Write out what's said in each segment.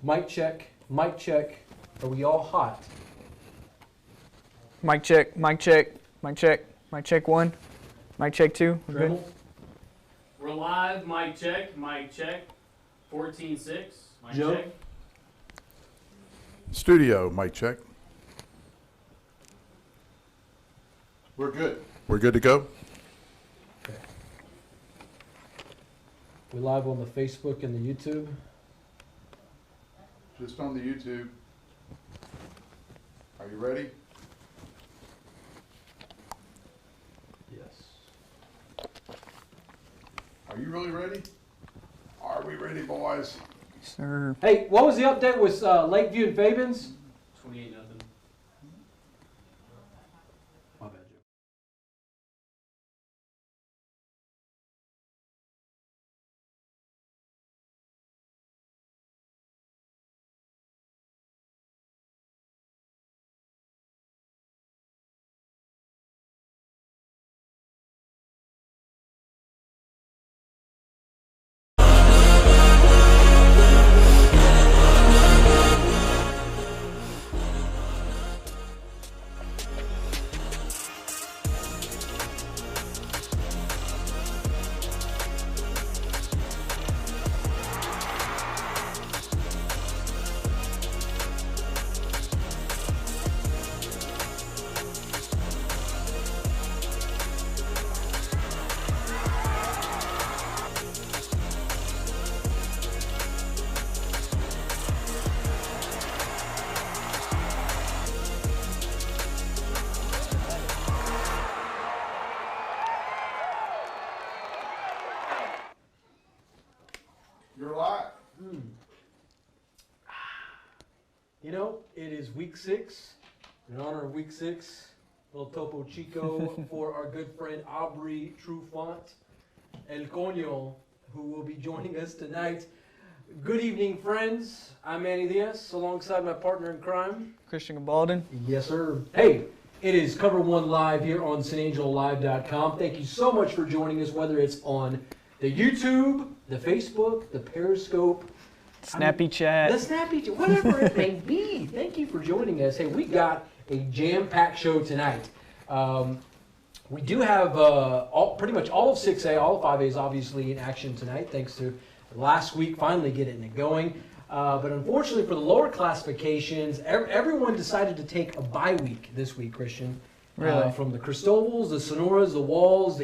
Mic check. Mic check. Are we all hot? Mic check. Mic check. Mic check. Mic check 1. Mic check 2. We're good. Trammell? We're live. Mic check. Mic check. 14-6. Mic Joe? check. Studio, mic check. We're good. We're good to go? Okay. We live on the Facebook and the YouTube. Just on the YouTube. Are you ready? Yes. Are you really ready? Are we ready, boys? Sir. Hey, what was the update with Lakeview and Fabens? 28-0. My bad, Joe. You're live. You know, it is week 6. In honor of week 6, little Topo Chico for our good friend Aubry Trufant, El Coño, who will be joining us tonight. Good evening, friends. I'm Manny Diaz, alongside my partner in crime, Christian Gabaldon. Yes, sir. Hey, it is COVER1 Live here on SanAngeloLive.com. Thank you so much for joining us, whether it's on the YouTube, the Facebook, the Periscope, Snappy chat. the Snappy, whatever it may be. Thank you for joining us. Hey, we got a jam-packed show tonight. We do have pretty much all of 6A, all of 5As obviously in action tonight, thanks to last week finally getting it going. But unfortunately for the lower classifications, everyone decided to take a bye week this week, Christian. Really? From the Cristobals, the Sonoras, the Walls,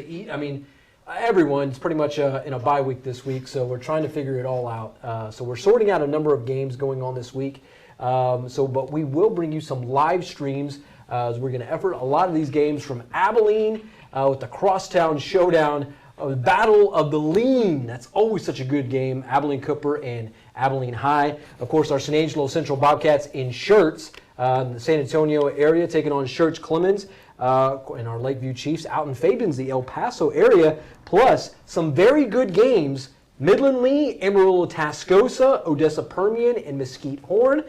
everyone's pretty much in a bye week this week, so we're trying to figure it all out. So we're sorting out a number of games going on this week. But we will bring you some live streams as we're going to effort a lot of these games from Abilene with the Crosstown Showdown, the Battle of the Lean. That's always such a good game. Abilene Cooper and Abilene High. Of course, our San Angelo Central Bobcats in Shirts in the San Antonio area taking on Shirts Clemens. And our Lakeview Chiefs out in Fabens, the El Paso area, plus some very good games. Midland Lee, Amarillo Tascosa, Odessa Permian, and Mesquite Horn.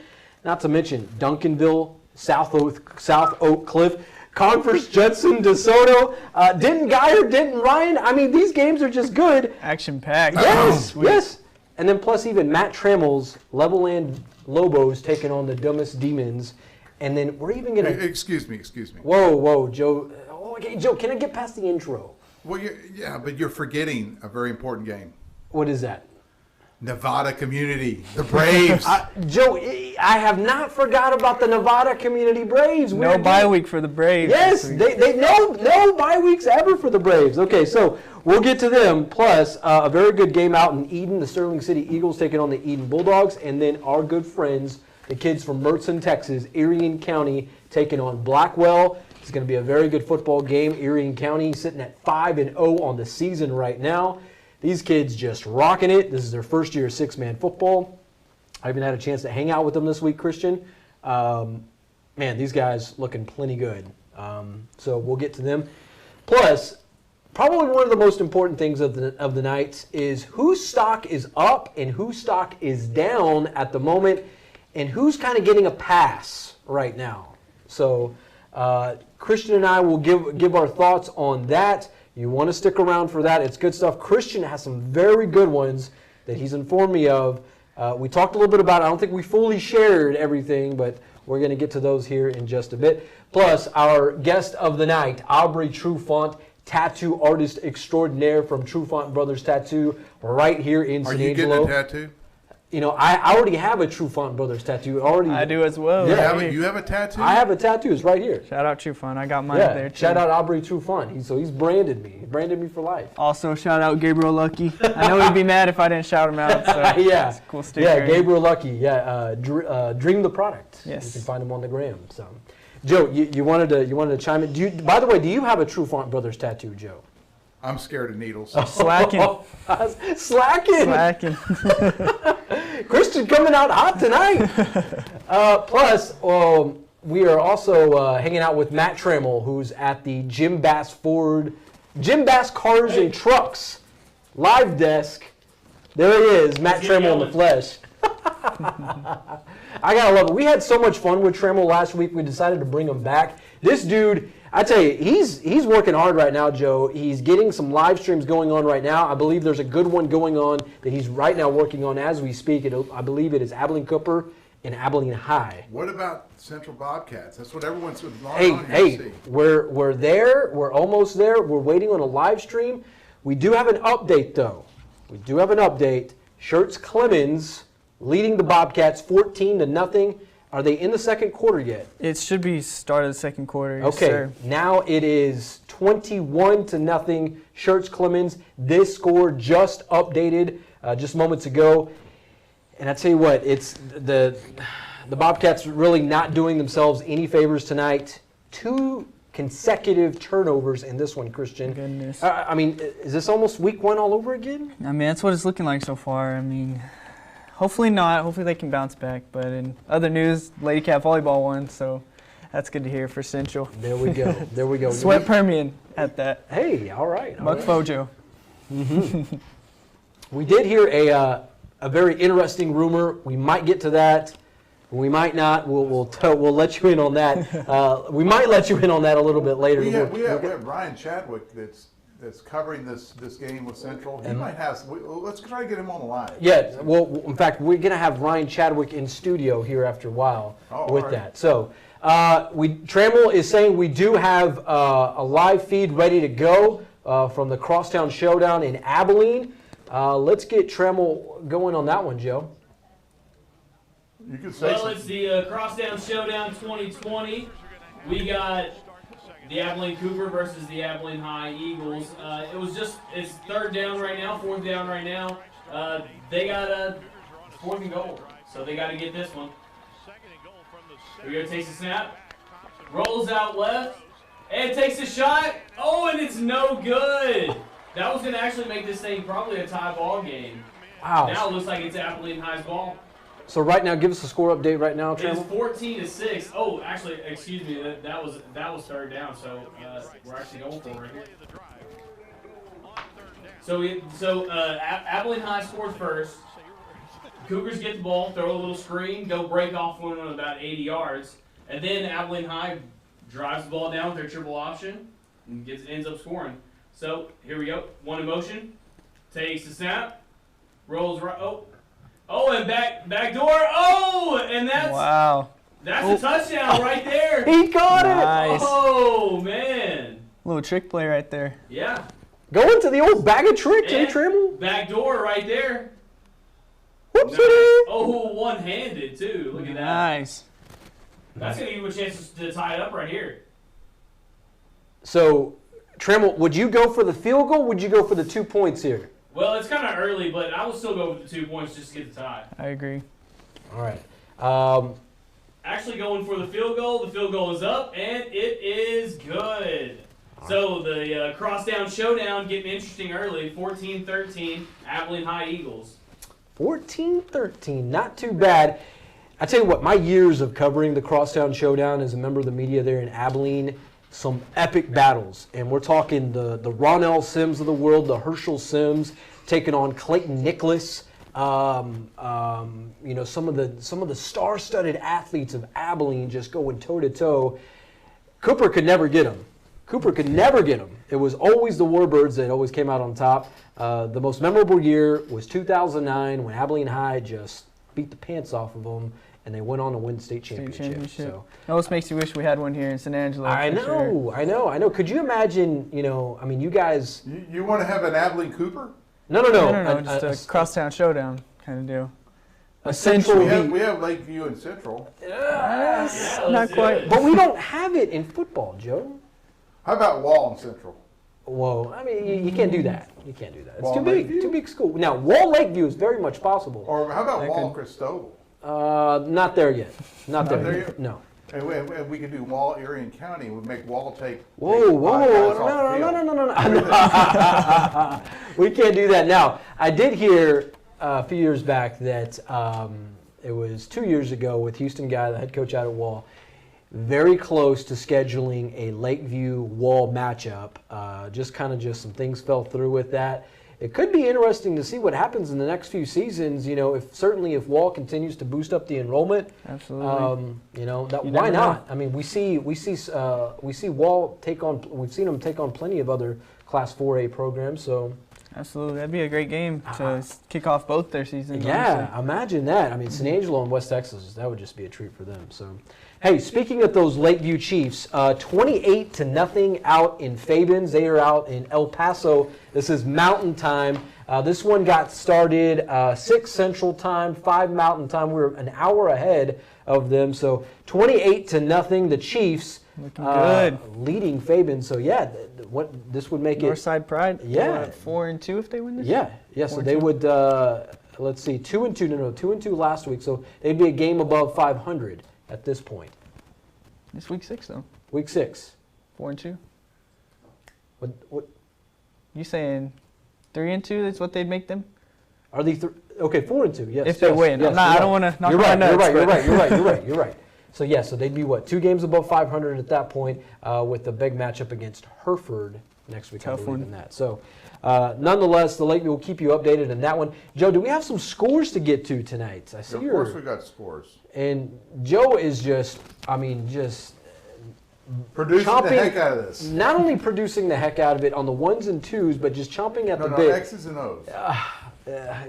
Not to mention Duncanville, South Oak Cliff, Converse Judson, DeSoto, Denton Geyer, Denton Ryan. I mean, these games are just good. Action-packed. Yes, yes. And then plus even Matt Trammell's Levelland Lobos taking on the Dumbest Demons. And then we're even going to... Excuse me. Whoa, Joe. Oh, okay, Joe, can I get past the intro? Well, but you're forgetting a very important game. What is that? Nevada Community, the Braves. Joe, I have not forgot about the Nevada Community Braves. No bye week for the Braves. Yes, no bye weeks ever for the Braves. Okay, so we'll get to them. Plus, a very good game out in Eden. The Sterling City Eagles taking on the Eden Bulldogs. And then our good friends, the kids from Mertzon, Texas, Erie County, taking on Blackwell. It's going to be a very good football game. Erie County sitting at 5-0 on the season right now. These kids just rocking it. This is their first year of six-man football. I even had a chance to hang out with them this week, Christian. Man, these guys looking plenty good. So we'll get to them. Plus, probably one of the most important things of the night is whose stock is up and whose stock is down at the moment, and who's kind of getting a pass right now. So Christian and I will give our thoughts on that. You want to stick around for that. It's good stuff. Christian has some very good ones that he's informed me of We talked a little bit about it. I don't think we fully shared everything, but we're going to get to those here in just a bit. Plus, our guest of the night, Aubry Trufant, tattoo artist extraordinaire from Trfant Brothers Tattoo, right here in San Angelo. Are you getting a tattoo? You know, I already have a Trfant Brothers tattoo. I do as well. Yeah. You have a tattoo? I have a tattoo. It's right here. Shout out Trufant. I got mine Yeah. there too. Shout out Aubry Trufant. He's branded me. He branded me for life. Also, shout out Gabriel Lucky. I know he'd be mad if I didn't shout him out. So Yeah. it's a cool sticker. Yeah, Gabriel Lucky. Yeah, Dream the Product. Yes. You can find him on the gram. So, Joe, you wanted to chime in. By the way, do you have a Trfant Brothers tattoo, Joe? I'm scared of needles. Slacking. Slacking. Christian coming out hot tonight. Plus, we are also hanging out with Matt Trammell, who's at the Jim Bass Cars and Trucks live desk. There he is, Matt Trammell in the flesh. I gotta love it. We had so much fun with Trammell last week. We decided to bring him back. This dude, I tell you, he's working hard right now, Joe. He's getting some live streams going on right now. I believe there's a good one going on that he's right now working on as we speak. I believe it is Abilene Cooper and Abilene High. What about Central Bobcats? That's what everyone's on Hey, we're there. We're almost there. We're waiting on a live stream. We do have an update, though. We do have an update. Schertz Clemens leading the Bobcats 14-0. Are they in the second quarter yet? It should be start of the second quarter. Yes, Okay, sir. now it is 21-0. Schertz Clemens. This score just updated just moments ago. And I tell you what, it's the Bobcats really not doing themselves any favors tonight. 2 consecutive turnovers in this one, Christian. Goodness. I mean, is this almost week 1 all over again? I mean, that's what it's looking like so far. I mean, hopefully not. Hopefully they can bounce back. But in other news, Lady Cat Volleyball won, so that's good to hear for Central. There we go. There we go. Sweat Permian at that. Hey, all right. Muck Fojo. We did hear a very interesting rumor. We might get to that. We might not. We'll let you in on that. We might let you in on that a little bit later. We have Ryan Chadwick that's covering this game with Central. He might have. Let's try to get him on the line. Yeah. Well, in fact, we're going to have Ryan Chadwick in studio here after a while with right. that. So Trammell is saying we do have a live feed ready to go from the Crosstown Showdown in Abilene. Let's get Trammell going on that one, Joe. You can say Well, it's the Crosstown Showdown 2020. We got the Abilene Cooper versus the Abilene High Eagles. It's third down right now, fourth down right now. They got a 4th and goal, so they got to get this one. Here we go, takes a snap, rolls out left, and takes a shot. Oh, and it's no good. That was going to actually make this thing probably a tie ball game. Wow. Now it looks like it's Abilene High's ball. So right now, give us a score update right now, It's Trammell. 14-6. Oh, actually, excuse me. That was third down. So we're actually going for it right here. So Abilene High scores first. Cougars get the ball, throw a little screen, go break off one on about 80 yards, and then Abilene High drives the ball down with their triple option and ends up scoring. So here we go. One in motion, takes the snap, rolls right. Oh, and back door. Oh, and that's a touchdown right there. He caught Nice. Oh man. Little trick play right there. Yeah. it. Going to the old bag of tricks, eh, And Trammell? back door right there. Whoopsie. Nice. Oh, one-handed too. Look at that. Nice. That's gonna give you a chance to tie it up right here. So, Trammell, would you go for the field goal? Would you go for the 2 points here? Well, it's kind of early, but I will still go with the 2 points just to get the tie. I agree. All right. Actually going for the field goal. The field goal is up, and it is good. So the Crosstown Showdown getting interesting early. 14-13, Abilene High Eagles. 14-13, not too bad. I tell you what, my years of covering the Crosstown Showdown as a member of the media there in Abilene, some epic battles. And we're talking the Ronell Sims of the world, the Herschel Sims, taking on Clayton Nicholas. Some of the star-studded athletes of Abilene just going toe-to-toe. Cooper could never get them. Cooper could never get them. It was always the Warbirds that always came out on top. The most memorable year was 2009 when Abilene High just beat the pants off of them, and they went on to win state championship. So It almost makes you wish we had one here in San Angelo. I know. Could you imagine? You guys. You want to have an Abilene Cooper? No. Just a crosstown showdown kind of deal. A Central. We have Lakeview and Central. Not quite. But we don't have it in football, Joe. How about Wall and Central? Whoa, I mean, you can't do that. You can't do that. It's Wall too big. Lakeview? Too big school. Now, Wall Lakeview is very much possible. Or how about Wall Cristobal? Not there yet. Not there there yet. yet? No. And we could do Wall, Erie, and County. We'd make Wall take. Whoa. No. We can't do that. Now, I did hear a few years back that it was 2 years ago with Houston Guy, the head coach out at Wall, very close to scheduling a Lakeview Wall matchup. Just some things fell through with that. It could be interesting to see what happens in the next few seasons. If Wall continues to boost up the enrollment, absolutely. Why not? I mean, we see Wall take on. We've seen them take on plenty of other Class 4A programs. So absolutely, that'd be a great game to kick off both their seasons. Yeah, honestly. Imagine that. I mean, San Angelo and West Texas, that would just be a treat for them. So, hey, speaking of those Lakeview Chiefs, 28-0 out in Fabens. They are out in El Paso. This is Mountain Time. This one got started 6 Central Time, 5 Mountain Time. We're an hour ahead of them. So 28-0, the Chiefs looking good, leading Fabens. So yeah, this would make Northside Pride. Yeah, 4-2 if they win this. Yeah. So they would. Let's see, 2-2. No, 2-2 last week. So they'd be a game above 500 at this point. It's week 6 though. Week 6. 4-2. What? You saying 3-2 is what they'd make them? Are they okay? 4-2. Yes. If they win, yes, I don't want to knock my nuts. You're right. So they'd be what, 2 games above 500 at that point, with the big matchup against Hereford next week. Tough one. In that. So, nonetheless, the Lakeview will keep you updated on that one. Joe, do we have some scores to get to tonight? I see. Of course, we got scores. And Joe is just producing the heck out of this. Not only producing the heck out of it on the 1s and 2s, but just chomping at the bit. X's and O's.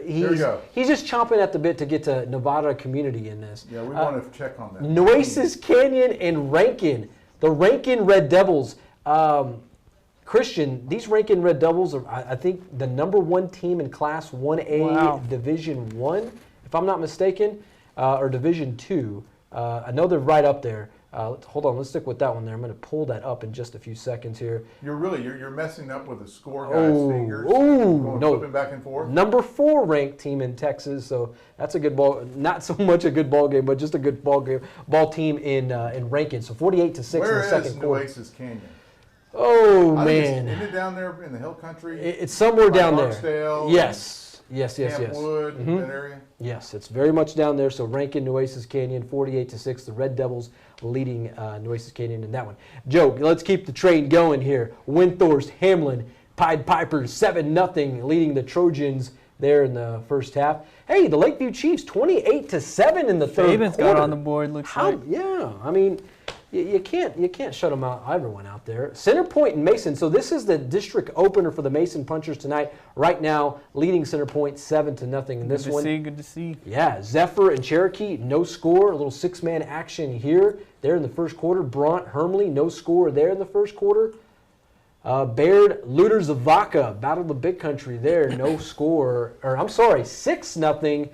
He's just chomping at the bit to get to Nevada community in this. Yeah, we want to check on that. Nueces Canyon and Rankin. The Rankin Red Devils. Christian, these Rankin Red Devils are, I think, the #1 team in Class 1A Division 1, if I'm not mistaken, or Division 2. I know they're right up there. Hold on, let's stick with that one there. I'm going to pull that up in just a few seconds here. You're messing up with the score guy's fingers. Flipping back and forth. #4 ranked team in Texas, so that's a good ball. Not so much a good ball game, but just a good ball team in Rankin. So 48-6 in the second quarter. Where is Nueces Canyon? Oh man! Isn't it down there in the hill country? It's somewhere down there. Barksdale, yes. Camp Wood, that area. Yes, it's very much down there. So Rankin, Nueces Canyon, 48-6. The Red Devils leading Nueces Canyon in that one. Joe, let's keep the train going here. Windthorst, Hamlin, Pied Pipers, 7-0, leading the Trojans there in the first half. Hey, the Lakeview Chiefs, 28-7 in the third quarter. got on the board. Looks like. Yeah, I mean. You can't shut them out, everyone out there. Center Point and Mason. So this is the district opener for the Mason Punchers tonight. Right now, leading Center Point 7-0 in this one. Good to see. Yeah, Zephyr and Cherokee, no score. A little 6-man action here. There in the first quarter. Bront, Hermley, no score there in the first quarter. Baird, Looters of Vaca, Battle of the Big Country there, no score. 6-0.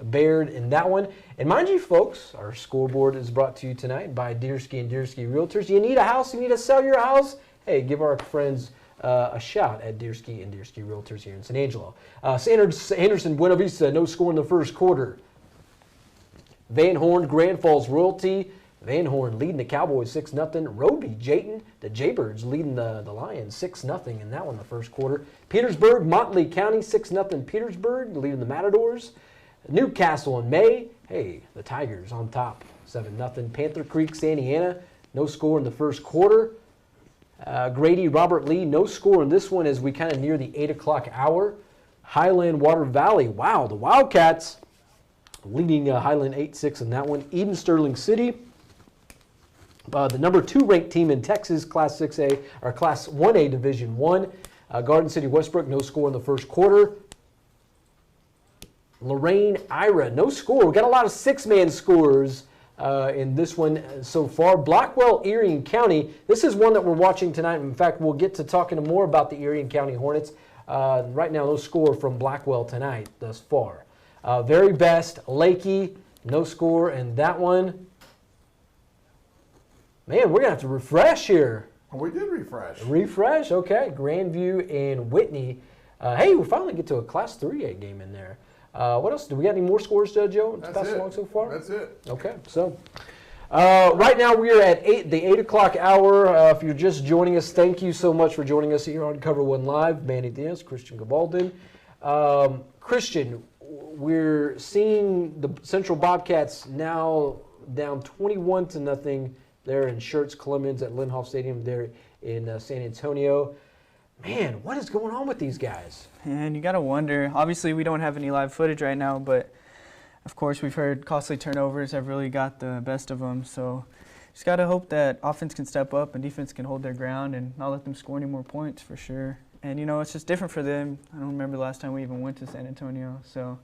Baird in that one. And mind you, folks, our scoreboard is brought to you tonight by Deersky and Deersky Realtors. You need a house? You need to sell your house? Hey, give our friends a shout at Deersky and Deersky Realtors here in San Angelo. Anderson, Buena Vista, no score in the first quarter. Van Horn, Grand Falls Royalty. Van Horn leading the Cowboys 6-0. Roby, Jayton, the Jaybirds leading the Lions 6-0 in that one the first quarter. Petersburg, Motley County 6-0. Petersburg leading the Matadors. Newcastle and May, hey, the Tigers on top, 7-0. Panther Creek, Santa Ana, no score in the first quarter. Grady, Robert Lee, no score in this one as we kind of near the 8 o'clock hour. Highland, Water Valley, wow, the Wildcats leading Highland 8-6 in that one. Eden, Sterling City, The number 2 ranked team in Texas, Class 6A or Class 1A Division 1. Garden City Westbrook, no score in the first quarter. Lorraine Ira, no score. We got a lot of 6-man scores in this one so far. Blackwell, Erie County. This is one that we're watching tonight. In fact, we'll get to talking more about the Erie County Hornets. Right now, no score from Blackwell tonight thus far. Very best, Lakey, no score, and that one. Man, we're going to have to refresh here. We did refresh. Refresh, okay. Grandview and Whitney. Hey, we finally get to a Class 3A game in there. What else? Do we got any more scores, Joe, to pass along so far? That's it. Okay, so right now we are at the 8 o'clock hour. If you're just joining us, thank you so much for joining us here on Cover 1 Live. Manny Diaz, Christian Gabaldon. Christian, we're seeing the Central Bobcats now down 21-0 there in Schertz Clemens at Linhoff Stadium there in San Antonio. Man, what is going on with these guys? And you got to wonder. Obviously, we don't have any live footage right now, but of course, we've heard costly turnovers have really got the best of them. So just got to hope that offense can step up and defense can hold their ground and not let them score any more points for sure. And, you know, it's just different for them. I don't remember the last time we even went to San Antonio. So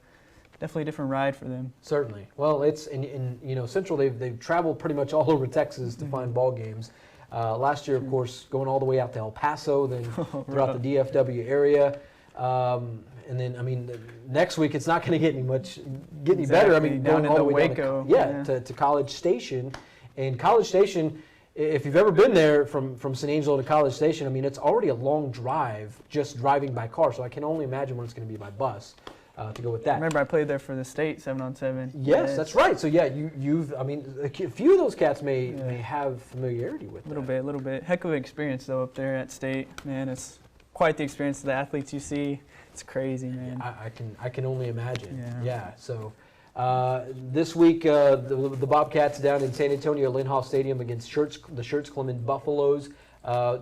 definitely a different ride for them. Certainly. Well, it's in you know, Central, they've traveled pretty much all over Texas to find ball games. Last year, of course, going all the way out to El Paso, then throughout the DFW area. And then, I mean, next week it's not going to get any better. I mean, down going in all the the way Waco. to College Station. And College Station, if you've ever been there from San Angelo to College Station, I mean, it's already a long drive just driving by car. So I can only imagine what it's going to be by bus to go with that. Remember, I played there for the state 7-on-7. Yes, that's right. So yeah, you've. I mean, a few of those cats may have familiarity with. A little bit. Heck of an experience though up there at state. Man, it's quite the experience. The athletes you see, it's crazy, man. I can only imagine. Yeah. So this week, the Bobcats down in San Antonio Linhoff Stadium against the Schertz Clemens Buffaloes. 21-0.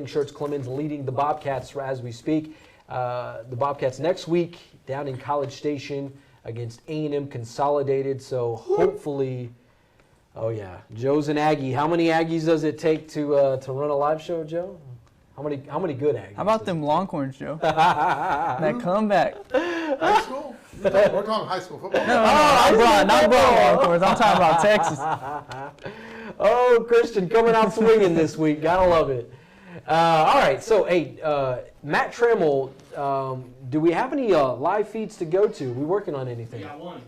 Schertz Clemens leading the Bobcats as we speak. The Bobcats next week down in College Station against A&M Consolidated. So hopefully, Joe's an Aggie. How many Aggies does it take to run a live show, Joe? How many good Aggies? How about them Longhorns, Joe? That comeback. High school? We're talking high school football. Not Longhorns. I'm talking about Texas. Oh, Christian coming out swinging this week. Gotta love it. All right, so hey, Matt Trammell, do we have any live feeds to go to? Are we working on anything? We got one.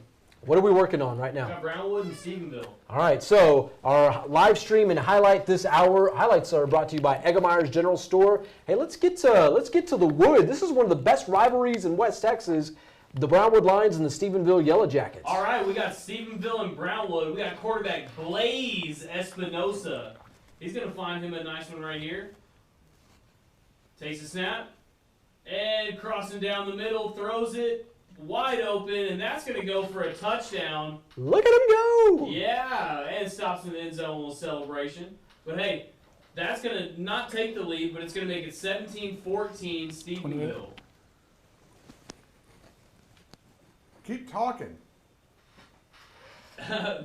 What are we working on right now? We got Brownwood and Stephenville. All right, so our live stream and highlight this hour. Highlights are brought to you by Eggemeyer's General Store. Hey, let's get to the Wood. This is one of the best rivalries in West Texas. The Brownwood Lions and the Stephenville Yellow Jackets. All right, we got Stephenville and Brownwood. We got quarterback Blaze Espinosa. He's going to find him a nice one right here. Takes a snap, and crossing down the middle, throws it wide open, and that's going to go for a touchdown. Look at him go! Yeah, and stops in the end zone with celebration. But hey, that's going to not take the lead, but it's going to make it 17-14 Stephenville. Keep talking.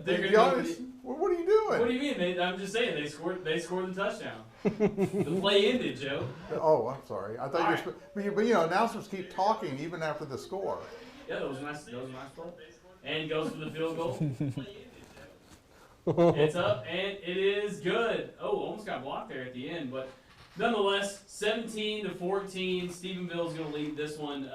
They're Be honest. What are you doing? What do you mean? I'm just saying they scored the touchdown. The play ended, Joe. Oh, I'm sorry. I thought you were. But you know, announcers keep talking even after the score. Yeah, that was a nice play. And goes for the field goal. It's up and it is good. Oh, almost got blocked there at the end, but nonetheless, 17-14. Stephenville's going to lead this one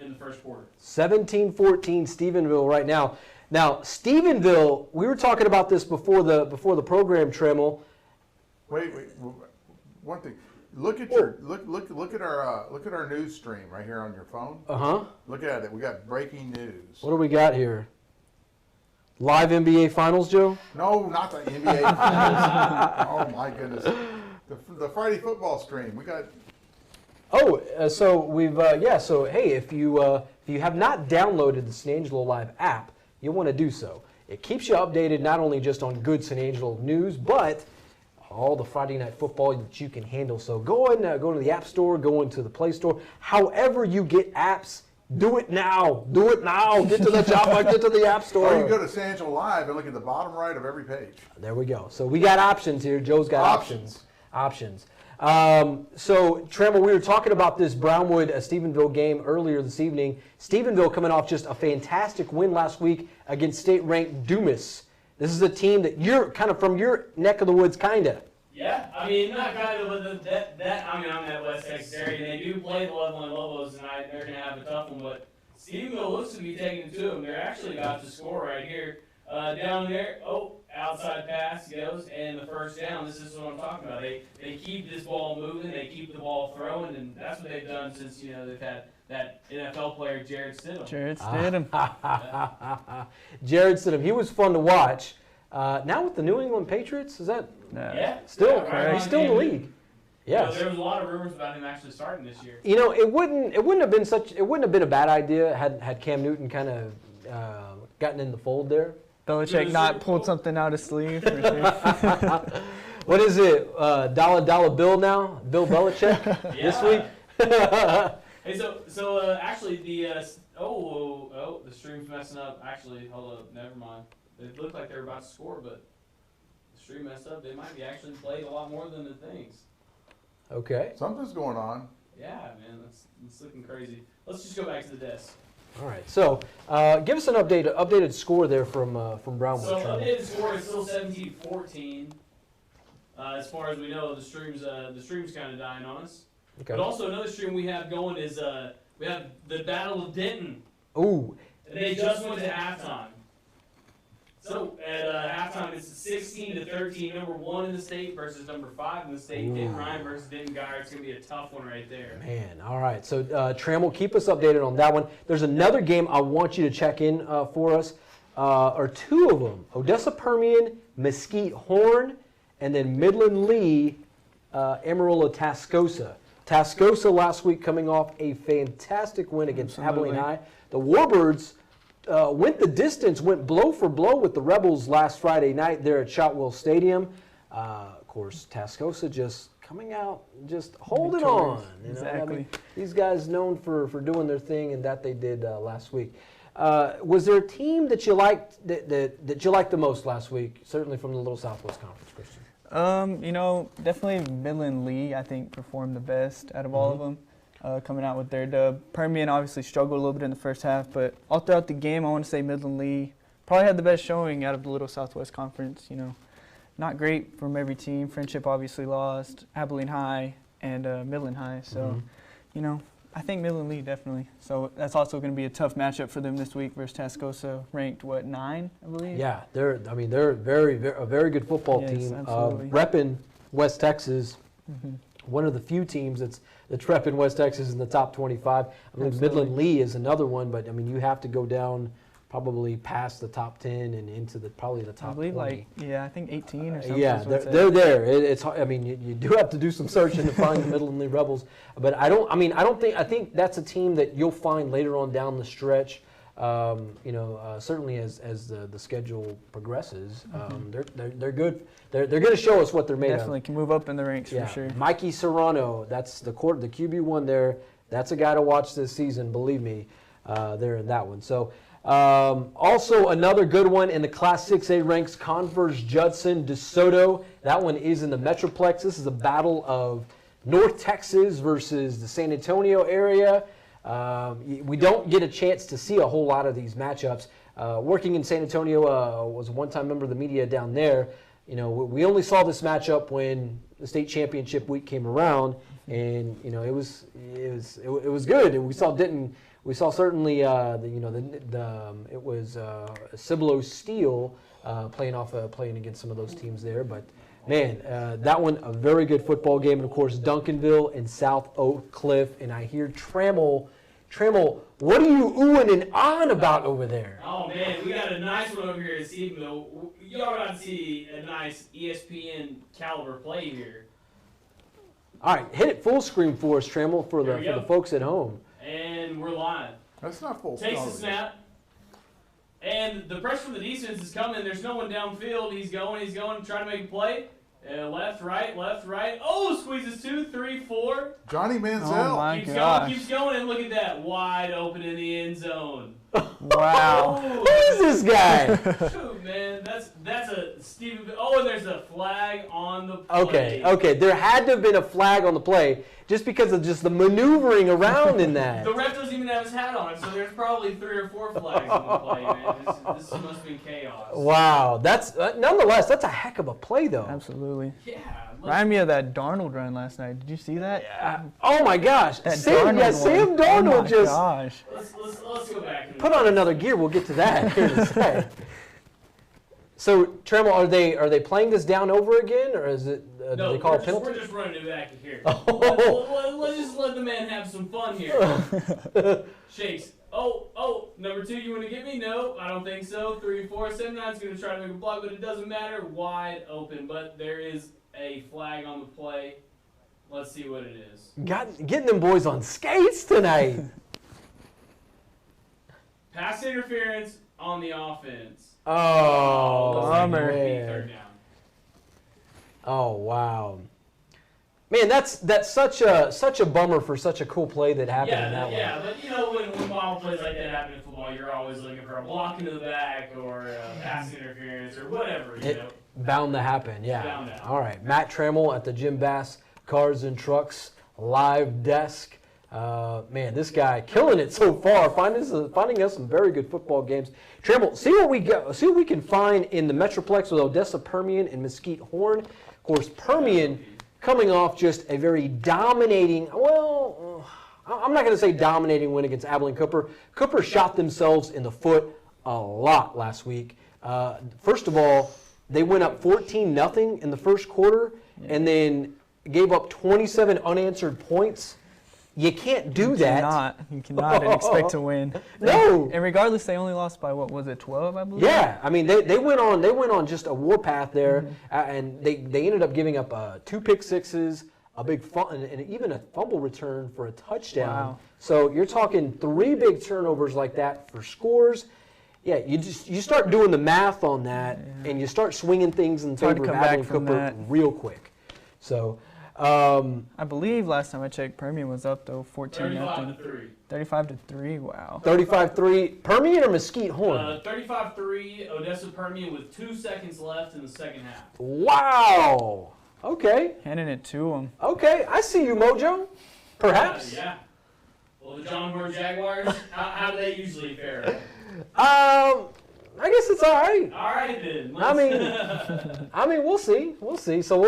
in the first quarter. 17-14 Stephenville right now. Now, Stephenville, we were talking about this before the program, Trammell. Wait. One thing. Look at our news stream right here on your phone. Look at it. We got breaking news. What do we got here? Live NBA Finals, Joe? No, not the NBA Finals. Oh my goodness. The Friday football stream. We got. So we've So hey, if you have not downloaded the San Angelo Live app, you'll want to do so. It keeps you updated not only just on good San Angelo news, but all the Friday night football that you can handle. So go to the App Store, go into the Play Store. However you get apps, Do it now. Do it now. Get to the Java, get to the App Store. Or you can go to San Angelo Live and look at the bottom right of every page. There we go. So we got options here. Joe's got options. So, Trammell, we were talking about this Brownwood-Stephenville game earlier this evening. Stephenville coming off just a fantastic win last week against state-ranked Dumas. This is a team that you're kind of from your neck of the woods, kind of. Yeah, I mean, not kind of, but I'm that West Texas area. They do play the Loveland Lobos tonight. They're going to have a tough one, but Stephenville looks to be taking it to them. They're actually about to score right here. Down there, outside pass goes, and the first down. This is what I'm talking about. They keep this ball moving, they keep the ball throwing, and that's what they've done since they've had that NFL player Jared Stidham. Jared Stidham. Jared Stidham. He was fun to watch. Now with the New England Patriots, is that still? Right, he's still in the league. Yes. There was a lot of rumors about him actually starting this year. It wouldn't have been a bad idea had Cam Newton kind of gotten in the fold there. Belichick not pulled something out of his sleeve. For sure. What is it? Dollar Bill now? Bill Belichick this week? Hey, so actually the the stream's messing up. Actually, hold up, never mind. It looked like they were about to score, but the stream messed up. They might be actually played a lot more than the things. Okay. Something's going on. Yeah, man, it's looking crazy. Let's just go back to the desk. All right. So, give us an updated score there from Brownwood. So updated score is still 17-14. As far as we know, the stream's kind of dying on us. Okay. But also another stream we have going is we have the Battle of Denton. Ooh. They just went to halftime. So at halftime, it's 16-13. Number 1 in the state versus number 5 in the state. Denton Ryan versus Denton Guyer. It's gonna be a tough one right there. Man, all right. So Trammell, keep us updated on that one. There's another game I want you to check in for us, or two of them: Odessa Permian, Mesquite Horn, and then Midland Lee, Amarillo Tascosa. Tascosa last week coming off a fantastic win against Abilene High. The Warbirds went the distance, went blow for blow with the Rebels last Friday night there at Shotwell Stadium. Of course, Tascosa just coming out, just holding on. Exactly. I mean, these guys known for doing their thing, and that they did last week. Was there a team that you liked that you liked the most last week? Certainly from the Little Southwest Conference, Christian. Definitely Midland Lee, I think, performed the best out of all of them, coming out with their dub. Permian obviously struggled a little bit in the first half, but all throughout the game, I want to say Midland Lee probably had the best showing out of the Little Southwest Conference. Not great from every team. Friendship obviously lost, Abilene High, and Midland High. So, I think Midland Lee definitely. So that's also going to be a tough matchup for them this week versus Tascosa, ranked 9, I believe. a very good football team. Absolutely. Repping West Texas, one of the few teams that's repping West Texas in the top 25. I believe Midland Lee is another one, but I mean you have to go down probably past the top 10 and into probably the top 20. I think 18 or something. Yeah, they're there. It's hard. I mean, you do have to do some searching to find the Midland Lee Rebels, but I think that's a team that you'll find later on down the stretch. Certainly as the schedule progresses, they're good. They're going to show us what they're made of. Definitely can move up in the ranks for sure. Mikey Serrano, that's the QB1 there. That's a guy to watch this season. Believe me, they're in that one. So. Also, another good one in the Class 6A ranks, Converse Judson DeSoto. That one is in the Metroplex. This is a battle of North Texas versus the San Antonio area. We don't get a chance to see a whole lot of these matchups. Working in San Antonio, was a one-time member of the media down there. We only saw this matchup when the state championship week came around, and it was good. And we saw Denton. We saw certainly it was Cibolo Steel playing against some of those teams there, but man, that one a very good football game, and of course Duncanville and South Oak Cliff, and I hear Trammell, what are you oohing and ahhing about over there? Oh man, we got a nice one over here at Stephenville. Y'all got to see a nice ESPN caliber play here. All right, hit it full screen for us, Trammell, for the folks at home. And we're live. That's not full. Takes the snap. And the pressure from the defense is coming. There's no one downfield. He's going, trying to make a play. Left, right. Oh, squeezes 2, 3, 4. Johnny Manziel. Oh my Keeps gosh. keeps going, and look at that. Wide open in the end zone. Wow. Who is this guy? Shoot, man. That's a Stephen. Oh, and there's a flag on the play. Okay. There had to have been a flag on the play just because of just the maneuvering around in that. The ref doesn't even have his hat on, so there's probably 3 or 4 flags on the play, man. This must have been chaos. Wow. That's nonetheless, that's a heck of a play, though. Absolutely. Yeah. Remind me of that Darnold run last night. Did you see that? Oh my gosh. That Sam one. Darnold Oh my just gosh. Let's go back. And put on another gear. We'll get to that here in a sec. So, Trammell, are they playing this down over again, or is it? Do No, they call a penalty? we're just running it back here. Oh. Let's just let the man have some fun here. Shakes. Oh, number 2, you want to get me? No, I don't think so. 3, 4, 7, 9's going to try to make a block, but it doesn't matter. Wide open, but there is a flag on the play. Let's see what it is. Getting them boys on skates tonight. Pass interference on the offense. Oh, Looks like bummer. it'll be third down. Oh wow, man, that's such a bummer for such a cool play that happened in that Yeah, one. but you know when wild plays like that happen in football, you're always looking for a block into the back or a pass interference or whatever. You know. Bound to happen, yeah. Bound to happen. All right, Matt Trammell at the Jim Bass Cars and Trucks live desk. Man, this guy killing it so far, finding us some very good football games. Trammell, see what we can find in the Metroplex with Odessa Permian and Mesquite Horn. Of course, Permian coming off just a very dominating, well, I'm not going to say dominating win against Abilene Cooper. Cooper shot themselves in the foot a lot last week. First of all, they went up 14-0 in the first quarter and then gave up 27 unanswered points. You can't do that. You cannot and expect to win. No. And regardless, they only lost by, what was it, 12, I believe? Yeah, I mean they went on just a warpath there, and they ended up giving up 2 pick sixes, a big and even a fumble return for a touchdown. Wow. So you're talking 3 big turnovers like that for scores. Yeah, you start doing the math on that, and you start swinging things in hard to favor of come back Abilene from Cooper that. real quick. So. I believe last time I checked, Permian was up though 14-0. 35-3. 35-3. Wow. 35-3. Permian or Mesquite Horn? 35-3. Odessa Permian with 2 seconds left in the second half. Wow. Okay. Handing it to them. Okay. I see you, Mojo. Perhaps. Yeah. Well, the John Moore Jaguars, how do they usually fare? I guess it's all right. All right then. I mean, we'll see. We'll see. So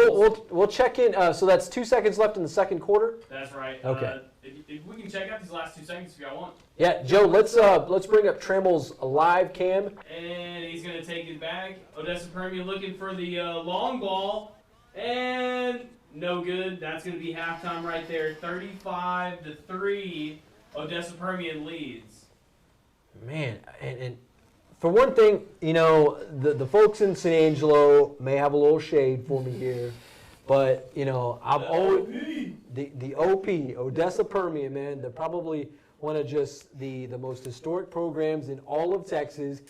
we'll check in. So that's 2 seconds left in the second quarter. That's right. Okay. If we can check out these last 2 seconds if y'all want. Yeah, Joe. Let's bring up Trammell's live cam. And he's gonna take it back. Odessa Permian looking for the long ball, and no good. That's gonna be halftime right there. 35-3. Odessa Permian leads. Man, and for one thing, you know, the folks in San Angelo may have a little shade for me here, but you know, I've always the OP, Odessa Permian, man, they're probably one of just the most historic programs in all of Texas,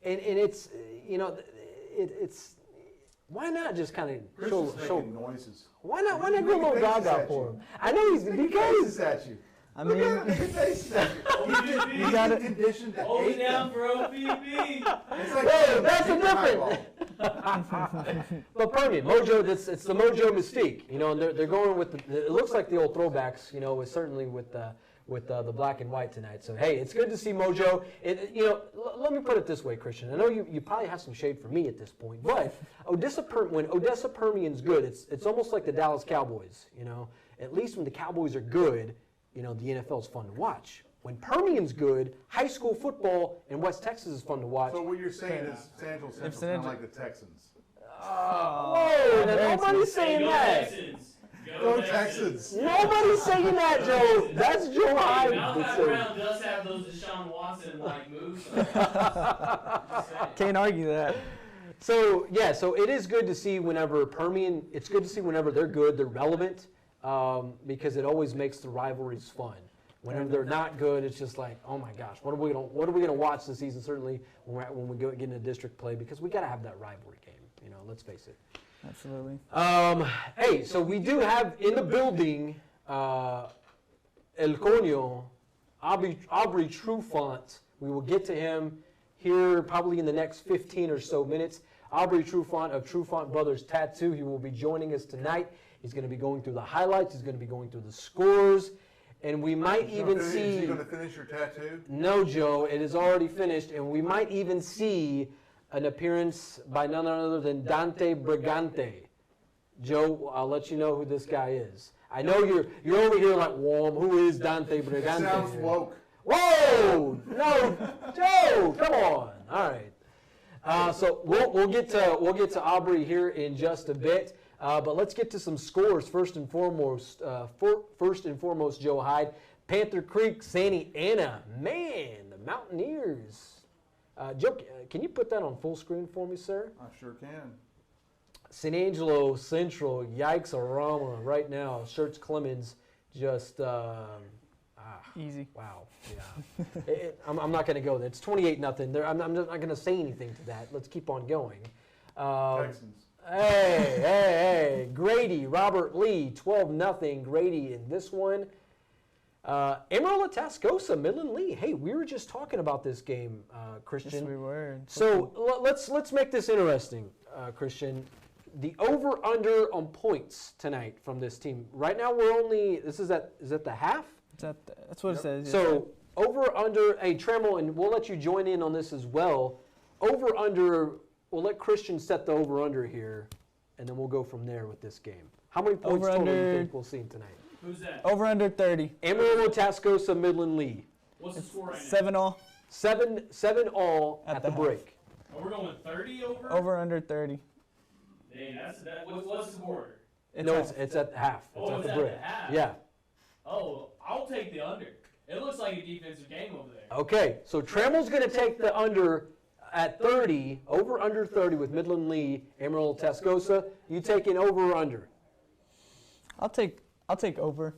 and it's, you know, it's why not just kind of show noises. why not do a little dog out for him? I know he's because at you. I mean, You got it conditioned to Hold it hate down them. for OPB. It's like Hey, that's a Super different. Highball. But Permian, Mojo, it's the Mojo mystique, you know, and they're going with it looks like the old throwbacks, you know, certainly with the black and white tonight. So hey, it's good to see Mojo. You know, let me put it this way, Christian. I know you probably have some shade for me at this point, but when Odessa Permian's good, it's almost like the Dallas Cowboys. You know, at least when the Cowboys are good, you know, the NFL's fun to watch. When Permian's good, high school football in West Texas is fun to watch. So what you're saying is San Angelo Central's kind of like the Texans. Whoa, nobody's saying Go that. Texans. Go Texans. Nobody's saying that, Joe. That's Joe Hyde. Malachi Brown does have those Deshaun Watson-like moves. can't argue that. So yeah, so it is good to see whenever Permian. It's good to see whenever they're good, they're relevant, because it always makes the rivalries fun. Whenever they're not good, it's just like, oh my gosh, what are we gonna watch this season? Certainly when we get into district play, because we got to have that rivalry game. You know, let's face it. Absolutely. Hey, so we do have in the building El Coño, Aubry Trufant. We will get to him here probably in the next 15 or so minutes. Aubry Trufant of Trfant Brothers Tattoo. He will be joining us tonight. He's going to be going through the highlights. He's going to be going through the scores. And we might even see... Is he going to finish your tattoo? No, Joe. It is already finished. And we might even see an appearance by none other than Dante Brigante. Joe, I'll let you know who this guy is. I know you're over here like, Warm, who is Dante Brigante? Sounds woke. Whoa! No, Joe, come on. All right. So we'll get to Aubry here in just a bit. But let's get to some scores first and foremost. Joe Hyde, Panther Creek, Santa Ana. Man, the Mountaineers. Joe, can you put that on full screen for me, sir? I sure can. San Angelo Central, yikes-a-rama right now. Schertz Clemens just, easy. Wow, yeah. I'm not going to go there. It's 28-0. I'm just not going to say anything to that. Let's keep on going. Texans. Hey. Grady, Robert Lee, 12-0. Grady in this one. Amarillo Tascosa, Midland Lee. Hey, we were just talking about this game, Christian. Yes, we were. So let's make this interesting, Christian. The over/under on points tonight from this team. Right now we're only. Is that the half? That's what it says. So over/under. Hey, Trammell, and we'll let you join in on this as well. Over/under. We'll let Christian set the over/under here, and then we'll go from there with this game. How many points total do you think we'll see tonight? Who's that? Over/under 30. Amarillo Tascosa, Midland Lee. What's the score right now? 7-all. 7-all at the half. break. Oh, we're going 30 over? Over/under 30. Dang, what's the quarter? It's at half. It's Oh, at it's the at break. the half. Yeah. Oh, I'll take the under. It looks like a defensive game over there. Okay, so Trammell's going to take the under at 30, over/under 30 with Midland Lee, Amarillo Tascosa. You taking over or under? I'll take over.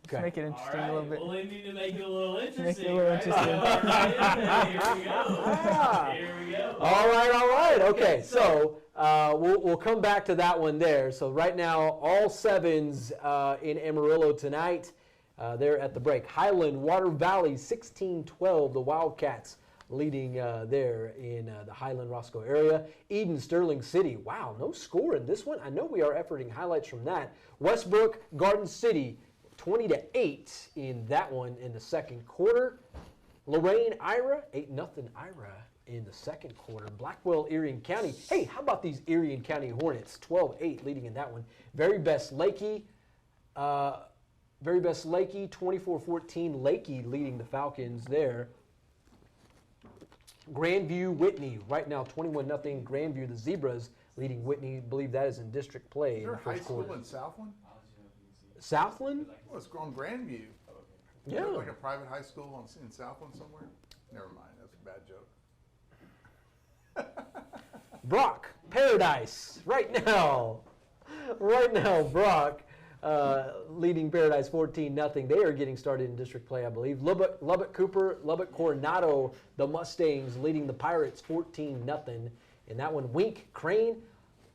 Okay. Make it interesting All right. a little bit. Well, they need to make it a little interesting. Make it a little right? interesting. Here we go. Here we go. All right. Okay, so we'll come back to that one there. So right now, all sevens in Amarillo tonight. They're at the break. Highland, Water Valley, 16-12. The Wildcats leading there in the Highland Roscoe area. Eden, Sterling City. Wow, no score in this one. I know we are efforting highlights from that. Westbrook, Garden City, 20-8 in that one in the second quarter. Lorraine, Ira, 8-0 Ira in the second quarter. Blackwell, Erie County. Hey, how about these Erie County Hornets? 12-8 leading in that one. Very Best Lakey. 24-14. Lakey leading the Falcons there. Grandview, Whitney. Right now, 21-0 Grandview. The Zebras leading Whitney. I believe that is in district play. Is there a high school in Southland? Southland? Well, it's on Grandview. Yeah. Like a private high school in Southland somewhere? Never mind. That's a bad joke. Brock, Paradise, right now, Brock leading Paradise 14-0. They are getting started in district play, I believe. Lubbock Cooper, Lubbock Coronado, the Mustangs leading the Pirates 14-0. In that one, Wink, Crane,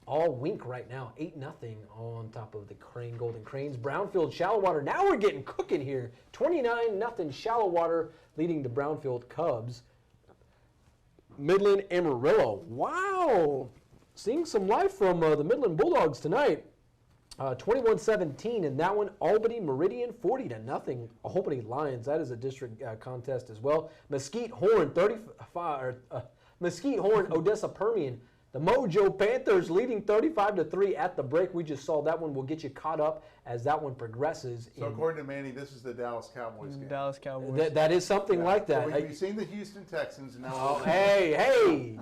all Wink right now, 8-0 on top of the Crane Golden Cranes. Brownfield, Shallowater, now we're getting cooking here. 29-0 Shallowater leading the Brownfield Cubs. Midland, Amarillo. Wow. Seeing some life from the Midland Bulldogs tonight. 21-17 in that one. Albany, Meridian, 40-0. Albany Lions. That is a district contest as well. Mesquite Horn, Mesquite Horn, Odessa Permian. The Mojo Panthers leading 35-3 at the break. We just saw that one. We'll get you caught up as that one progresses. So according to Manny, this is the Dallas Cowboys game. Dallas Cowboys. That is something like that. So we've seen the Houston Texans. And now Oh, hey.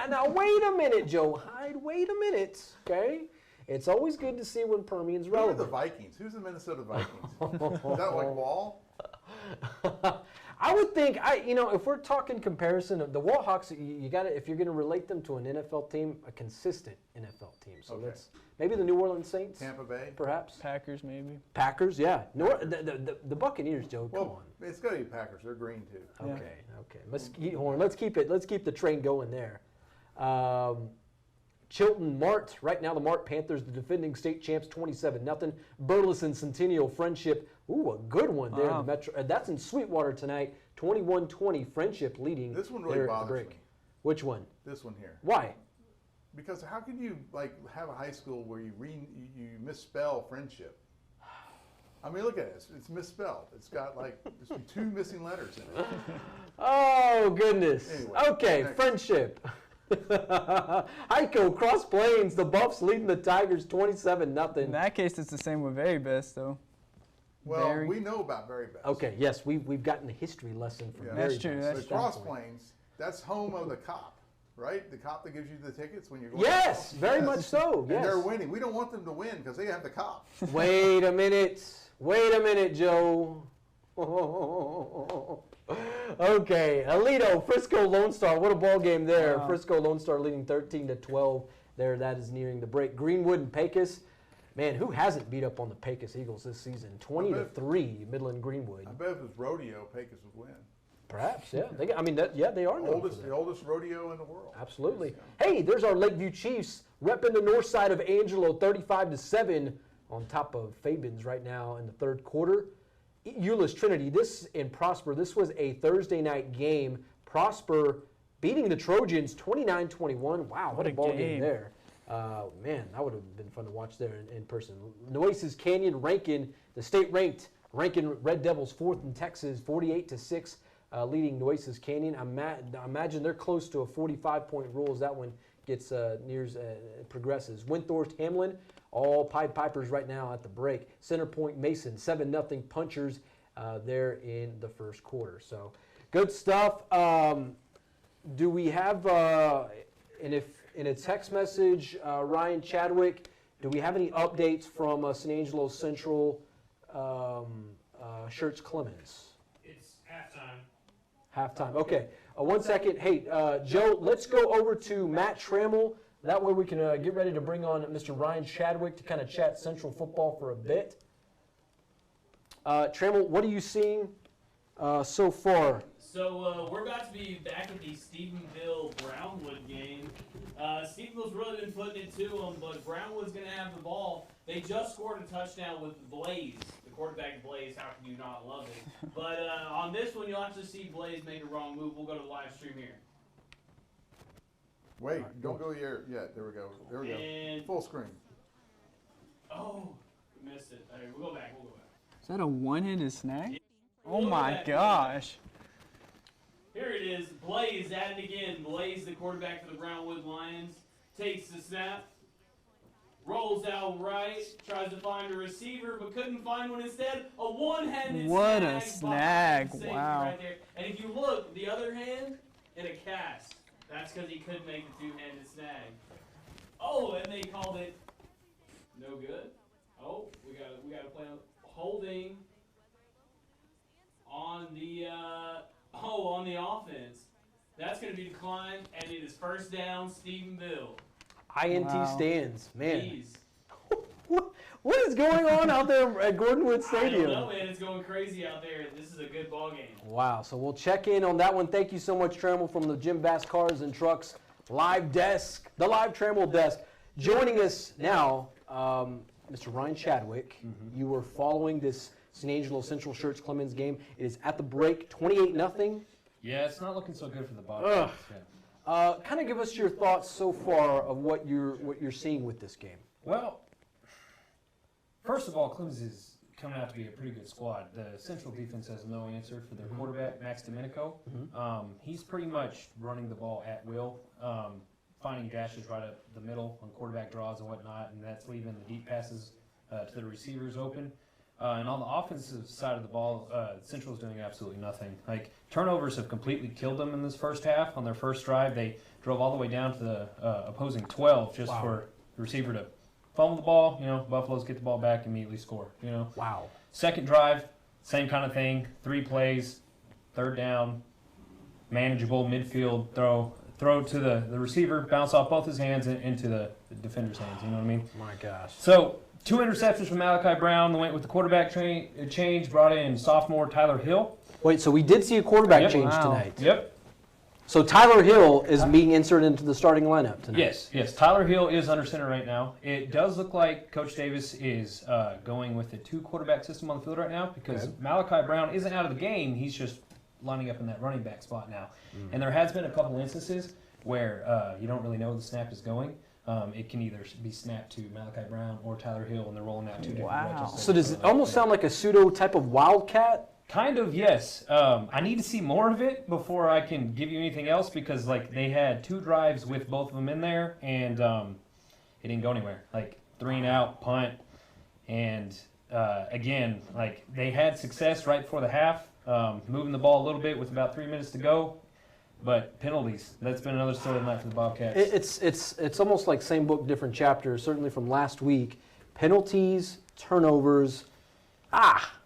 Now, wait a minute, Joe Hyde. Wait a minute, okay? It's always good to see when Permian's who are relevant. the Vikings? Who's the Minnesota Vikings? Is that like Wall? I would think, if we're talking comparison of the Warhawks, you got to, if you're going to relate them to an NFL team, a consistent NFL team. So let's maybe the New Orleans Saints, Tampa Bay, perhaps Packers, maybe. Packers, yeah. The Buccaneers, Joe. Come on. It's got to be Packers. They're green too. Okay. Mesquite Horn. Let's keep the train going there. Chilton Mart. Right now, the Mart Panthers, the defending state champs, 27-0. Burleson Centennial Friendship. Ooh, a good one there. Wow. In the Metro. That's in Sweetwater tonight. 21-20. Friendship leading. This one really there at the bothers break. me. Which one? This one here. Why? Because how can you have a high school where you misspell friendship? I mean, look at it. It's misspelled. It's got there's 2 missing letters in it. Oh, goodness. Anyway, okay, next. Friendship. Heiko, Cross Plains, the Buffs leading the Tigers 27-0. In that case, it's the same with Very Best, though. Well, Very- we know about Very Best. Okay, yes, we've gotten a history lesson from Yeah. Very That's true, Best that's at The that Cross point. Plains, that's home of the cop, right? The cop that gives you the tickets when you're going. Yes, to very much so. And Yes. they're winning. We don't want them to win because they have the cop. Wait a minute, Joe. Okay, Alito, Frisco Lone Star. What a ball game there. Wow. Frisco Lone Star leading 13-12. There, that is nearing the break. Greenwood and Pecos. Man, who hasn't beat up on the Pecos Eagles this season? 20-3, Midland Greenwood. I bet if it was rodeo, Pecos would win. Perhaps, yeah. They are known for that. The oldest rodeo in the world. Absolutely. Hey, there's our Lakeview Chiefs repping the north side of Angelo, 35-7 on top of Fabens right now in the third quarter. Euless Trinity, this in Prosper, this was a Thursday night game. Prosper beating the Trojans 29-21. Wow, what a ball game there. Man, that would have been fun to watch there in person. Nueces Canyon Rankin, the state-ranked Rankin Red Devils, 4th in Texas, 48-6, leading Nueces Canyon. I imagine they're close to a 45-point rule as that one gets progresses. Windthorst Hamlin, all Pied Pipers right now at the break. Center Point Mason, 7-0 punchers there in the first quarter. So good stuff. Do we have, in a text message, Ryan Chadwick, do we have any updates from San Angelo Central Schertz Clemens? It's halftime. Halftime. Okay. 1 second. Hey, Joe, let's go over to Matt Trammell. That way we can get ready to bring on Mr. Ryan Chadwick to kind of chat Central football for a bit. Trammell, what are you seeing so far? So we're about to be back at the Stephenville-Brownwood game. Stephenville's really been putting it to them, but Brownwood's going to have the ball. They just scored a touchdown with Blaze, the quarterback Blaze. How can you not love it? But on this one, you'll actually see Blaze make a wrong move. We'll go to the live stream here. Wait, don't go here yet. There we go. There we And- go. Full screen. Oh, we missed it. All right, we'll go back. Is that a one-handed snag? Oh We'll go my back. gosh. Here it is. Blaze at it again. Blaze, the quarterback for the Brownwood Lions, takes the snap, rolls out right, tries to find a receiver, but couldn't find one. Instead, a one-handed What snag. a snag. Safety Wow. Right there. And if you look, the other hand in a cast. That's because he couldn't make the two-handed snag. Oh, and they called it no good. Oh, we got to play on holding on the on the offense. That's going to be declined, and it is first down, Stephenville. INT Wow. stands. Man, Jeez. what is going on out there at Gordonwood I Stadium? don't know, man. It's going crazy out there. This is a good ball game. Wow, so we'll check in on that one. Thank you so much, Trammell, from the Jim Bass Cars and Trucks live desk, the live Trammell desk. Joining us now, Mr. Ryan Chadwick. You were following this San Angelo Central Schertz Clemens game. It is at the break, 28-0. Yeah, it's not looking so good for the Ugh. Bobcats. Yeah. Kind of give us your thoughts so far of what you're seeing with this game. Well, first of all, Clemens is coming out to be a pretty good squad. The Central defense has no answer for their quarterback, Max Domenico. He's pretty much running the ball at will, finding gashes right up the middle on quarterback draws and whatnot, and that's leaving the deep passes to the receivers open. And on the offensive side of the ball, Central's doing absolutely nothing. Like, turnovers have completely killed them in this first half. On their first drive, they drove all the way down to the opposing 12 just for the receiver to fumble the ball. You know, Buffaloes get the ball back, immediately score. You know. Wow. Second drive, same kind of thing. 3 plays, third down, manageable midfield throw to the receiver, bounce off both his hands and into the defender's hands. You know what I mean? My gosh. So 2 interceptions from Malachi Brown. Went with the quarterback change. Brought in sophomore Tyler Hill. Wait, so we did see a quarterback Yep. change Wow. tonight. Yep. So Tyler Hill is being inserted into the starting lineup tonight. Yes. Tyler Hill is under center right now. It does look like Coach Davis is going with a 2-quarterback system on the field right now because Malachi Brown isn't out of the game. He's just lining up in that running back spot now. And there has been a couple instances where you don't really know where the snap is going. It can either be snapped to Malachi Brown or Tyler Hill, and they're rolling out 2 different wedges. So does it almost sound like a pseudo type of wildcat? Kind of, yes. I need to see more of it before I can give you anything else because, like, they had 2 drives with both of them in there, and it didn't go anywhere. Like, 3 and out, punt, and again, like, they had success right before the half, moving the ball a little bit with about 3 minutes to go, but penalties. That's been another storyline for the Bobcats. It's almost like same book, different chapter, certainly from last week. Penalties, turnovers,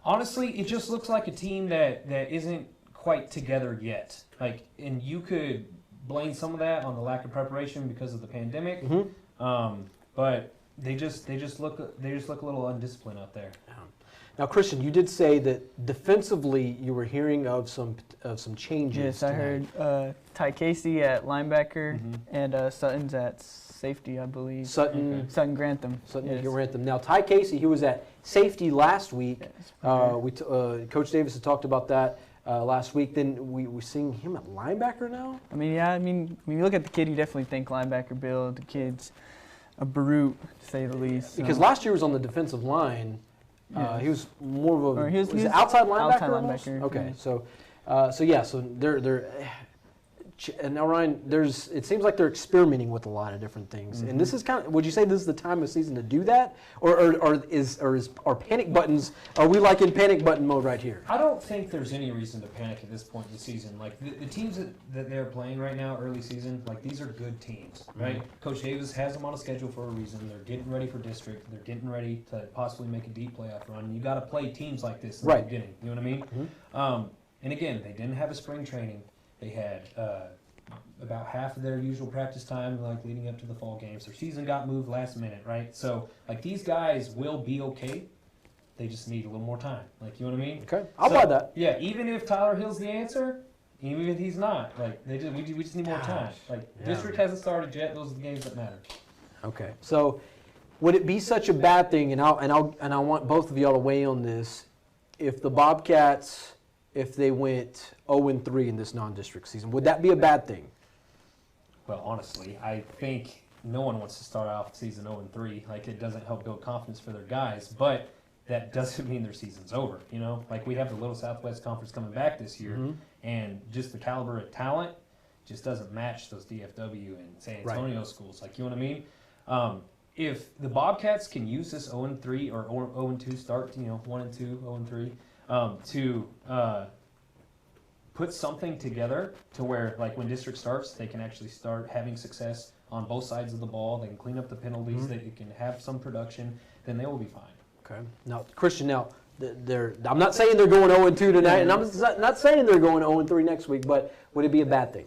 Honestly, it just looks like a team that isn't quite together yet. Like, and you could blame some of that on the lack of preparation because of the pandemic. But they just look a little undisciplined out there. Now, Christian, you did say that defensively you were hearing of some changes. Yes, I heard Ty Casey at linebacker and Sutton's at safety, I believe. Sutton Grantham. Grantham. Now, Ty Casey, he was at safety last week. Coach Davis had talked about that last week. Then we're seeing him at linebacker now? I mean, when you look at the kid, you definitely think linebacker build. The kid's a brute, to say the least. Because last year was on the defensive line. He was more of a he was outside linebacker. Outside almost? linebacker. Okay, so they're and now Ryan, it seems like they're experimenting with a lot of different things, and this is kind of. Would you say this is the time of season to do that, or panic buttons? Are we like in panic button mode right here? I don't think there's any reason to panic at this point in the season. Like the teams that they're playing right now, early season, like these are good teams, right? Coach Davis has them on a schedule for a reason. They're getting ready for district. They're getting ready to possibly make a deep playoff run. You got to play teams like this in the beginning. You know what I mean? And again, they didn't have a spring training. They had about half of their usual practice time, like leading up to the fall games. Their season got moved last minute, right? So, like, these guys will be okay. They just need a little more time. Like, you know what I mean? Okay, I'll buy that. Yeah, even if Tyler Hill's the answer, even if he's not, like, we just need more time. Like, district hasn't started yet. Those are the games that matter. Okay, so would it be such a bad thing? And I want both of y'all to weigh on this. If the Bobcats, if they went 0-3 in this non-district season, would that be a bad thing? Well, honestly, I think no one wants to start off the season 0-3. Like, it doesn't help build confidence for their guys, but that doesn't mean their season's over, you know? Like, we have the Little Southwest Conference coming back this year, and just the caliber of talent just doesn't match those DFW and San Antonio schools. Like, you know what I mean? If the Bobcats can use this 0-3 or 0-2 start, 1-2, 0-3, to put something together to where, like, when district starts, they can actually start having success on both sides of the ball. They can clean up the penalties. They can have some production. Then they will be fine. Okay. Now, Christian, I'm not saying they're going 0-2 tonight, and I'm not saying they're going 0-3 next week, but would it be a bad thing?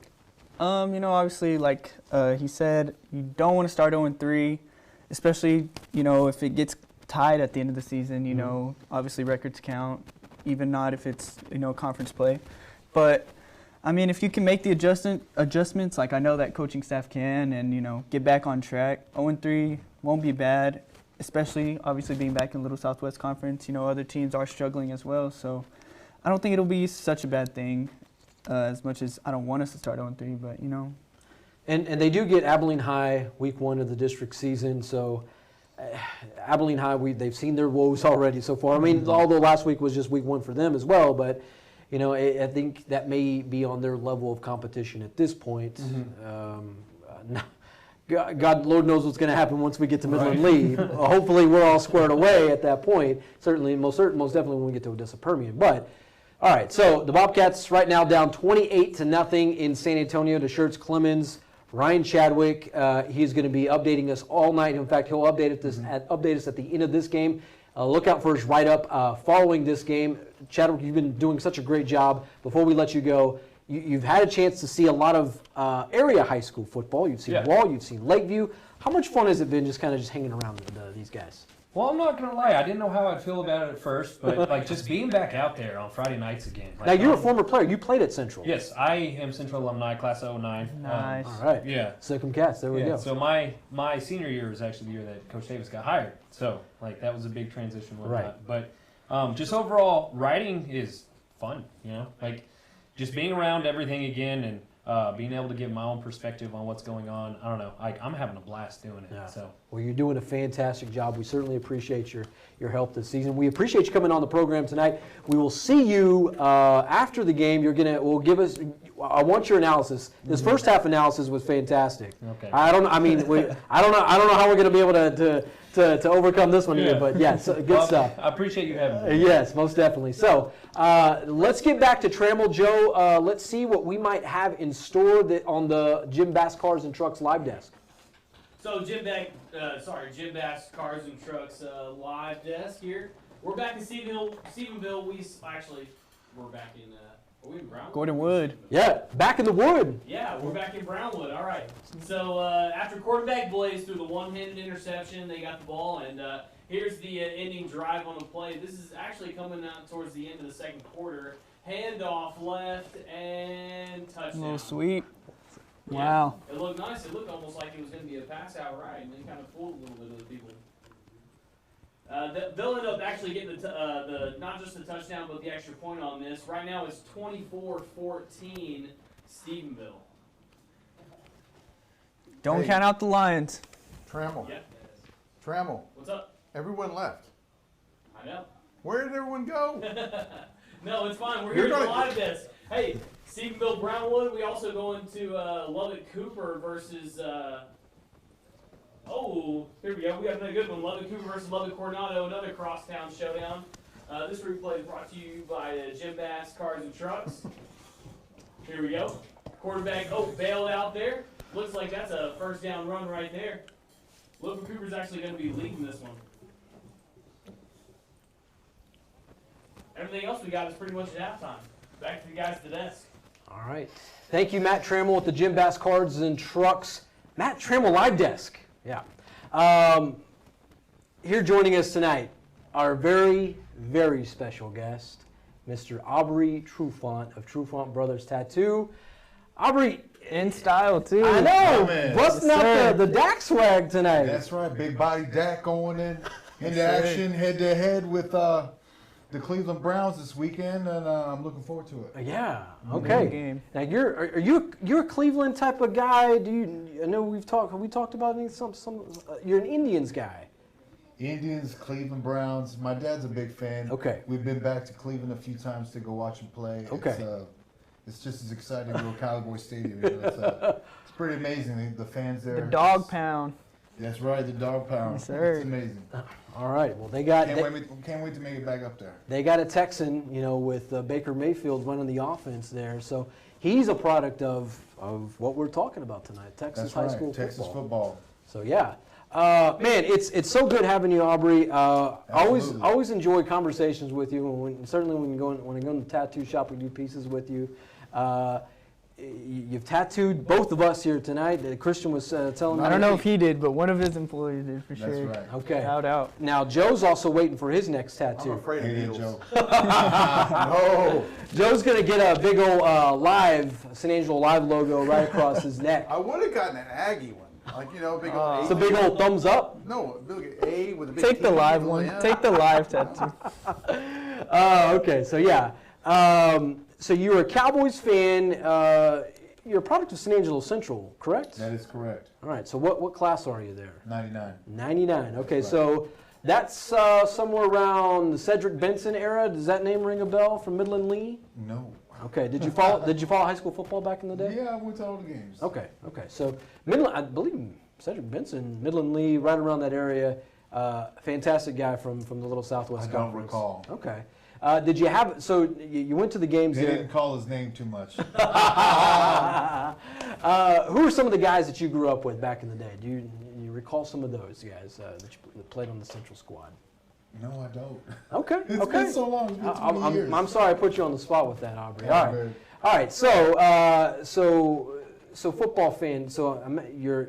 Obviously, like he said, you don't want to start 0-3, especially, if it gets tied at the end of the season. Obviously records count, even not if it's, conference play. But, if you can make the adjustments, like I know that coaching staff can, and, get back on track, 0-3 won't be bad, especially, obviously, being back in Little Southwest Conference. Other teams are struggling as well, so I don't think it'll be such a bad thing, as much as I don't want us to start 0-3, but, And they do get Abilene High week 1 of the district season, so Abilene High, they've seen their woes already so far. Although last week was just week 1 for them as well, but I think that may be on their level of competition at this point. God, Lord knows what's going to happen once we get to Midland Lee. Hopefully, we're all squared away at that point. Certainly, most definitely when we get to Odessa Permian. But all right, so the Bobcats right now down 28-0 in San Antonio to Schertz Clemens. Ryan Chadwick, he's going to be updating us all night. In fact, he'll update us at the end of this game. Look out for his write-up following this game. Chadwick, you've been doing such a great job. Before we let you go, you've had a chance to see a lot of area high school football. You've seen Wall, you've seen Lakeview. How much fun has it been just hanging around with these guys? Well, I'm not gonna lie. I didn't know how I'd feel about it at first, but like just being back out there on Friday nights again. Like, Now, you're a former player. You played at Central. Yes, I am Central alumni, class of 09. Nice. All right. Yeah. Sick'em Cats. There we Yeah, go. so my senior year was actually the year that Coach Davis got hired. So like that was a big transition. Right. But just overall, writing is fun. You know, like just being around everything again and being able to give my own perspective on what's going on. I don't know. I'm having a blast doing it. Yeah. So Well, you're doing a fantastic job. We certainly appreciate your help this season. We appreciate you coming on the program tonight. We will see you after the game. We'll give us. I want your analysis. This first half analysis was fantastic. Okay. I don't know how we're going to be able to overcome this one either. But yeah, so, good stuff. I appreciate you having me. Yes, most definitely. So let's get back to Trammell. Joe, let's see what we might have in store on the Jim Bass Cars and Trucks live desk. So Jim Bass Cars and Trucks live desk here. We're back in Stephenville. We're back in. Are we in Brownwood? Gordon Wood. Yeah, back in the wood. Yeah, we're back in Brownwood. All right. So after quarterback Blaze threw the one-handed interception, they got the ball, and here's the ending drive on the play. This is actually coming out towards the end of the second quarter. Handoff left and A touchdown. little sweep. Yeah, Wow. It looked nice. It looked almost like it was going to be a pass outright, and they kind of fooled a little bit of the people. They'll end up actually getting the not just the touchdown, but the extra point on this. Right now it's 24-14 Stephenville. Don't Hey. count out the Lions. Trammell. Yep. Trammell. What's up? Everyone left. I know. Where did everyone go? No, it's fine. We're You're here to gonna- live this. Hey, Stephenville Brownwood. We also go into Lubbock Cooper versus. Here we go. We got another good one. Lubbock Cooper versus Lubbock Coronado. Another crosstown showdown. This replay is brought to you by Jim Bass Cars and Trucks. Here we go. Quarterback bailed out there. Looks like that's a first down run right there. Lubbock Cooper's actually going to be leading this one. Everything else we got is pretty much at halftime. Back to the guys at the desk. All right. Thank you, Matt Trammell with the Jim Bass Cars and Trucks. Matt Trammell live desk. Yeah. Here joining us tonight, our very, very special guest, Mr. Aubry Trufant of Trfant Brothers Tattoo. Aubrey, In style, too. I know, Yeah, man. busting Yes, sir. out the Dak swag tonight. That's right, big body Dak going into Yes, action head to head with the Cleveland Browns this weekend, and I'm looking forward to it. Yeah. Good Okay. game. Now you're a Cleveland type of guy. I know we talked about you're an Indians guy. Indians, Cleveland Browns. My dad's a big fan. Okay. We've been back to Cleveland a few times to go watch him play. Okay. It's just as exciting as Cowboy Stadium. You know, it's pretty amazing. The fans there. The dog pound. That's right, the dog pound. Yes, sir. It's amazing. All right. Well, they got Can't wait to make it back up there. they got a Texan, with Baker Mayfield running the offense there. So he's a product of what we're talking about tonight, Texas That's high right, school Texas football. football. So yeah, man, it's so good having you, Aubrey. Absolutely. Always enjoy conversations with you, and certainly when I go to the tattoo shop, we do pieces with you. You've tattooed both of us here tonight. Christian was telling me. I don't know if he did, but one of his employees did for That's sure. right. Okay. Shout out. Now Joe's also waiting for his next I'm tattoo. afraid of Hey, needles. Joe. No. Joe's gonna get a big old San Angelo Live logo right across his neck. I would have gotten an Aggie one. Like, big old It's a A. big old thumbs up. No, big A with a big Take the T, live little one. M. Take the live tattoo. Okay, so yeah. So you're a Cowboys fan. You're a product of San Angelo Central, correct? That is correct. All right. So what class are you there? 99. 99. Okay, Right. so that's somewhere around the Cedric Benson era. Does that name ring a bell from Midland Lee? No. Okay. Did you follow high school football back in the day? Yeah, I went to all the games. Okay. So Midland, I believe Cedric Benson, Midland Lee, right around that area. Fantastic guy from the Little Southwest I don't Conference. recall. Okay. Did you have? So you went to the games They there. didn't call his name too much. Who are some of the guys that you grew up with back in the day? Do you recall some of those guys that played on the Central squad? No, I don't. Okay. It's okay. been so long. It's been too many years. I'm sorry I put you on the spot with that, Aubrey. Yeah, All right. man. All right. So football fan. So you're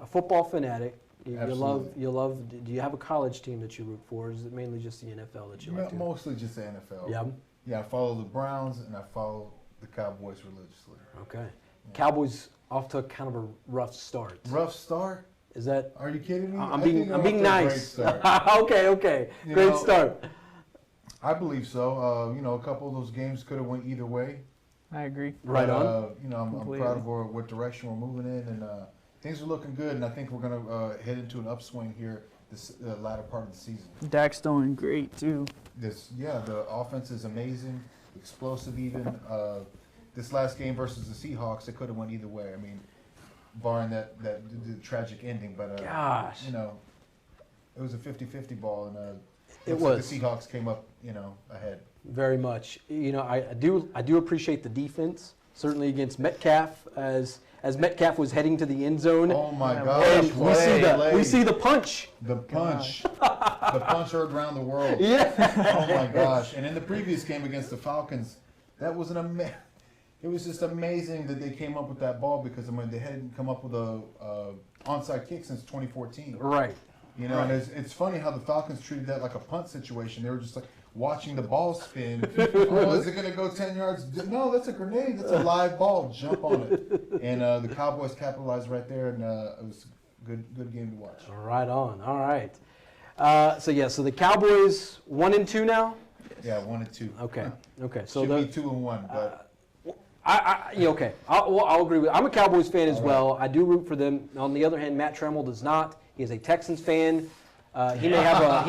a football fanatic. You Absolutely. love. Do you have a college team that you root for? Or is it mainly just the NFL that you like to? Mostly just the NFL. Yeah. Yeah, I follow the Browns and I follow the Cowboys religiously. Okay. Yeah. Cowboys off to kind of a rough start. Rough start? Is that? Are you kidding me? I'm I being think they're I'm being off to a nice. great start. Okay. You Great know, start. I believe so. A couple of those games could have went either way. I agree. Right But, on. I'm Completely. proud of what direction we're moving in, and things are looking good. And I think we're going to head into an upswing here this latter part of the season. Dak's doing great too. The offense is amazing, explosive even. This last game versus the Seahawks, it could have went either way. I mean, barring the tragic ending, but Gosh. it was a 50-50 ball, and It looks like was. the Seahawks came up, ahead. Very much. I do appreciate the defense, certainly against Metcalf, as Metcalf was heading to the end zone. Oh my Yeah, gosh! and we see the the punch. punch, the punch heard around the world. Yeah. Oh my gosh! And in the previous game against the Falcons, that was it was just amazing that they came up with that ball because they hadn't come up with a onside kick since 2014. Right. And it's funny how the Falcons treated that like a punt situation. They were just like watching the ball spin. Oh, is it going to go 10 yards? No, that's a grenade. That's a live ball. Jump on it. And the Cowboys capitalized right there, and it was a good game to watch. Right on. All right. So the Cowboys 1-2 now. Yeah, 1-2. Okay. So Should be 2-1, but okay. I'll agree with. I'm a Cowboys fan as well. I do root for them. On the other hand, Matt Trammell does not. He is a Texans fan. He may have a.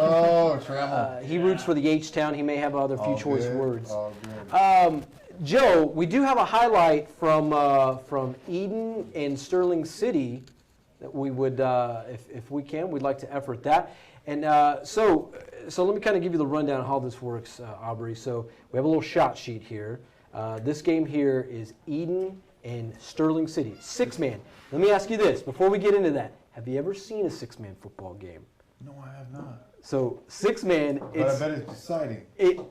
oh, Trammell. He roots for the H-Town. He may have other few choice good. words. All good. Joe, we do have a highlight from Eden and Sterling City that we would, if we can, we'd like to effort that. And so let me kind of give you the rundown of how this works, Aubry. So we have a little shot sheet here. This game here is Eden and Sterling City, 6-man. Let me ask you this before we get into that. Have you ever seen a 6-man football game? No, I have not. So 6-man, But I bet it's exciting.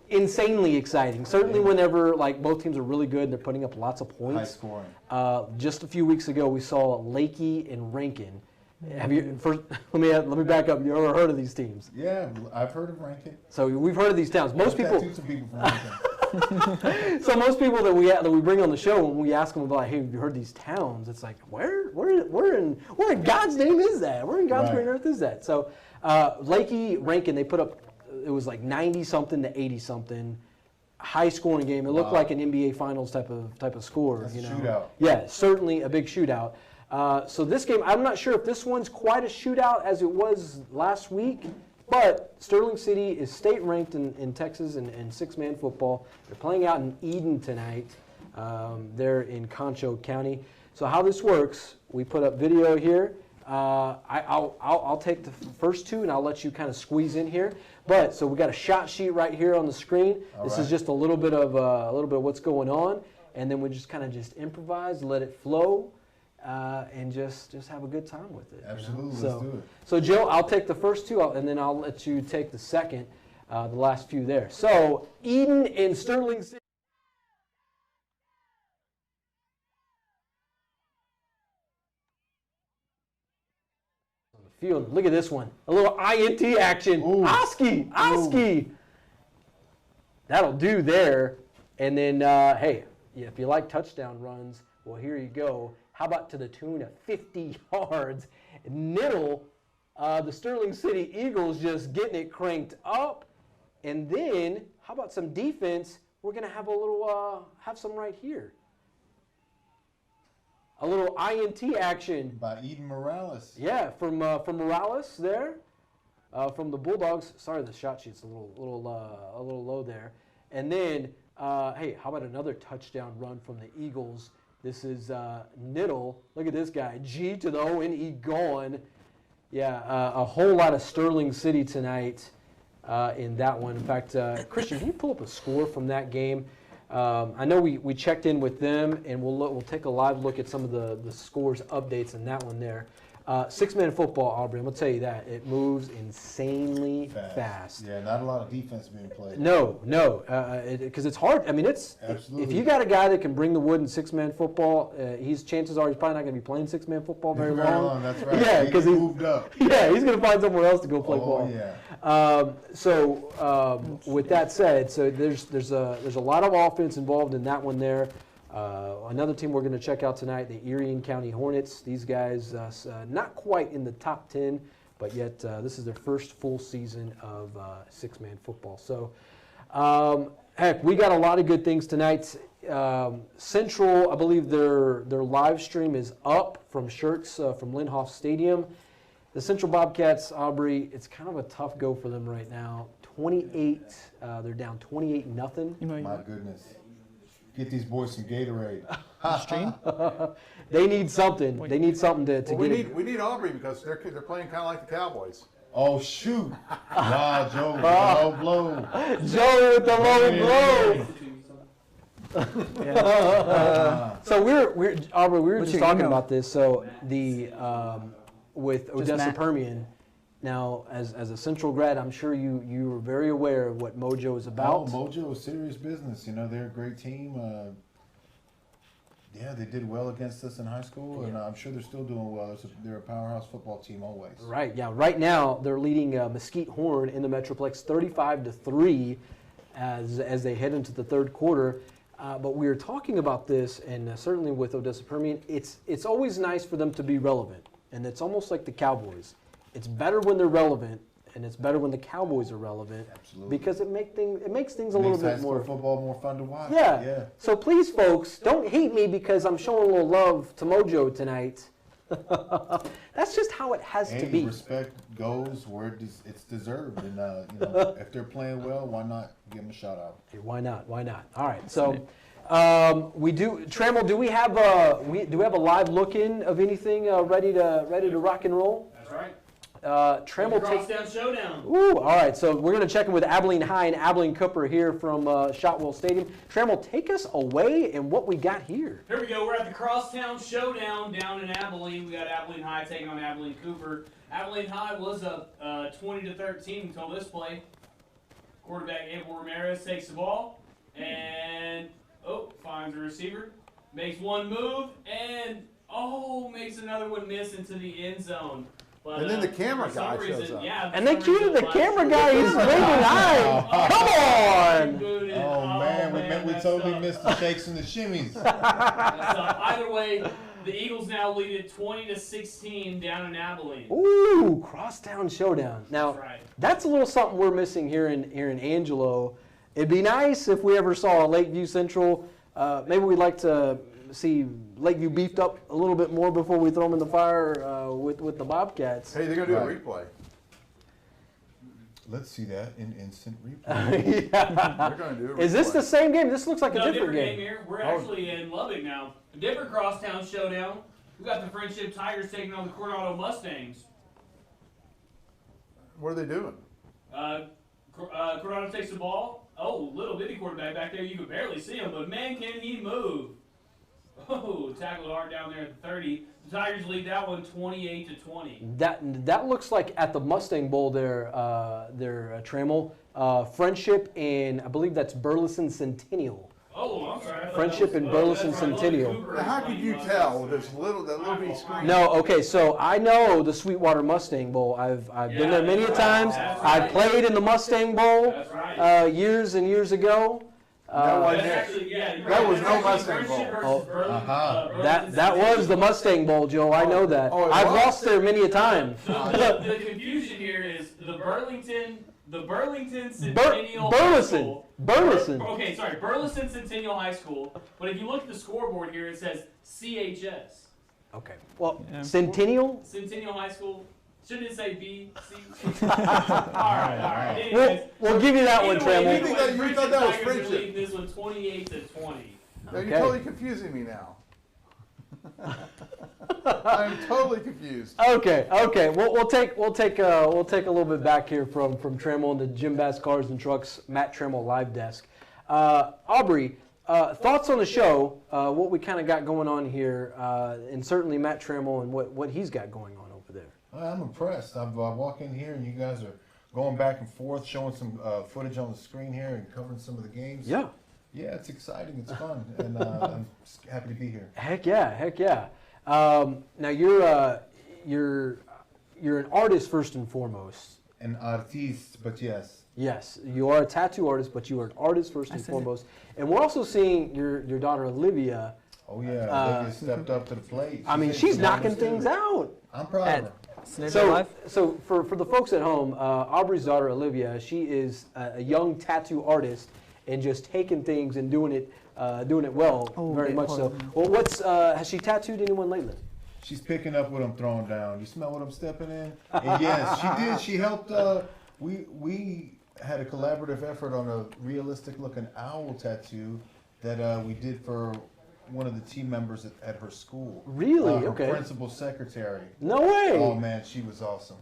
insanely exciting. Certainly whenever both teams are really good, they're putting up lots of High points. scoring. Just a few weeks ago, we saw Lakey and Rankin. Have you? First, let me back up. You ever heard of these teams? Yeah, I've heard of Rankin. So we've heard of these towns. Most I've people. tattooed some people from Rankin. So most people that we bring on the show, when we ask them about, hey, have you heard these towns? It's like, where in God's name is that? Where in God's green earth is that? So Lakey, Rankin, they put up, it was like 90-something to 80-something, high scoring game. It looked like an NBA Finals type of score. That's a shootout. Yeah, certainly a big shootout. So this game, I'm not sure if this one's quite a shootout as it was last week, but Sterling City is state ranked in Texas in 6-man football. They're playing out in Eden tonight. They're in Concho County. So how this works, we put up video here. I'll take the first two and I'll let you kind of squeeze in here. But so we got a shot sheet right here on the screen. This is just a little bit of what's going on, and then we just kind of improvise, let it flow. And just have a good time with it. Absolutely, So, let's do it. So Joe, I'll take the first two, and then I'll let you take the second, the last few there. So Eden and Sterling City. On the field, look at this one. A little INT action. Ooh. Oski. That'll do there. And then, hey, if you like touchdown runs, well, here you go. How about to the tune of 50 yards? Niddle, the Sterling City Eagles just getting it cranked up. And then, how about some defense? We're going to have a little, have some right here. A little INT action. By Eden Morales. Yeah, from Morales there, from the Bulldogs. Sorry, the shot sheet's a little low there. And then, hey, how about another touchdown run from the Eagles? This is Niddle. Look at this guy. G to the O-N-E gone. Yeah, a whole lot of Sterling City tonight in that one. In fact, Christian, can you pull up a score from that game? I know we checked in with them, and we'll take a live look at some of the scores updates in that one there. Six-man football, Aubrey, I'm going to tell you that. It moves insanely fast. Yeah, not a lot of defense being played. No, because it's hard. I mean, Absolutely. if you got a guy that can bring the wood in six-man football, chances are he's probably not going to be playing six-man football very long. That's right. Yeah, because he moved up. Yeah, he's going to find somewhere else to go play ball. Yeah. With that said, so there's a lot of offense involved in that one there. Another team we're going to check out tonight, the Erie County Hornets. These guys not quite in the top 10, but yet this is their first full season of six-man football. So, heck, we got a lot of good things tonight. Central, I believe their live stream is up from shirts from Lindhoff Stadium. The Central Bobcats, Aubrey, it's kind of a tough go for them right now. 28, they're down 28-0. My goodness. Get these boys some Gatorade. Stream? They need something. They need something to Well, get we need Aubry because they're playing kind of like the Cowboys. Oh, shoot. Wow, Joe with the low blow. Joe with the low blow. So we're Aubrey, we were just talking about this. So the with Odessa Permian. Now, as a Central grad, I'm sure you were very aware of what Mojo is about. Oh, Mojo is serious business. You know, they're a great team. Yeah, they did well against us in high school, and I'm sure they're still doing well. They're a powerhouse football team always. Right. Yeah. Right now, they're leading Mesquite Horn in the Metroplex 35-3 as they head into the third quarter. But we were talking about this, and certainly with Odessa Permian, it's always nice for them to be relevant, and it's almost like the Cowboys. It's better when they're relevant, and it's better when the Cowboys are relevant. Absolutely. Because it makes things a little bit more football more fun to watch. Yeah. So please, folks, don't hate me because I'm showing a little love to Mojo tonight. That's just how it has to be. Respect goes where it's deserved, and if they're playing well, why not give them a shout out? Hey, why not? All right. So we do. Trammell, do we have a live look-in of anything ready to rock and roll? That's right. Trammell Crosstown Showdown. Ooh, all right. So we're going to check in with Abilene High and Abilene Cooper here from Shotwell Stadium. Trammell, take us away and what we got here. Here we go. We're at the Crosstown Showdown down in Abilene. We got Abilene High taking on Abilene Cooper. Abilene High was up 20-13 until this play. Quarterback Abel Ramirez takes the ball and finds a receiver, makes one move and makes another one miss into the end zone. But, and then the camera guy shows up. Yeah, and they cued the camera guy. He's waving high. Come on! Oh man, we totally missed the shakes and the shimmies. So either way, the Eagles now lead it 20-16 down in Abilene. Ooh, Crosstown Showdown. Now, that's a little something we're missing here in Angelo. It'd be nice if we ever saw a Lakeview Central. Maybe we'd like to see Lakeview beefed up a little bit more before we throw them in the fire with the Bobcats. Hey, they're going to do a replay. Let's see that in instant replay. Yeah. They're going to do a replay. Is this the same game? This looks like a different game. Here. We're actually in Lubbock now. A different Crosstown Showdown. We got the Friendship Tigers taking on the Coronado Mustangs. What are they doing? Coronado takes the ball. Oh, little bitty quarterback back there. You can barely see him, but man, can he move. Oh, tackled hard down there at the 30. The Tigers lead that one 28-20. That looks like at the Mustang Bowl there, Trammell. Friendship and I believe that's Burleson Centennial. Oh, I'm sorry. Friendship and Burleson Centennial. Now, how could you tell with that little bitty screen? No, okay, so I know the Sweetwater Mustang Bowl. I've been there many times. I played in the Mustang Bowl years and years ago. That was no Mustang Bowl. That was the Mustang Bowl, Joe. I know that. I've lost there many a time. So the confusion here is the Burlington Centennial High School. Burleson. Burleson Centennial High School. But if you look at the scoreboard here, it says CHS. Okay. Well, Centennial High School. Shouldn't it say B, C? All right. Anyways, we'll give you that one, Trammell. You thought that was Friendship. This one 28-20. Now you're totally confusing me now. I'm totally confused. Okay. We'll take a little bit back here from Trammell and the Jim Bass Cars and Trucks Matt Trammell live desk. Aubrey, thoughts on the show? What we kind of got going on here, and certainly Matt Trammell and what he's got going on over I'm impressed. I've walked in here and you guys are going back and forth, showing some footage on the screen here and covering some of the games. Yeah. Yeah, it's exciting. It's fun, and I'm just happy to be here. Heck yeah. Now you're an artist first and foremost. An artiste, but yes. Yes, you are a tattoo artist, but you are an artist first and foremost. And we're also seeing your daughter Olivia. Oh yeah, Olivia stepped up to the plate. I mean, she's knocking things out. I'm proud of her. So for the folks at home, Aubry's daughter Olivia, she is a young tattoo artist and just taking things and doing it well, very much so. Well, has she tattooed anyone lately? She's picking up what I'm throwing down. You smell what I'm stepping in? And yes, she did. She helped. We had a collaborative effort on a realistic looking owl tattoo that we did for one of the team members at her school. Really? Her Okay. principal secretary. No way. Oh man, she was awesome.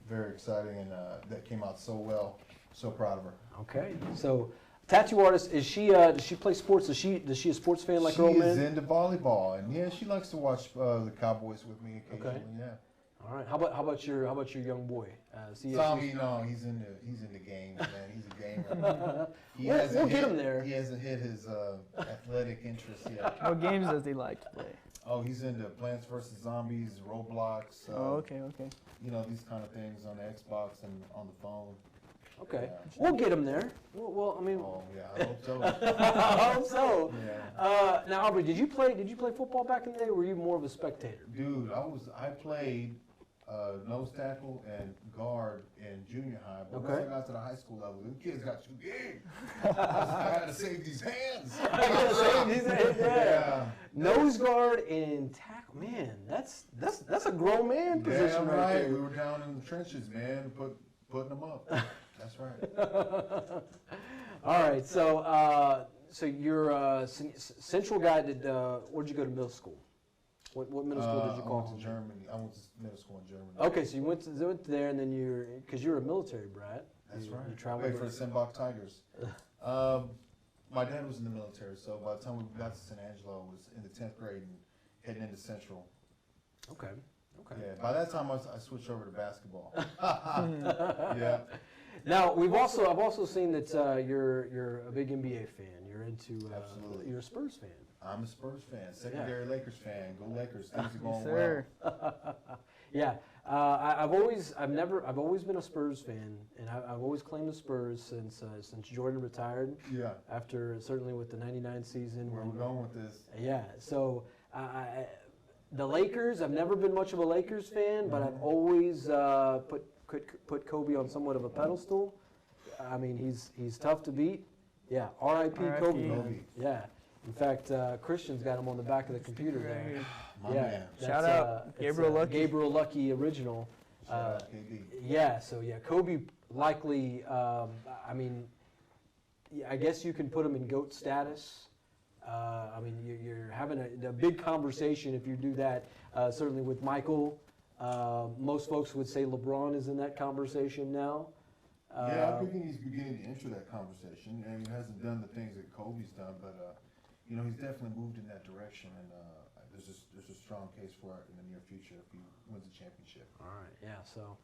Very exciting, and that came out so well. So proud of her. Okay. So, tattoo artist, does she play sports? Is she a sports fan like her old man? She is into volleyball, and yeah, she likes to watch the Cowboys with me occasionally. Okay. Yeah. All right. How about your young boy? Tommy, no, he's into games, man. He's a gamer. We'll get him there. He hasn't hit his athletic interest yet. What games does he like to play? Oh, he's into Plants vs. Zombies, Roblox. Okay. You know, these kind of things on the Xbox and on the phone. Okay. Yeah. We'll get him there. Well, I mean. Oh yeah, I hope so. I hope so. Yeah. Now, Aubry, did you play football back in the day, or were you more of a spectator? Dude, I played nose tackle and guard in junior high, but once I got to the high school level, them kids got too big. I gotta save these hands. Yeah. Nose guard and tackle, man, that's a grown man position right there. We were down in the trenches, man, putting them up. That's right. All right, so you're a Central guy. Where'd you go to middle school? What middle school did you I go went to? to Germany. I went to middle school in Germany. Okay, so you went there, and then because you're a military brat. That's right. You traveled Played for the Simbach Tigers. My dad was in the military, so by the time we got to San Angelo, I was in the 10th grade and heading into Central. Okay. Yeah, by that time I switched over to basketball. Yeah. Now I've also seen that you're a big NBA fan. You're into Absolutely. You're a Spurs fan. I'm a Spurs fan, secondary Lakers fan. Go Lakers! Things are going Yes, sir. well. Yeah, I've always been a Spurs fan, and I've always claimed the Spurs since Jordan retired. Yeah. After certainly with the '99 season. Where we're going with this? Yeah. So the Lakers. I've never been much of a Lakers fan, but I've always put Kobe on somewhat of a pedestal. I mean, he's tough to beat. Yeah. R.I.P. Kobe. Kobe. Yeah. In fact, Christian's got him on the back of the computer there. My man. Shout out Gabriel Lucky. Gabriel Lucky original. Shout out KB. Yeah, so Kobe likely, I mean, I guess you can put him in GOAT status. I mean, you're having a big conversation if you do that, certainly with Michael. Most folks would say LeBron is in that conversation now. Yeah, I think he's beginning to enter that conversation, and he hasn't done the things that Kobe's done, but you know, he's definitely moved in that direction, and there's a strong case for it in the near future if he wins the championship. All right, yeah. So,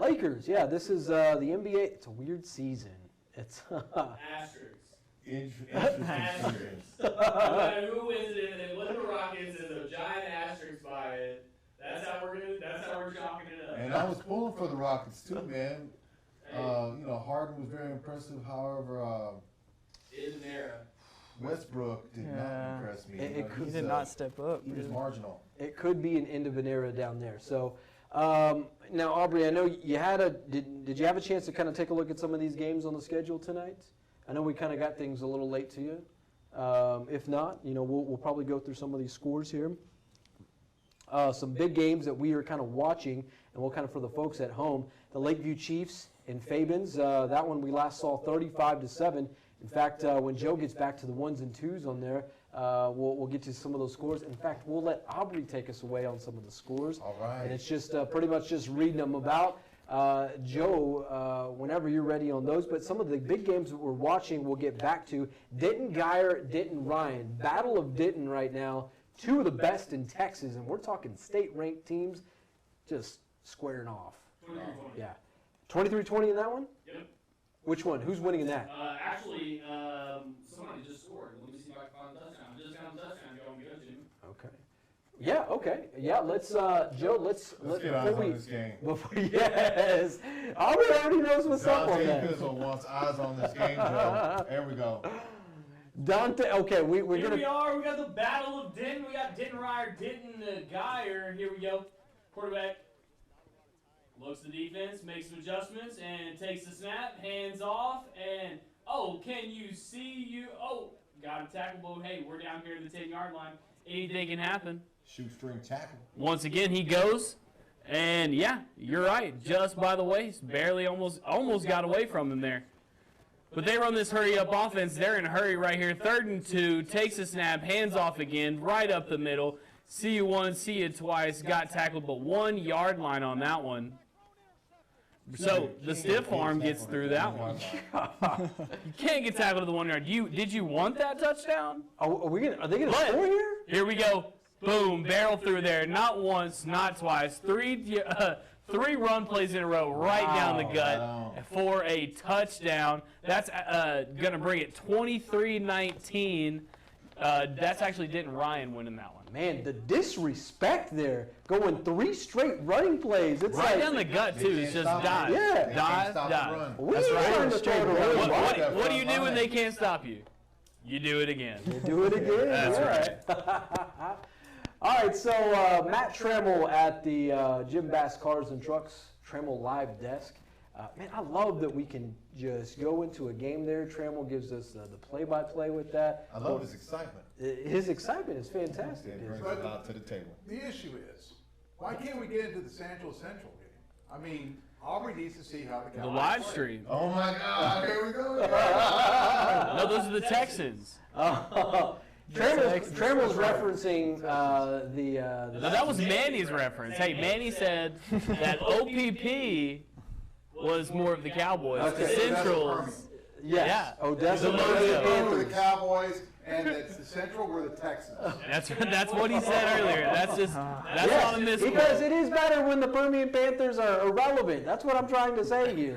Lakers, yeah. This is the NBA. It's a weird season. It's Asterisks. Interesting. Asterisks. No matter who wins it, and what the Rockets is a giant asterisk by it. That's how we're chalking it up. And I was pulling for the Rockets too, man. You know, Harden was very impressive. However, In an era. Westbrook did not impress me. He did not step up. He was marginal. It could be an end of an era down there. So now, Aubry, I know you had did you have a chance to kind of take a look at some of these games on the schedule tonight? I know we kind of got things a little late to you. If not, you know, we'll probably go through some of these scores here. Some big games that we are kind of watching, and we'll kind of for the folks at home, the Lakeview Chiefs and Fabens. That one we last saw 35-7. In fact, when Joe gets back to the ones and twos on there, we'll get to some of those scores. In fact, we'll let Aubry take us away on some of the scores. All right. And it's just pretty much just reading them about. Joe, whenever you're ready on those. But some of the big games that we're watching, we'll get back to. Denton Guyer, Denton Ryan. Battle of Denton right now. Two of the best in Texas, and we're talking state-ranked teams just squaring off. 23-20. Yeah. 23-20 in that one? Yep. Which one? Who's winning in that? Actually, somebody just scored. Let me see if I can find a touchdown. I just got a touchdown. If y'all want me to go, Jimmy. Okay. Yeah, okay. Yeah, let's, Joe, let's get eyes on this game. Yes. Aubrey already knows what's up on Dante that. Fizzle wants eyes on this game, Joe. There we go. Dante, okay, we're Here going we to. are. We got the Battle of Denton. We got Denton Ryer, Denton Geyer. Here we go. Quarterback looks the defense, makes some adjustments, and takes the snap. Hands off, and can you see you? Got a tackle, but hey, we're down here at the 10-yard line. Anything can happen. Shoestring tackle. Once again, he goes, and yeah, you're right. Just by the waist, barely, almost got away from him there. But they run this hurry-up offense. They're in a hurry right here. 3rd and 2, takes a snap, hands off again, right up the middle. See you once, see you twice. Got tackled, but 1-yard line on that one. So the stiff arm gets through that one. You can't get tackled to the 1 yard. Did you want that touchdown? Are they going to score here? Here we go. Boom, barrel through there. Not once, not twice. Three run plays in a row right down the gut for a touchdown. That's going to bring it 23-19. That's actually Denton Ryan winning that one. Man, the disrespect there. Going 3 straight running plays. It's Right like, down the gut, too. It's just dive. Yeah. Dive, That's right. What do you do when they can't stop you? You do it again. You do it again. That's right. All right, so Matt Trammell at the Jim Bass Cars and Trucks Trammell Live desk. Man, I love that we can just go into a game there. Trammell gives us the play-by-play with that. I love his excitement. His excitement is fantastic. It brings a lot to the table. The issue is, why can't we get into the Central game? I mean, Aubrey needs to see how the The live stream. Oh my God, here we go. No, those are the Texans. Trammell's referencing No, that was Manny's reference. Hey, Manny said that OPP was more of the Cowboys. Okay. The Centrals. yes. Yeah. Odessa The were logo. the Were the Panthers. Cowboys, and the Central were the Texans. That's what he said earlier. That's not a misquote. Because it is better when the Permian Panthers are irrelevant. That's what I'm trying to say here.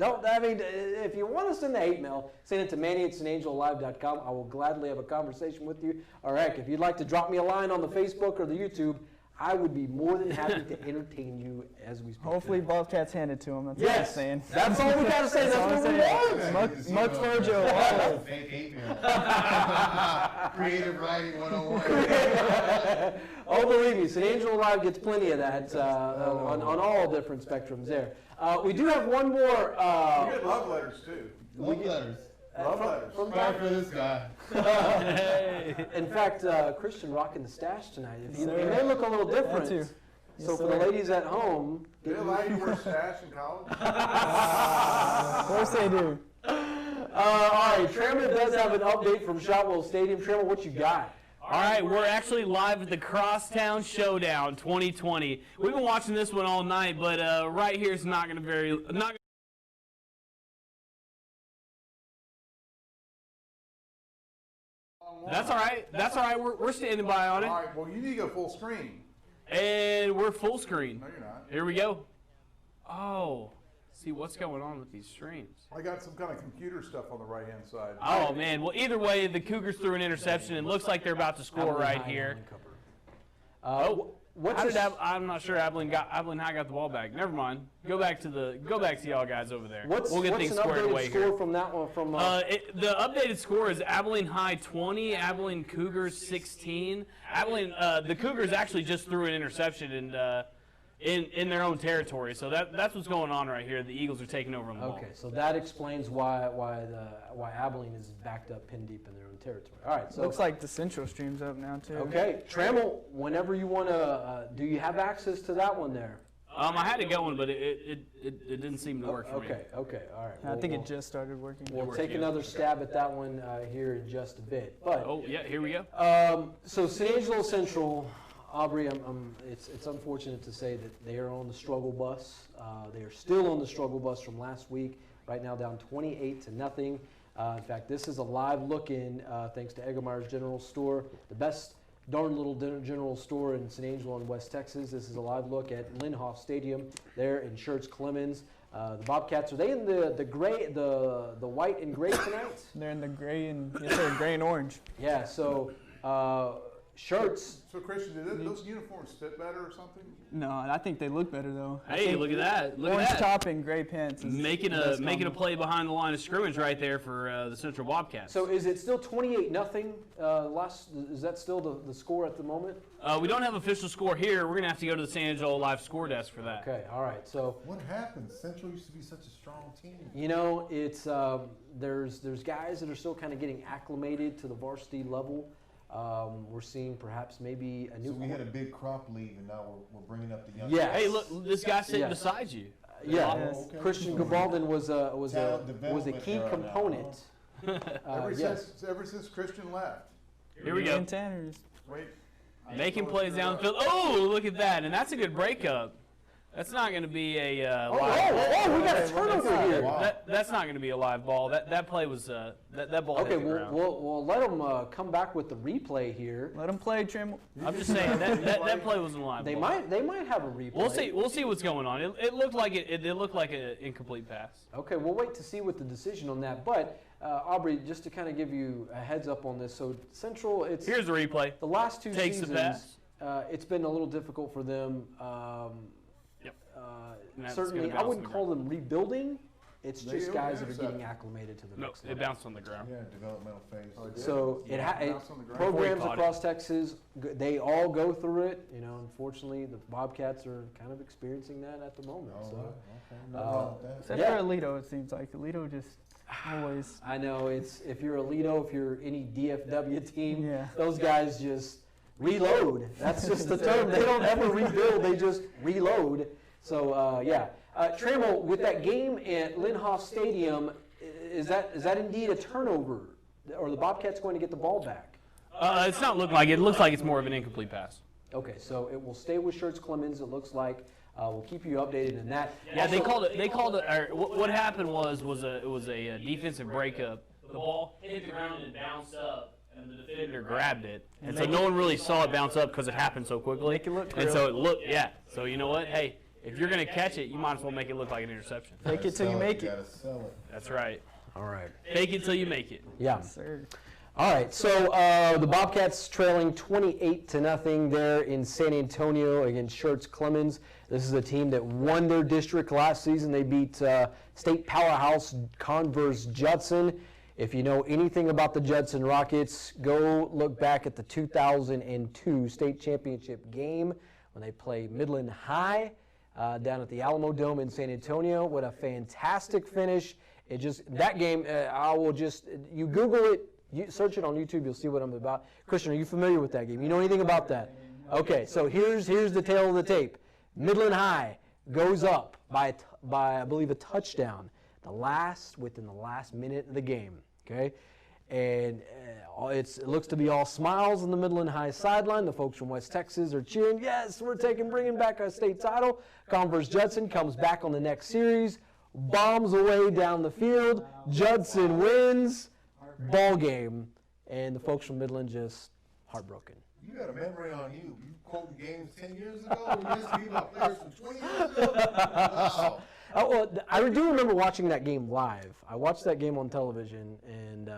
If you want to send the hate mail, send it to manny@sanangelalive.com. I will gladly have a conversation with you. Or heck, if you'd like to drop me a line on the Facebook or the YouTube, I would be more than happy to entertain you as we speak. Hopefully Bobcats hand it to him. That's Yes, what I'm saying. that's all we got to say. That's what we want. Much for Joe. Fake hate mail. Creative writing 101. Oh, believe me, San Angelo Live gets plenty of that on all different spectrums there. We do have one more. We get love letters, too. Love letters. Love letters. Sorry for this guy. In fact, Christian rocking the stash tonight. He may look a little different. That too. So Yes, for the sir. ladies at home, Did they allow you to wear stash in college? Of course they do. all right, Trammell does have an update from Shotwell Stadium. Trammell, what you got? All right, we're actually live at the Crosstown Showdown 2020. We've been watching this one all night, but right here is not going to That's all right. That's all right. We're standing by on All it, right, well, you need to go full screen. and we're full screen. No, you're not. Here we go. Oh, see what's going on with these streams. I got some kind of computer stuff on the right-hand side. Oh man. Well, either way, the Cougars threw an interception. It looks like they're about to score Abilene right High here. line cover. What's How did your- I'm not sure Abilene High got the ball back. Never mind. Go back to y'all guys over there. What's we'll get an things squared updated away score here. from that one? From The updated score is Abilene High 20, Abilene Cougars 16. The Cougars actually just threw an interception in their own territory, so that's what's going on right here. The Eagles are taking over on the ball. okay, so that explains why Abilene is backed up, pin deep in their own territory. All right, so Looks like the Central stream's up now too. okay, Trammell, whenever you want to, do you have access to that one there? I had it going, but it didn't seem to work for me. Okay, all right. I think We'll- it just started working. We'll worked, take yeah. another stab at that one here in just a bit. But Oh yeah, here we go. so San Angelo Central, Aubrey, it's unfortunate to say that they are on the struggle bus. They are still on the struggle bus from last week. Right now, down 28-0. In fact, this is a live look-in thanks to Eggemeyer's General Store. The best Darn Little General Store in San Angelo in West Texas. This is a live look at Linhoff Stadium there in Schertz Clemens. The Bobcats, are they in the gray, the white and gray tonight? They're in the gray and gray and orange. Yeah. So Schertz. So Christian, did those uniforms fit better or something? No, I think they look better though. Hey, look at that! Look Orange at that! top and gray pants. Is Making the best a combo. play behind the line of scrimmage right there for the Central Bobcats. So is it still 28-0? Is that still the score at the moment? We don't have official score here. We're gonna have to go to the San Angelo Live score desk for that. Okay. All right. So. What happened? Central used to be such a strong team. You know, it's there's guys that are still kind of getting acclimated to the varsity level. We're seeing perhaps maybe a new. So we had a big crop leave, and now we're bringing up the young. Yeah. Hey, look, this guy sitting Yeah. beside you. Yeah, Yes. Okay. Christian Gabaldon was a Talent key development era now, component. Yes. Ever since Christian left. Here we go. And Tanners. Wait. Making plays down the field. Oh, look at that. And that's a good breakup. That's not going to be a live ball. We got a turnover here. Wow. That's not going to be a live ball. That play was that ball Okay, hit the ground. we'll let them come back with the replay here. Let them play, Trammell. I'm just saying that play wasn't a live They ball. might have a replay. We'll see what's going on. It looked like it looked like an incomplete pass. Okay, we'll wait to see what the decision on that. But Aubry, just to kind of give you a heads up on this, so Central, it's Here's the replay. the last two Takes the seasons. pass. It's been a little difficult for them. Yep. And that's Certainly, gonna I bounce wouldn't on the call them rebuilding. It's They just don't guys that are intercept. getting acclimated to the No, next it level. bounced on the ground. Yeah, developmental phase. Oh, it did? So Yeah, bounce on the ground. programs Before he caught across Texas, they all go through it. You know, unfortunately, the Bobcats are kind of experiencing that at the moment. All So. right, okay. No wrong with that. Except Yeah. for Alito, it seems like. Alito just always. I know it's if you're Alito, if you're any DFW team, Yeah. those guys just reload. That's just the term. They don't ever rebuild. They just reload. So yeah, Trammell, with that game at Linhoff Stadium, is that indeed a turnover, or the Bobcats going to get the ball back? It's not looking like it. It looks like it's more of an incomplete pass. Okay, so it will stay with Schertz Clemens. It looks like we'll keep you updated in that. Yeah, they Also- called it. They called it. Or what happened was a defensive breakup. The ball hit the ground and bounced up, and the defender grabbed it, and so no one really saw it bounce up because it happened so quickly. Make it look And real. so it looked. Yeah. So you know what? Hey, if you're gonna catch it, you might as well make it look like an interception. Fake it till you make it. Gotta sell it. That's right. All right. Fake it till you make it. Yeah. Sir. All right, so the Bobcats trailing 28-0 there in San Antonio against Schertz Clemens. This is a team that won their district last season. They beat state powerhouse Converse Judson. If you know anything about the Judson Rockets, go look back at the 2002 state championship game when they played Midland High down at the Alamo Dome in San Antonio. What a fantastic finish. It just, that game, you Google it, you search it on YouTube, you'll see what I'm about. Christian, are you familiar with that game? You know anything about that? Okay, so here's the tail of the tape. Midland High goes up by I believe a touchdown within the last minute of the game. Okay, and it looks to be all smiles on the Midland High sideline. The folks from West Texas are cheering. Yes, we're bringing back our state title. Converse Judson comes back on the next series, bombs away down the field. Judson wins. Ball game, and the folks from Midland just heartbroken. You got a memory on you. You quoting games 10 years ago? You used to be about players from 20 years ago? Wow. Well, I do remember watching that game live. I watched that game on television, and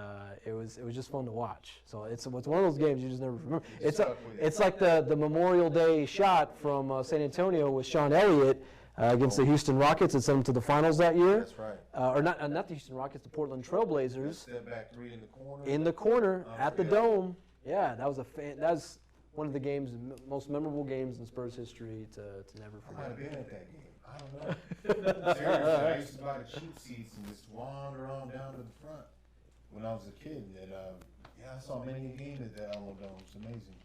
it was just fun to watch. So it's one of those games you just never remember. It's like the Memorial Day shot from San Antonio with Sean Elliott against the Houston Rockets and sent them to the finals that year. That's right. Or not the Houston Rockets, the Portland Trailblazers. Step back three in the corner. In the corner at the yeah. Dome. Yeah, that was one of the games, most memorable games in Spurs history to never I might have forget. been at that game. I don't know. Seriously, I used to buy the cheap seats and just wander on down to the front when I was a kid. And I saw many a game at the Alamo Dome. It's amazing.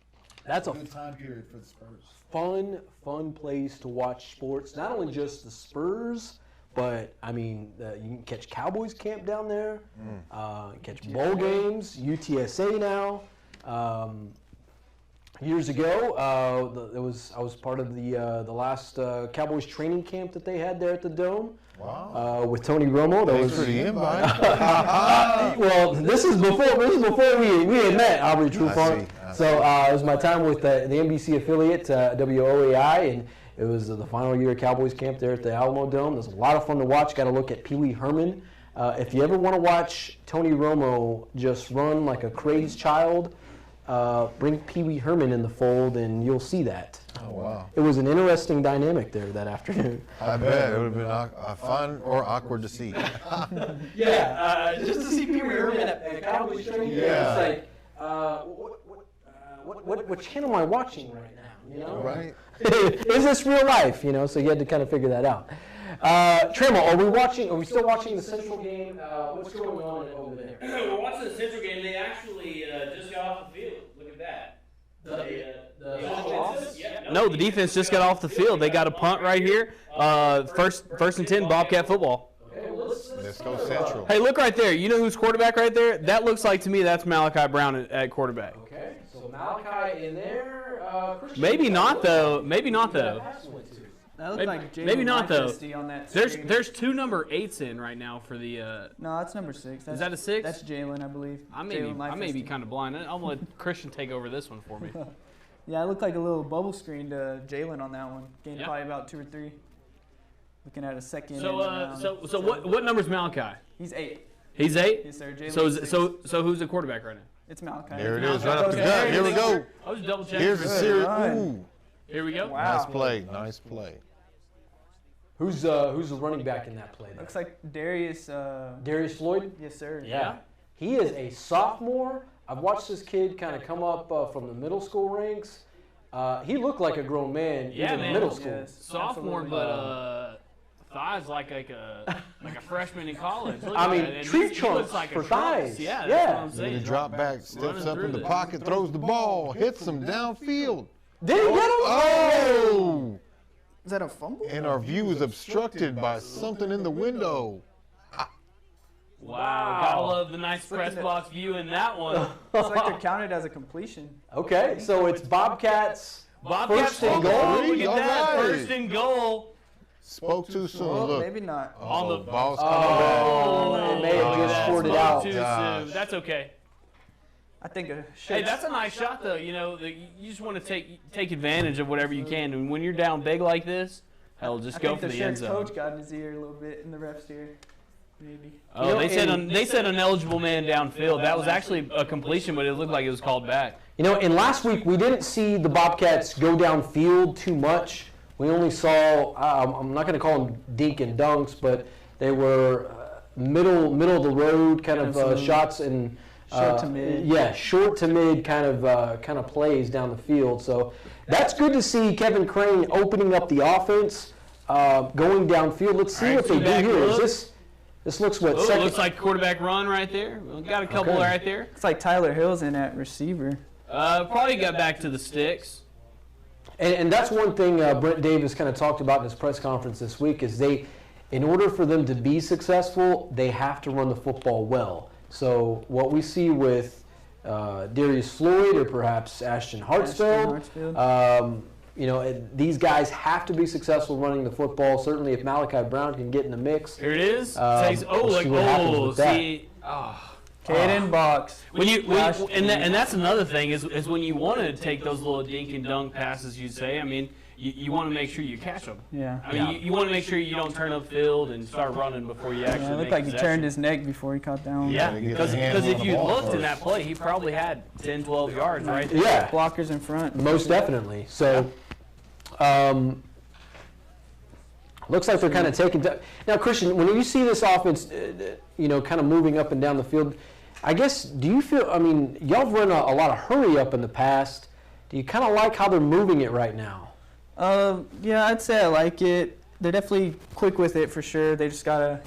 That's a Good time period for the Spurs. fun place to watch sports. Not only just the Spurs, but I mean, you can catch Cowboys camp down there, catch bowl games, UTSA now. Years ago, I was part of the last Cowboys training camp that they had there at the Dome. Wow. With Tony Romo. Thanks for the invite. Well, this is before we had met Aubry Trufant. So it was my time with the NBC affiliate WOAI, and it was the final year of Cowboys camp there at the Alamo Dome. It was a lot of fun to watch. Got to look at Pee Wee Herman. If you ever want to watch Tony Romo just run like a crazed child, bring Pee Wee Herman in the fold, and you'll see that. Oh, wow. It was an interesting dynamic there that afternoon. I bet it would have been fun or awkward to see. Yeah, just to see Pee Wee Herman at Cowboys training camp, it's like, what channel am I watching right now? You know, Right. Is this real life? You know, so you had to kind of figure that out. Trammell, are we still watching the Central game? What's going on over there? We're watching the Central game. They actually just got off the field. Look at that. No, the defense just got off the field. They got a punt right here. First and 10, Bobcat football. Okay, well, Let's go Central. Hey, look right there. You know who's quarterback right there? That looks like to me that's Malachi Brown at quarterback. Okay, so Malachi in there. Christian Maybe not though. Maybe not though. That looked Maybe- like Jalen maybe not, though. Majesty on that screen. There's two number 8s in right now for the. No, that's number 6. That's, Is that a 6? That's Jalen, I believe. I may be Jalen kind of blind. I'm gonna let Christian take over this one for me. Yeah, it looked like a little bubble screen to Jalen on that one. Gained Yeah. probably about 2 or 3. Looking at a second. So what number's Malachi? He's 8. He's 8. Yes, sir. Jalen. So who's the quarterback right now? It's Malachi. There it is, right up the gut. Here we go. I was double checking. Here's the series. Right. Ooh, Here we go. Wow. nice play. Nice play. Who's the running back in that play? There? Looks like Darius. Darius Floyd. Yes, sir. Yeah. He is a sophomore. I've watched this kid kind of come up from the middle school ranks. He looked like a grown man Yeah, even in man. middle school. Yes, Sophomore, absolutely. but thighs like a freshman in college. Look I at mean, that. And tree he looks trunks like a for trunks. thighs. Yeah, Yeah. that's what I'm Then saying. he drop back, steps Running up in the through pocket, throws the ball, hits him downfield. Did he get him? Oh! Is that a fumble? And our view is obstructed by something in the window. Wow, gotta love the nice press box view in that one. It's like they're counted as a completion. Okay, so it's Bobcats. Bobcats First and on goal. goal. Look at All that, right. first and goal. Spoke too soon. Oh, Look. maybe not. On the- ball's coming back. Oh, it may have just That's scored it far out. too Gosh. soon. That's okay. I think a Hey, that's a nice shot though. You know, you just want to take advantage of whatever you can, and when you're down big like this, hell, just I go think for the the end Sharks zone. coach got in his ear a little bit in the ref's ear. Maybe. Oh, You know, they said an eligible man downfield. That was actually a completion, but it looked like it was called back. You know, and last week we didn't see the Bobcats go downfield too much. We only saw, I'm not going to call them dink and dunks, but they were middle of the road kind of Absolutely. shots and Short to mid. Yeah, short to mid kind of plays down the field. So that's good to see Kevin Crane opening up the offense, going downfield. Let's see All right, what they do back here. look. This looks what Oh, it second? looks like quarterback run right there. We got a couple Okay. right there. It's like Tyler Hill's in at receiver. Probably got back to the sticks. And that's one thing Brent Davis kind of talked about in his press conference this week is in order for them to be successful, they have to run the football well. So what we see with Darius Floyd or perhaps Ashton Hartsfield, these guys have to be successful running the football. Certainly if Malachi Brown can get in the mix. Here it is. We'll see what happens with that. Caden Box. And that's another thing is when you want to take those little dink and dunk passes, you say. I mean, you want to make sure you catch them. Yeah. I mean, you want to make sure you don't turn upfield and start running before you actually. Yeah, it make looked like he possession. turned his neck before he caught that one. Yeah, Gotta get because the hands on if the you ball looked in first. that play, he probably had 10, 12 yards right there. Yeah, Blockers in front. most definitely. So, looks like they're kind of taking. Now, Christian, when you see this offense, kind of moving up and down the field, I guess, do you feel? I mean, y'all have run a lot of hurry up in the past. Do you kind of like how they're moving it right now? Yeah, I'd say I like it. They're definitely quick with it for sure. They just gotta,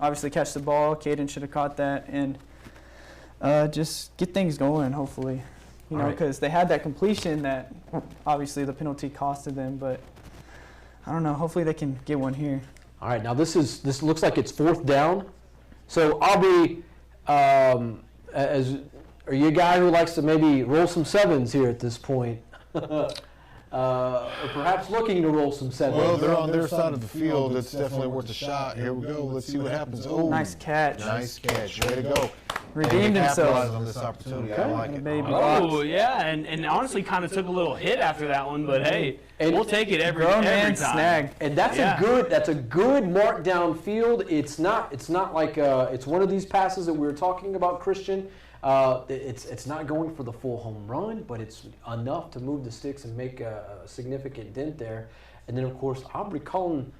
obviously catch the ball. Caden should have caught that and just get things going. Hopefully, Right. because they had that completion that obviously the penalty costed them. But I don't know. Hopefully they can get one here. All right, now this looks like it's 4th down. So Aubry, are you a guy who likes to maybe roll some sevens here at this point? Or perhaps looking to roll some sevens? Well, they're on their side of the field. It's definitely worth a shot. Here we go. Let's see what happens. Oh, Nice catch. Nice catch. Way to go. Redeemed And he himself. capitalized on this opportunity. I like it. Baby. Oh, yeah, and honestly kind of took a little hit after that one, but hey, And we'll take it every Grown time. man snag. And that's Yeah. a good mark downfield. It's not like it's one of these passes that we were talking about, Christian. It's not going for the full home run, but it's enough to move the sticks and make a significant dent there. And then of course Aubry calling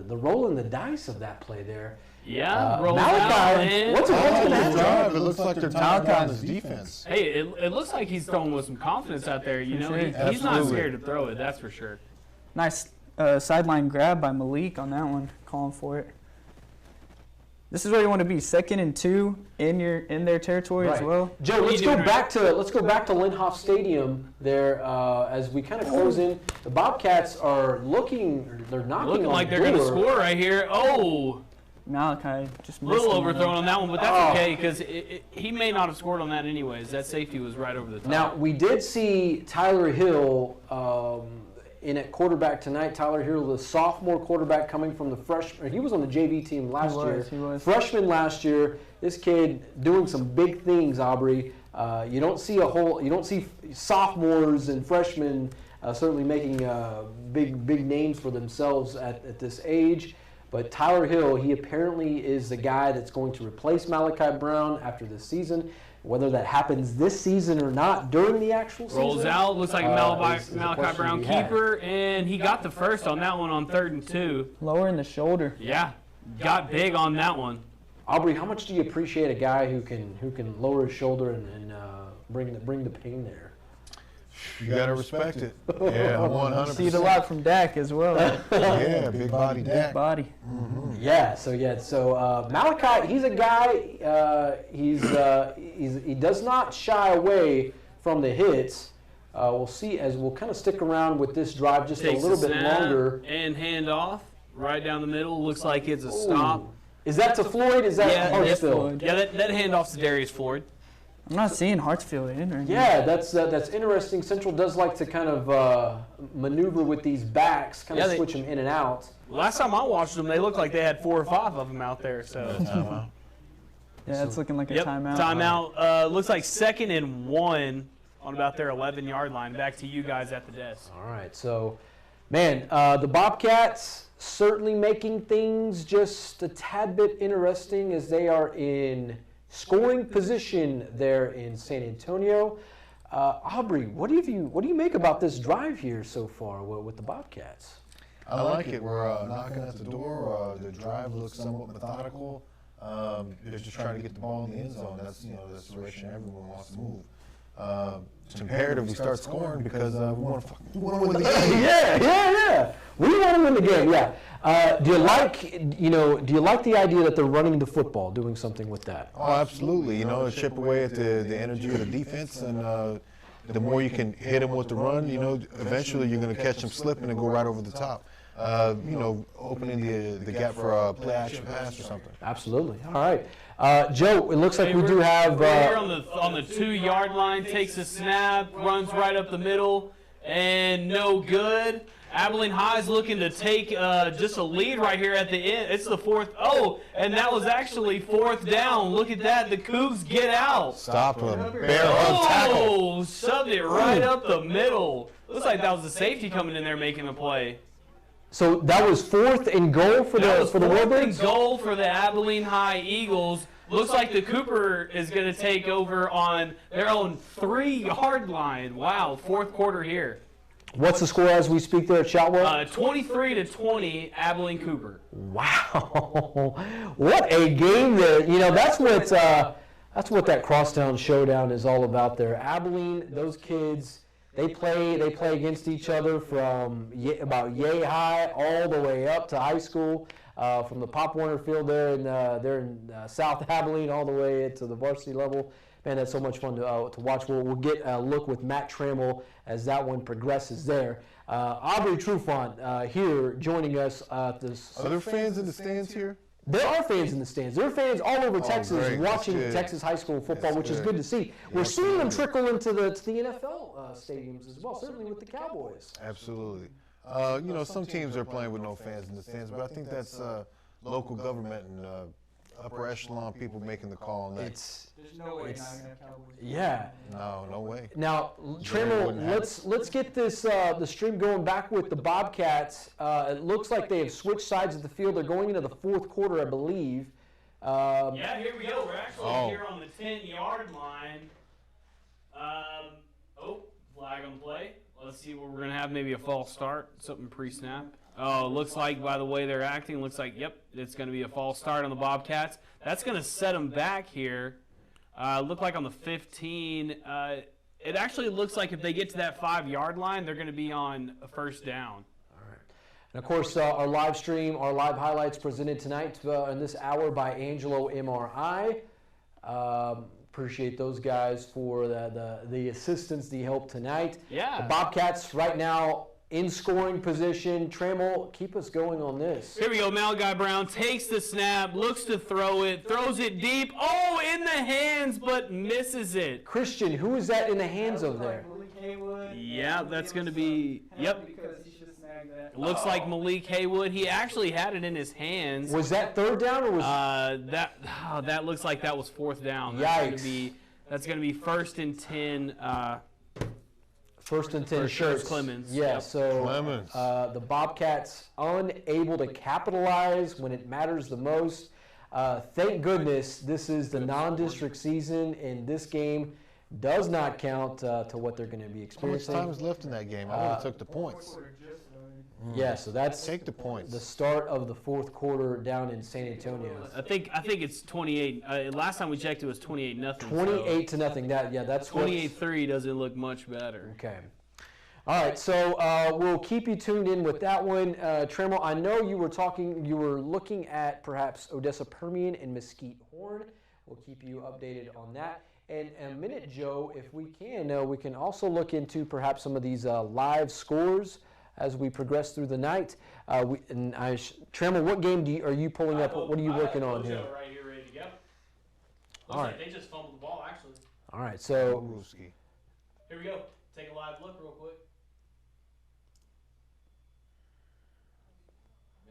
the rolling the dice of that play there. Yeah, rolls out. Malachi, And what's going to This happen? drive, it looks like they're tying down his defense. hey, it looks like he's throwing with some confidence out there. You know, sure. he's not Absolutely. scared to throw it. That's for sure. Nice sideline grab by Malik on that one, calling for it. This is where you want to be, 2nd and 2 in their territory as Right. well. Joe, What are let's you go doing back to Linhoff Stadium there as we kind of close in. The Bobcats are they're knocking Looking on like the they're going to door. score right here. Oh, Malachi just a missed little him on that. overthrown on that one, but that's Oh. okay because he may not have scored on that anyways. That safety was right over the top. Now, we did see Tyler Hill in at quarterback tonight. Tyler Hill, the sophomore quarterback coming from the freshman. He was on the JV team last year. He was. Freshman last year. This kid doing some big things, Aubry. You don't see sophomores and freshmen certainly making big names for themselves at this age. But Tyler Hill, he apparently is the guy that's going to replace Malachi Brown after this season. Whether that happens this season or not during the actual season. Rolls out, looks like is a Malachi question Brown to be had. keeper, and he got the first on that one on 3rd and 2. Lower in the shoulder. Yeah, got big on that one. Aubrey, how much do you appreciate a guy who can lower his shoulder and bring the pain there? You gotta respect it. Yeah, 100%. See it a lot from Dak as well. Yeah, big body Big Dak. body. So Malachi, he's a guy. He does not shy away from the hits. We'll see as we'll kind of stick around with this drive just Takes a little the bit snap longer. and hand off right down the middle. Looks like it's a stop. Is that to Floyd? Is that Yeah, Hartsfield? Yeah, that handoff's to Darius Floyd. I'm not seeing Hartsfield in right now. Yeah, that's interesting. Central does like to kind of maneuver with these backs, kind of Yeah, switch them in and out. Last time I watched them, they looked like they had 4 or 5 of them out there. So. Yeah, it's looking like a Yep, timeout. timeout. Looks like 2nd and 1 on about their 11-yard line. Back to you guys at the desk. All right, so, man, the Bobcats certainly making things just a tad bit interesting as they are in scoring position there in San Antonio. Aubrey, what do you make about this drive here so far with the Bobcats? I like it. We're knocking at the door. The drive looks somewhat methodical. They're just trying to get the ball in the end zone. That's that's the direction everyone wants to move. It's imperative we start scoring because we want to win the game. Yeah. We want to win the game. Yeah. Do you like the idea that they're running the football, doing something with that? Oh, absolutely. Chip away at the energy of the defense, and the more you can hit them with the run, eventually you're going to catch them slipping and go right over the top. Opening the gap for a play action pass or something. Absolutely. All right. Joe, it looks like we do We're have. here on the 2-yard line. Takes a snap, runs right up the middle, and no good. Abilene High's looking to take just a lead right here at the end. It's the 4th. Oh, and that was actually 4th down. Look at that. The Cougs get out. Stop him. Bear hug tackle. Oh, shoved it right up the middle. Looks like that was the safety coming in there making the play. So that was 4th and goal for That the was for the 4th and Warbirds. goal for the Abilene High Eagles. Looks like the Cooper is going to take over on their own 3-yard line. Wow, 4th quarter here. What's the score as we speak there at Shoutwell? 23-20, Abilene Cooper. Wow, what a game there! That's what that crosstown showdown is all about. There, Abilene, those kids. They play against each other from about yay high all the way up to high school, from the Pop Warner Field there in South Abilene all the way to the varsity level. Man, that's so much fun to watch. We'll get a look with Matt Trammell as that one progresses there. Aubry Trufant here joining us. Are there fans in the stands here? There are fans in the stands. There are fans all over Texas great. watching That's good. Texas high school football, That's which is good. good to see. We're seeing them trickle into the NFL stadiums as well, certainly with the Cowboys. Absolutely. Some teams are playing with no fans in the stands, but I think that's local government and upper echelon people making the call on that. There's no way not gonna have Cowboys. Yeah. No way. Now, Trammell, let's get this the stream going back with the Bobcats. It looks like they have switched sides of the field. They're going into the fourth quarter, I believe. Yeah, here we go. We're actually here on the 10-yard line. Flag on play. Let's see what we're going to have. Maybe a false start, something pre-snap. Oh, looks like by the way they're acting, looks like, yep, it's going to be a false start on the Bobcats. That's going to set them back here. Look like on the 15. It actually looks like if they get to that 5-yard line, they're going to be on a first down. And of course, our live stream, our live highlights presented tonight in this hour by Angelo MRI. Appreciate those guys for the assistance, the help tonight. Yeah. The Bobcats right now in scoring position. Trammell, keep us going on this. Here we go. Malachi Brown takes the snap, looks to throw it, throws it deep. Oh, in the hands, but misses it. Christian, who is that in the hands of there? Malik Haywood. Yeah, that's going to be, yep. Because he should snag that. Looks like Malik Haywood. He actually had it in his hands. Was that third down or was That looks like that was fourth down. Yikes. That's going to be first and 10. First and 10 shirts? Clemens. Yeah, Yep. so Clemens. the Bobcats unable to capitalize when it matters the most. Thank goodness this is the non-district season, and this game does not count to what they're going to be How much experiencing. time is left in that game? I would have took the points. Yeah, so that's Take the points. the start of the fourth quarter down in San Antonio. I think it's 28. Last time we checked, it was 28-0. 28-0. That's what. 28-3 doesn't look much better. Okay. All right, so we'll keep you tuned in with that one. Trammell, I know you were looking at perhaps Odessa Permian and Mesquite Horn. We'll keep you updated on that. And in a minute, Joe, if we can also look into perhaps some of these live scores as we progress through the night. Trammell, what game are you pulling up? What are you working on here? Right here, ready to go. Looks All right. like they just fumbled the ball, actually. All right, so Ruski. Here we go. Take a live look real quick.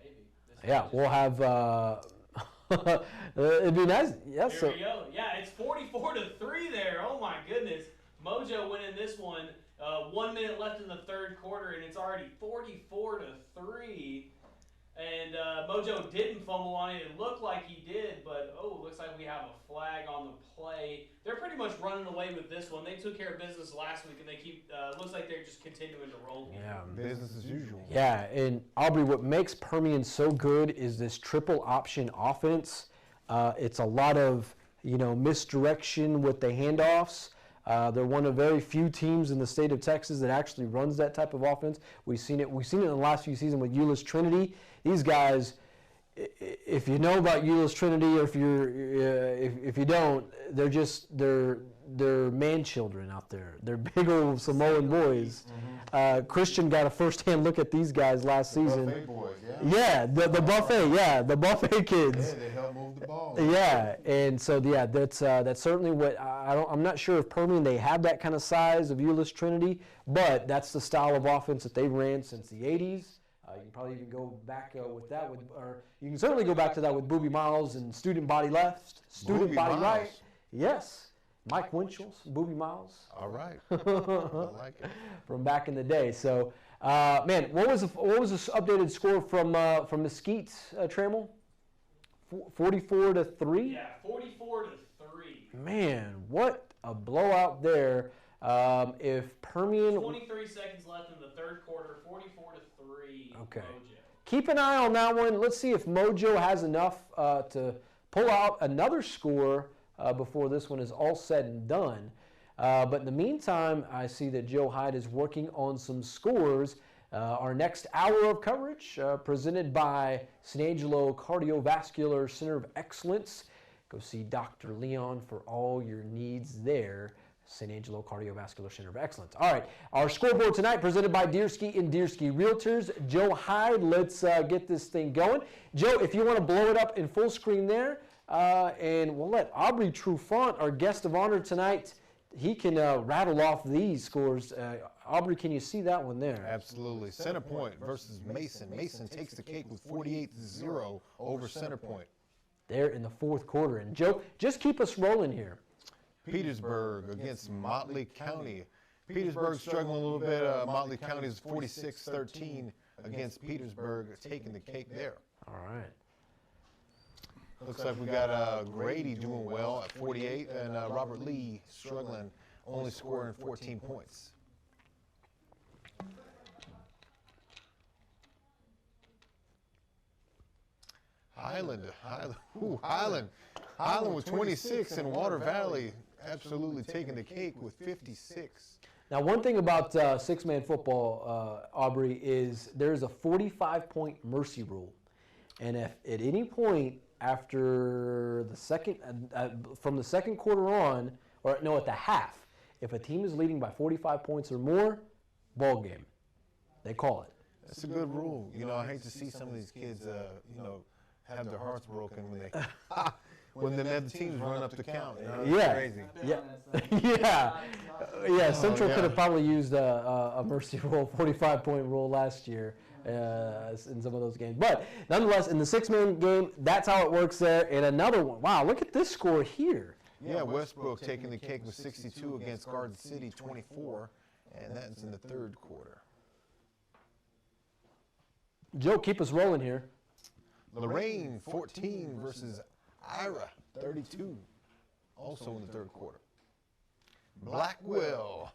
Maybe. yeah, we'll have. It'd be nice. Yeah, Here we go. Yeah, it's 44-3 there. Oh my goodness. Mojo winning this one. 1 minute left in the third quarter, and it's already 44-3. And Mojo didn't fumble on it. It looked like he did, but looks like we have a flag on the play. They're pretty much running away with this one. They took care of business last week, and they keep. Looks like they're just continuing to roll. Yeah. Business as usual. Yeah, and Aubry, what makes Permian so good is this triple option offense. It's a lot of misdirection with the handoffs. They're one of very few teams in the state of Texas that actually runs that type of offense. We've seen it in the last few seasons with Euless Trinity. These guys, if you know about Euless Trinity, or if you don't, they're man children out there. They're big old Samoan boys. Christian got a first-hand look at these guys last season. Buffet boys, yeah. Yeah, the buffet. Yeah, the buffet kids. Yeah, they help move the ball. Yeah, and so that's certainly what I'm not sure if Permian they have that kind of size of Euless Trinity, but that's the style of offense that they've ran since the '80s. You can probably even go back with that, or you can certainly go back to that with Booby Miles and Student Body Left, Student Booby Body Miles. Right. Yes, Mike Winchell's Booby Miles. All right. I like it. From back in the day. So, man, what was the updated score from Mesquite, Trammell? 44-3. Yeah, 44-3. Man, what a blowout there. If Permian 23 seconds left in the third quarter, 44-3. Okay. Mojo. Keep an eye on that one. Let's see if Mojo has enough to pull out another score before this one is all said and done. But in the meantime, I see that Joe Hyde is working on some scores. Our next hour of coverage presented by San Angelo Cardiovascular Center of Excellence. Go see Dr. Leon for all your needs there. San Angelo Cardiovascular Center of Excellence. All right, our scoreboard tonight presented by Deersky and Deersky Realtors. Joe Hyde, let's get this thing going. Joe, if you want to blow it up in full screen there, and we'll let Aubry Trufant, our guest of honor tonight, he can rattle off these scores. Aubry, can you see that one there? Absolutely. Center Point versus Mason. Mason takes the cake with 48-0 over Center Point. There in the fourth quarter. And Joe, just keep us rolling here. Petersburg against Motley County. Petersburg struggling a little bit. Motley County is 46-13 against Petersburg, taking the cake there. All right. Looks like we got Grady doing well at 48, and Robert Lee struggling, only scoring 14 points. Highland with 26, and Water Valley absolutely taking the cake with 56. Now, one thing about six-man football, Aubry, is there's a 45-point mercy rule. And if at any point after the second, from the second quarter on, or no, at the half, if a team is leading by 45 points or more, ball game. They call it. That's a good rule. You know, I hate to see some of these kids, you know, have their hearts broken when they when the other teams run up the count. You know, it's crazy. Yeah. Central could have probably used a mercy rule, 45-point rule last year in some of those games. But nonetheless, in the six-man game, that's how it works there. And another one. Wow, look at this score here. Yeah, Westbrook taking the cake with 62 against Garden City 24, and that's in the third quarter. Joe, keep us rolling here. Lorraine 14 versus Ira 32, also in the third quarter. Blackwell,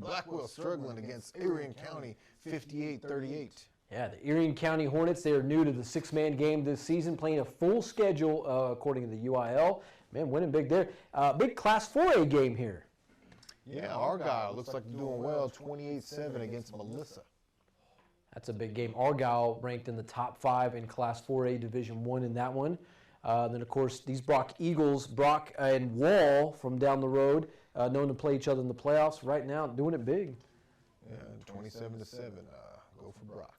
Blackwell struggling against Erie County 58-38. Yeah, the Erie County Hornets, they are new to the six-man game this season, playing a full schedule according to the UIL. Man, winning big there. Big Class 4A game here. Yeah, Argyle looks like they're doing well, 28-7 against Melissa. That's a big game. Argyle ranked in the top 5 in Class 4A Division I in that one. Then, of course, these Brock Eagles, Brock and Wall from down the road, known to play each other in the playoffs right now, doing it big. Yeah, 27-7. Go for Brock.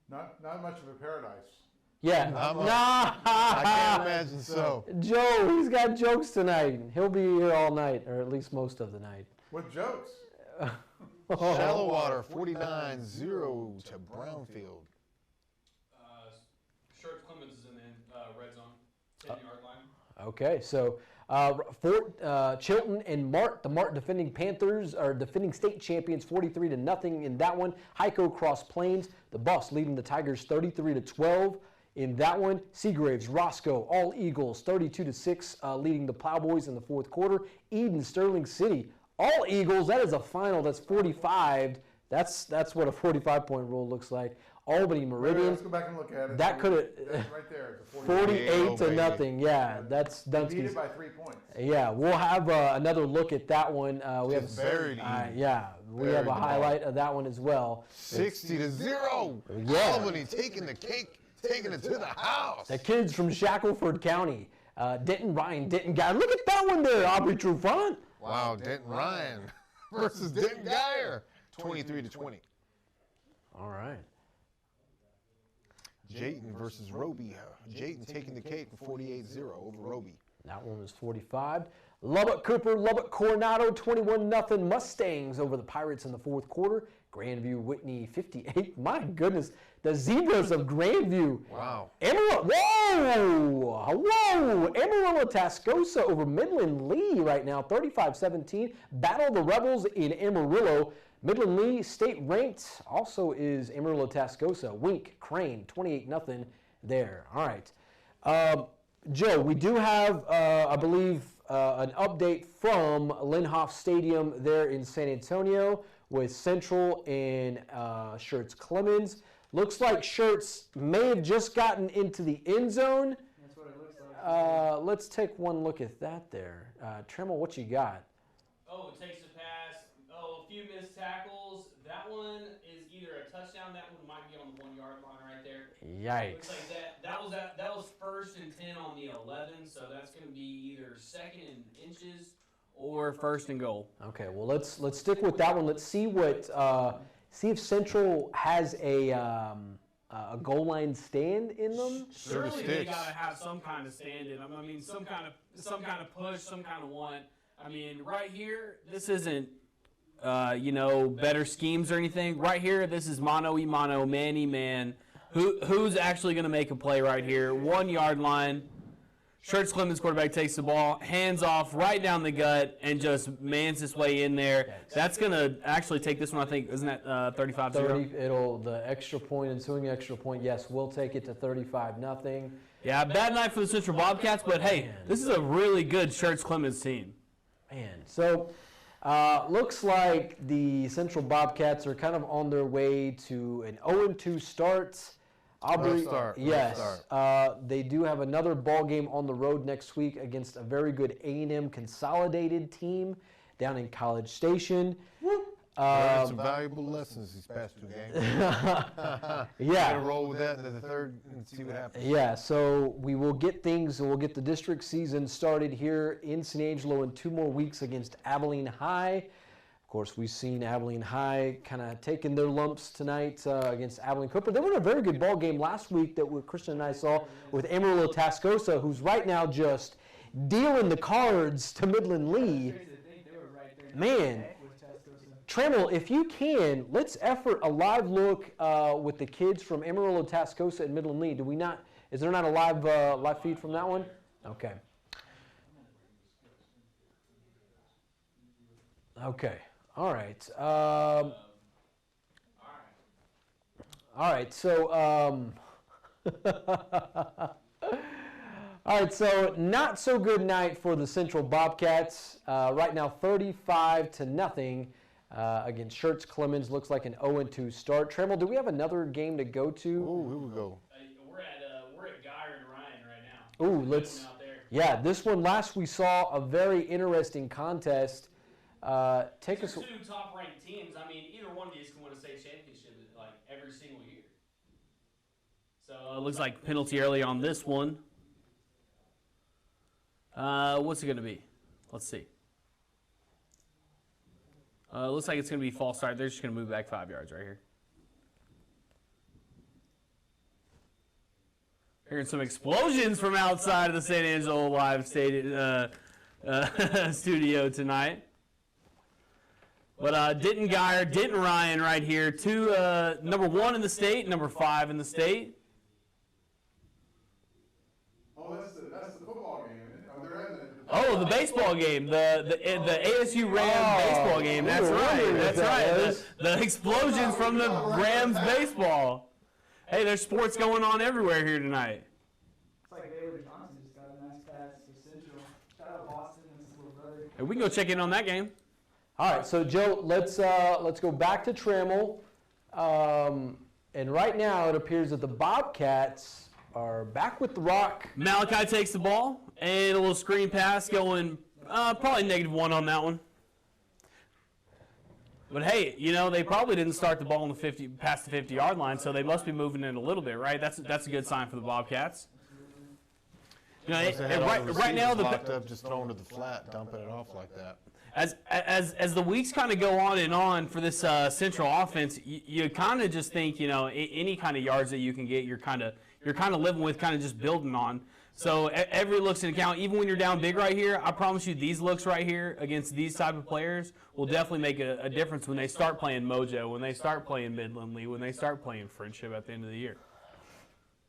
Not much of a paradise. Yeah. I can't imagine so. Joe, he's got jokes tonight. He'll be here all night, or at least most of the night. What jokes? Shallow Water 49-0 to Brownfield. Sheriff Clemens is in the red zone, 10-yard line. Okay, so Fort Chilton and Mart, the Mart defending Panthers are defending state champions 43-0 in that one. Heiko Cross Plains, the Buffs leading the Tigers 33-12 in that one. Seagraves, Roscoe, all Eagles 32-6 leading the Plowboys in the fourth quarter. Eden, Sterling City, all Eagles. That is a final. That's 45. That's what a 45-point rule looks like. Albany Meridian. Let's go back and look at it. That could have. That's right there. It's a 48-0. Yeah, that's Dunsky's. Beat it by 3 points. Yeah, we'll have another look at that one. We have buried. We have a highlight of that one as well. 60-0. Yeah. Albany taking the cake, taking it to the house. The kids from Shackelford County, Denton Ryan, Denton Guy. Look at that one there, Aubry Trufant. Wow, Denton Ryan versus Denton Geyer, 23-20. All right. Jayton versus Roby. Jayton taking the cake with 48-0 over Roby. That one was 45. Lubbock Cooper, Lubbock Coronado, 21-0 Mustangs over the Pirates in the fourth quarter. Grandview Whitney, 58. My goodness, the Zebras of Grandview. Wow. Amarillo, Amarillo Tascosa over Midland Lee right now, 35-17. Battle of the Rebels in Amarillo. Midland Lee, state ranked, also is Amarillo Tascosa. Wink, Crane, 28-0 there. All right. Joe, we do have, I believe, an update from Linhoff Stadium there in San Antonio with Central and Schertz Clemens. Looks like Schertz may have just gotten into the end zone. That's what it looks like. Let's take one look at that there. Trammell, what you got? Oh, it takes a pass. Oh, a few missed tackles. That one is either a touchdown. That one might be on the 1-yard line right there. Yikes. Looks like that was 1st and 10 on the 11, so that's going to be either 2nd and inches or 1st and goal. Okay, well let's stick with that one. Let's see what see if Central has a goal line stand in them. Surely they gotta have some kind of stand in them. I mean, some kind of push, some kind of want. I mean, right here, this isn't better schemes or anything. Right here, this is mano y mano, man. Who's actually going to make a play right here? 1 yard line. Schertz Clemens quarterback takes the ball, hands off right down the gut, and just mans his way in there. That's going to actually take this one, I think, isn't that 35-0? 30, it'll the extra point, ensuing extra point, yes, we'll take it to 35-0. Yeah, bad night for the Central Bobcats, but hey, this is a really good Schertz Clemens team. Man, so looks like the Central Bobcats are kind of on their way to an 0-2 start. Aubry, yes, they do have another ball game on the road next week against a very good A&M consolidated team down in College Station. Learned some valuable lessons these past 2 games. Yeah. Gonna roll with that into the third and see what happens. Yeah, so we will get we'll get the district season started here in San Angelo in 2 more weeks against Abilene High. Of course, we've seen Abilene High kind of taking their lumps tonight against Abilene Cooper. They were in a very good ball game last week that Christian and I saw with Amarillo Tascosa, who's right now just dealing the cards to Midland Lee. Man, Trammell, if you can, let's effort a live look with the kids from Amarillo Tascosa and Midland Lee. Do we not? Is there not a live feed from that one? Okay. Okay. All right. All right. So, all right. So, not so good night for the Central Bobcats. Right now, 35-0 against Schertz Clemens. Looks like an 0-2 start. Trammell, do we have another game to go to? Oh, here we go. We're at Geyer and Ryan right now. Ooh, let's. Yeah, this one last we saw a very interesting contest. Take us. 2 top-ranked teams. I mean, either one of these can win a state championship like every single year. So it looks like penalty early on this one. What's it going to be? Let's see. Looks like it's going to be false start. They're just going to move back 5 yards right here. Hearing some explosions from outside of the San Angelo Live studio tonight. But didn't Geyer, didn't Ryan right here. Number 1 in the state, number 5 in the state. Oh, that's the football game, isn't it? Oh, they're having Oh, the baseball game, the ASU Rams baseball game. That's right. That's right. The explosions from the Rams baseball. Hey, there's sports going on everywhere here tonight. It's like Baylor Johnson just got a nice pass to Central. Shout out Boston and his little brother. Hey, we can go check in on that game. All right, so Joe, let's go back to Trammell, and right now it appears that the Bobcats are back with the rock. Malachi takes the ball, and a little screen pass going probably -1 on that one. But hey, they probably didn't start the ball on the past the 50-yard line, so they must be moving it a little bit, right? That's a good sign for the Bobcats. Right now, locked up, just throwing to the flat, dumping it off like that. As the weeks kind of go on for this Central offense, you kind of just think, any kind of yards that you can get, you're kind of living with, kind of just building on. So every look's an account. Even when you're down big right here, I promise you these looks right here against these type of players will definitely make a difference when they start playing Mojo, when they start playing Midland Lee, when they start playing Friendship at the end of the year.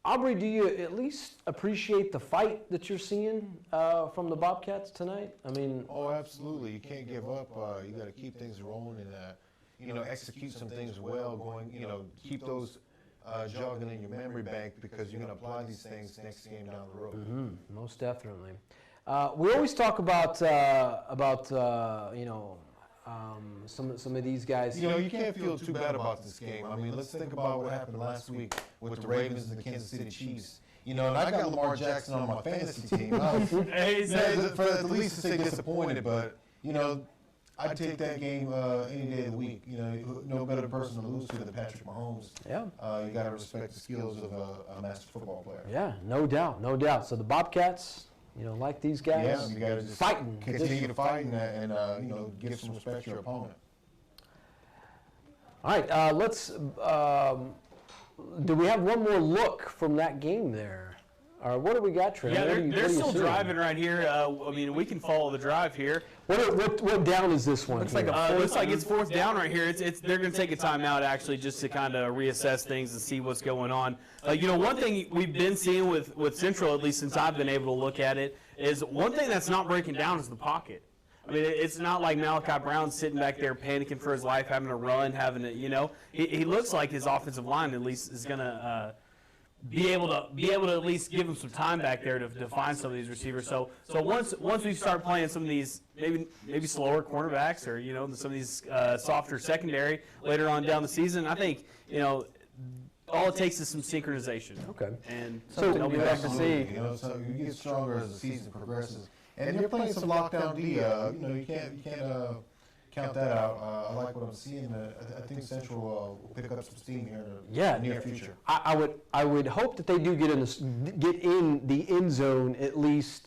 Aubrey, do you at least appreciate the fight that you're seeing from the Bobcats tonight? I mean, oh, absolutely. You can't give up. You got to keep things rolling and execute some things well. Keep those jogging in your memory bank because you're going to apply these things next game down the road. Mm-hmm, most definitely. We always talk about some of these guys. You can't feel too bad about this game. I mean, let's think about what happened last week with the Ravens and the Kansas City Chiefs. And I got Lamar Jackson on my fantasy team. I was, at least to say disappointed, but I'd take that game any day of the week. No better person to lose to than Patrick Mahomes. Yeah. You got to respect the skills of a master football player. Yeah, no doubt. So the Bobcats like these guys. Yeah, you got to just fighting. continue to fight and give some respect to your opponent. All right, let's. Do we have one more look from that game there? Or what do we got, Trey? Yeah, they're still driving right here. We can follow the drive here. What down is this one? Looks like it's 4th down right here. They're going to take a timeout actually just to kind of reassess things and see what's going on. One thing we've been seeing with Central, at least since I've been able to look at it, is one thing that's not breaking down is the pocket. I mean, it's not like Malachi Brown's sitting back there panicking for his life, having to run, having to, he looks like his offensive line at least is going to be able to at least give him some time back there to find some of these receivers. So once we start playing some of these maybe slower cornerbacks or some of these softer secondary later on down the season, I think all it takes is some synchronization. Okay. And So it'll be back to see. So you get stronger as the season progresses, and you're playing some lockdown D. You can't count that out. I like what I'm seeing. I think Central will pick up some steam here in the near future. I would hope that they do get in the end zone at least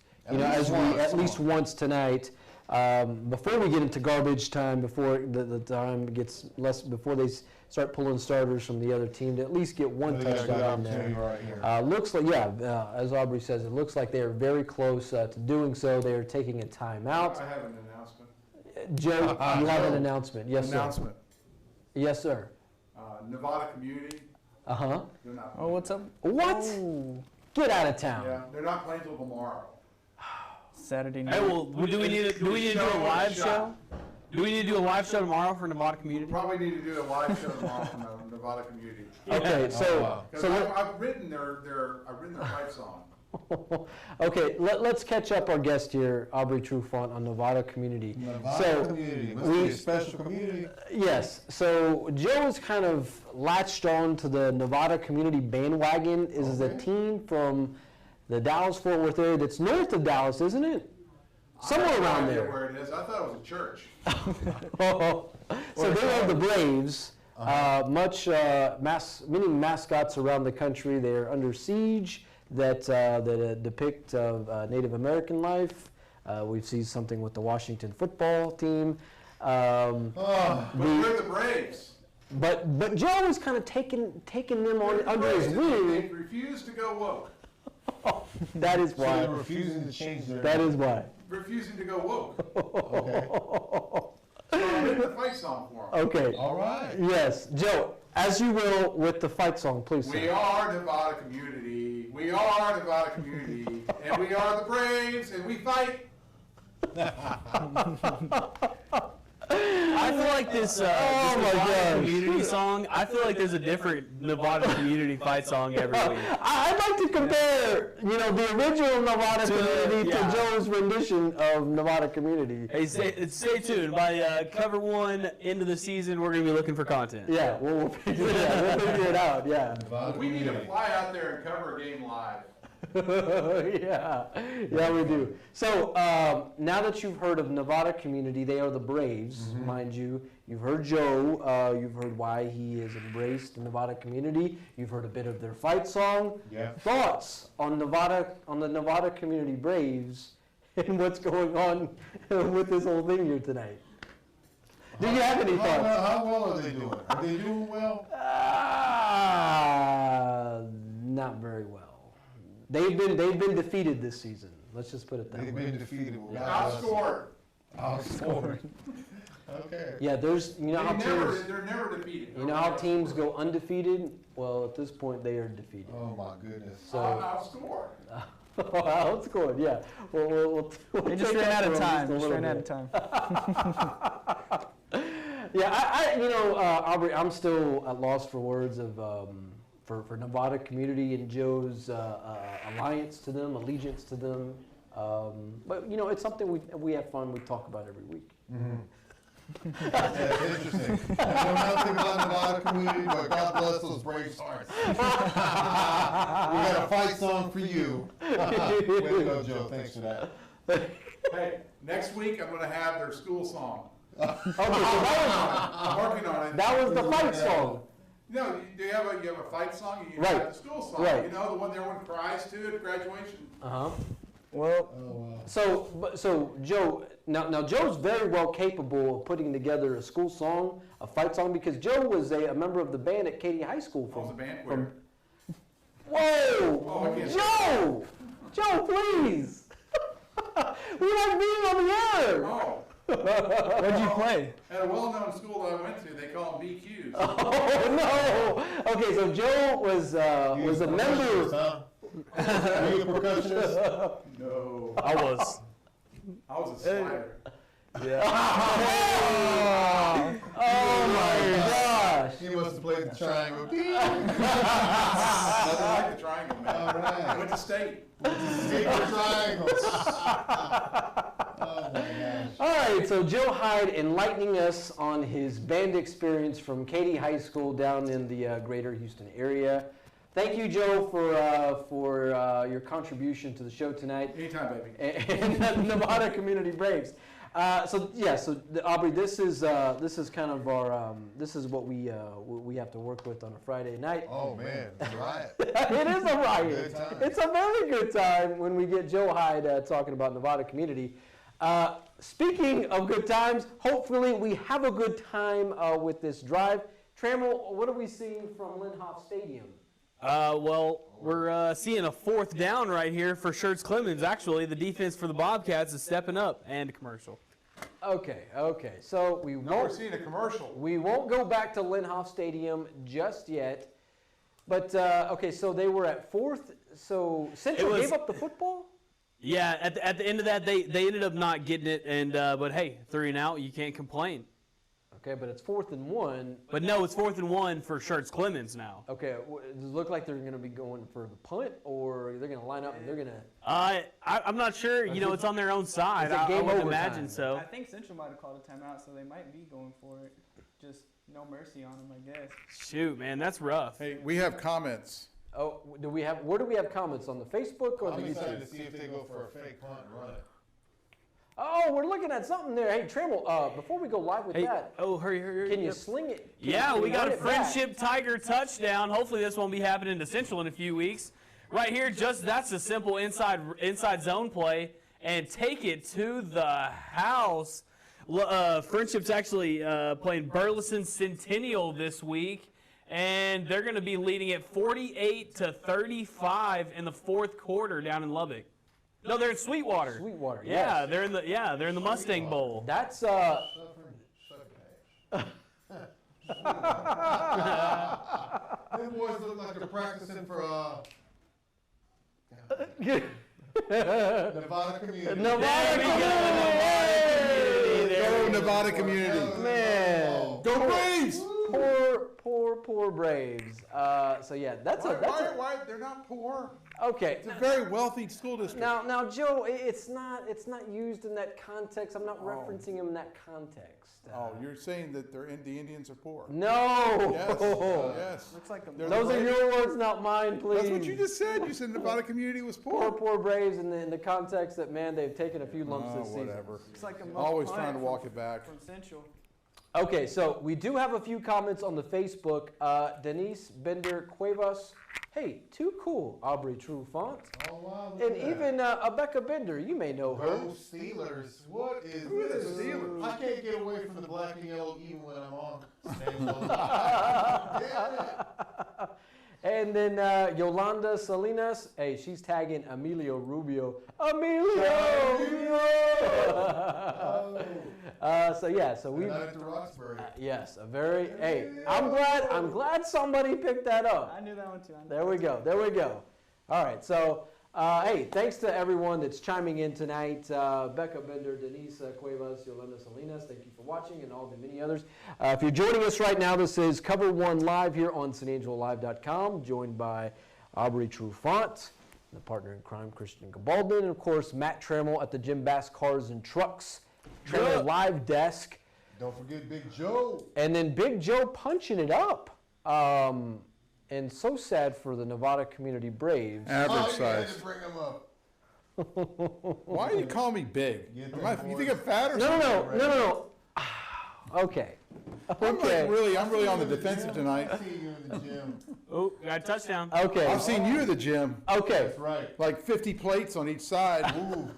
once tonight. Before we get into garbage time, before the time gets less, before they start pulling starters from the other team, to at least get one touchdown in there. Right looks like, as Aubry says, it looks like they are very close to doing so. They are taking a timeout. I have an announcement. Joe, you have an announcement. Yes, Announcement. sir. Yes, sir. Nevada Community. Uh-huh. They're not. Oh, what's up? What? Oh, Get out of town. Yeah, they're not playing till tomorrow. Saturday night. Hey, well, do we need to do a live show? Do we need to do a live show tomorrow for Nevada Community? Probably need to do a live show tomorrow from the Nevada Community. Okay, so I've written their fight song. okay, let's catch up our guest here, Aubry Trufant on Nevada Community. Community must be a special community. Yes, so Joe's kind of latched on to the Nevada Community bandwagon. Is a team from the Dallas-Fort Worth area that's north of Dallas, isn't it? Somewhere around there. Where it is. I thought it was a church. So they are the Braves. Many mascots around the country. They are under siege that depict Native American life. We've seen something with the Washington football team. But we're the Braves. But Joe is kind of taking them under his They wing. refuse to go woke. That is So they're why. refusing to change their. That is why. Refusing to go woke. Okay. So I written the fight song for them. Okay. All right. Yes, Joe, as you will with the fight song, please. We Sir. are Nevada Community. We are Nevada Community. And we are the Braves, and we fight. I feel like this Nevada Community song, I feel like there's a different Nevada Community fight song every week. I'd like to compare, the original Nevada Community to Joe's rendition of Nevada Community. Hey, stay tuned. By COVER1 into the season, we're going to be looking for content. Yeah, we'll figure it out. Yeah. We need to fly out there and cover a game live. yeah, we do. So now that you've heard of Nevada Community, they are the Braves, mind you. You've heard Joe. You've heard why he has embraced the Nevada Community. You've heard a bit of their fight song. Yeah. Thoughts on the Nevada Community Braves and what's going on with this whole thing here tonight? Do you have any thoughts? How well are they doing? Are they doing well? Not very well. They've been defeated this season. Let's just put it that They've way. been defeated. Outscored. Outscored. Okay. Yeah, there's how teams They're never defeated. how teams go undefeated. Well, at this point they are defeated. Oh my goodness. So Outscored. outscored. Yeah. We'll They just take ran that out of for time. just a Just ran little out of bit. time. Yeah, Aubry, I'm still at loss for words of for Nevada Community and Joe's alliance to them, allegiance to them. But it's something we have fun. We talk about every week. That's interesting. I don't know nothing about Nevada Community, but God bless those Braves hearts. We got a fight song for you. Way to go, Joe. Thanks for that. Hey, next week I'm going to have their school song. Okay, so that I'm working on it. was that was the fight song. No, you have a fight song and you Right. have the school song. Right. The one everyone cries to at graduation. Uh huh. Well, So Joe, now Joe's very well capable of putting together a school song, a fight song, because Joe was a member of the band at Katy High School. I was a band where? Whoa! Oh, I can't Joe, please! We like being on the air! Oh, what'd you play? at a well-known school that I went to, they call them BQs. Oh no! Okay, so Joe was a member. Huh? Are you a percussionist? No, I was. I was a slider. Oh my gosh! He must have played the triangle. Nothing like the triangle, man. All right. I went to state. Secret triangles. Oh my gosh. All right, so Joe Hyde enlightening us on his band experience from Katy High School down in the greater Houston area. Thank you, Joe, for your contribution to the show tonight. Anytime, baby. And the Nevada Community Braves. So Aubry, this is kind of our this is what we have to work with on a Friday night. Oh man, it's a riot. It is a riot. Good time. It's a very good time when we get Joe Hyde talking about Nevada Community. Speaking of good times, hopefully we have a good time with this drive. Trammell, what are we seeing from Lindhoff Stadium? Well, we're seeing a 4th down right here for Schertz Clemens. Actually, the defense for the Bobcats is stepping up, and a commercial. Okay. So We're seeing a commercial. we won't go back to Lindhoff Stadium just yet. But okay, so they were at 4th. So Central gave up the football. Yeah, at the end of that, they ended up not getting it, and but hey, 3 and out, you can't complain. Okay, but it's 4th and 1. But no, it's 4th and 1 for Schertz Clemens now. Okay, does it look like they're going to be going for the punt, or they're going to line up and they're going to? I'm not sure. You know, it's on their own side. Is it I game would overtime? imagine so. I think Central might have called a timeout, so they might be going for it. Just no mercy on them, I guess. Shoot, man, that's rough. Hey, we have comments. Oh, where do we have comments on the Facebook or I'm the excited YouTube? to see if they go for a fake punt and run it. Oh, we're looking at something there. Hey, Trammell, before we go live with that, Hurry. can you sling it? Yeah, we got a run it back? Friendship Tiger touchdown. Hopefully this won't be happening to Central in a few weeks. Right here, that's a simple inside zone play, and take it to the house. Friendship's actually playing Burleson Centennial this week, and they're going to be leading it 48-35 in the 4th quarter down in Lubbock. No, they're in Sweetwater. Sweetwater, Yeah, yes. they're in the Mustang Bowl. That's Them boys look like they're practicing for Nevada Community. Nevada Community. Go Nevada Community. Man, Go Braves! poor Braves. So yeah, that's a Why? They're not poor. okay. It's a very wealthy school district. Now, Joe, it's not used in that context. I'm not referencing him in that context. Oh, you're saying that the Indians are poor? No. Yes. Yes. Looks like a They're Those the are Braves. your words, not mine, please. That's what you just said. You said Nevada Community was poor. Poor Braves in the context that, man, they've taken a few lumps this season. Whatever. Looks like a muff Always punt trying to walk it back. from Central. Okay, so we do have a few comments on the Facebook. Denise Bender Cuevas, hey, too cool, Aubry Trufant. Oh wow. look And at that. even Becca Bender, you may know her. Go Steelers. What is Who are the this? Steelers? I can't get away from the black and yellow even when I'm on. Yeah. And then Yolanda Salinas, hey, she's tagging Emilio Rubio. Emilio! So we Not at the Roxbury. yes, a very hey. I'm glad somebody picked that up. I knew that one too. There we go. All right, so hey, thanks to everyone that's chiming in tonight. Becca Bender, Denise Cuevas, Yolanda Salinas, thank you for watching, and all the many others. If you're joining us right now, this is Cover One Live here on SanAngeloLive.com, joined by Aubry Trufant, the partner in crime, Christian Gabaldon, and of course, Matt Trammell at the Jim Bass Cars and Trucks Trammell Live Desk. Don't forget Big Joe. And then Big Joe punching it up. And so sad for the Nevada Community Braves. Average You had size. to bring him up. Why do you call me big? Get You that think I'm fat or something? No. Okay. Okay. I'm really on the defensive tonight. I see you in the gym. Oh, got a touchdown. Okay. I've seen you at the gym, Okay. That's right. like 50 plates on each side. Ooh.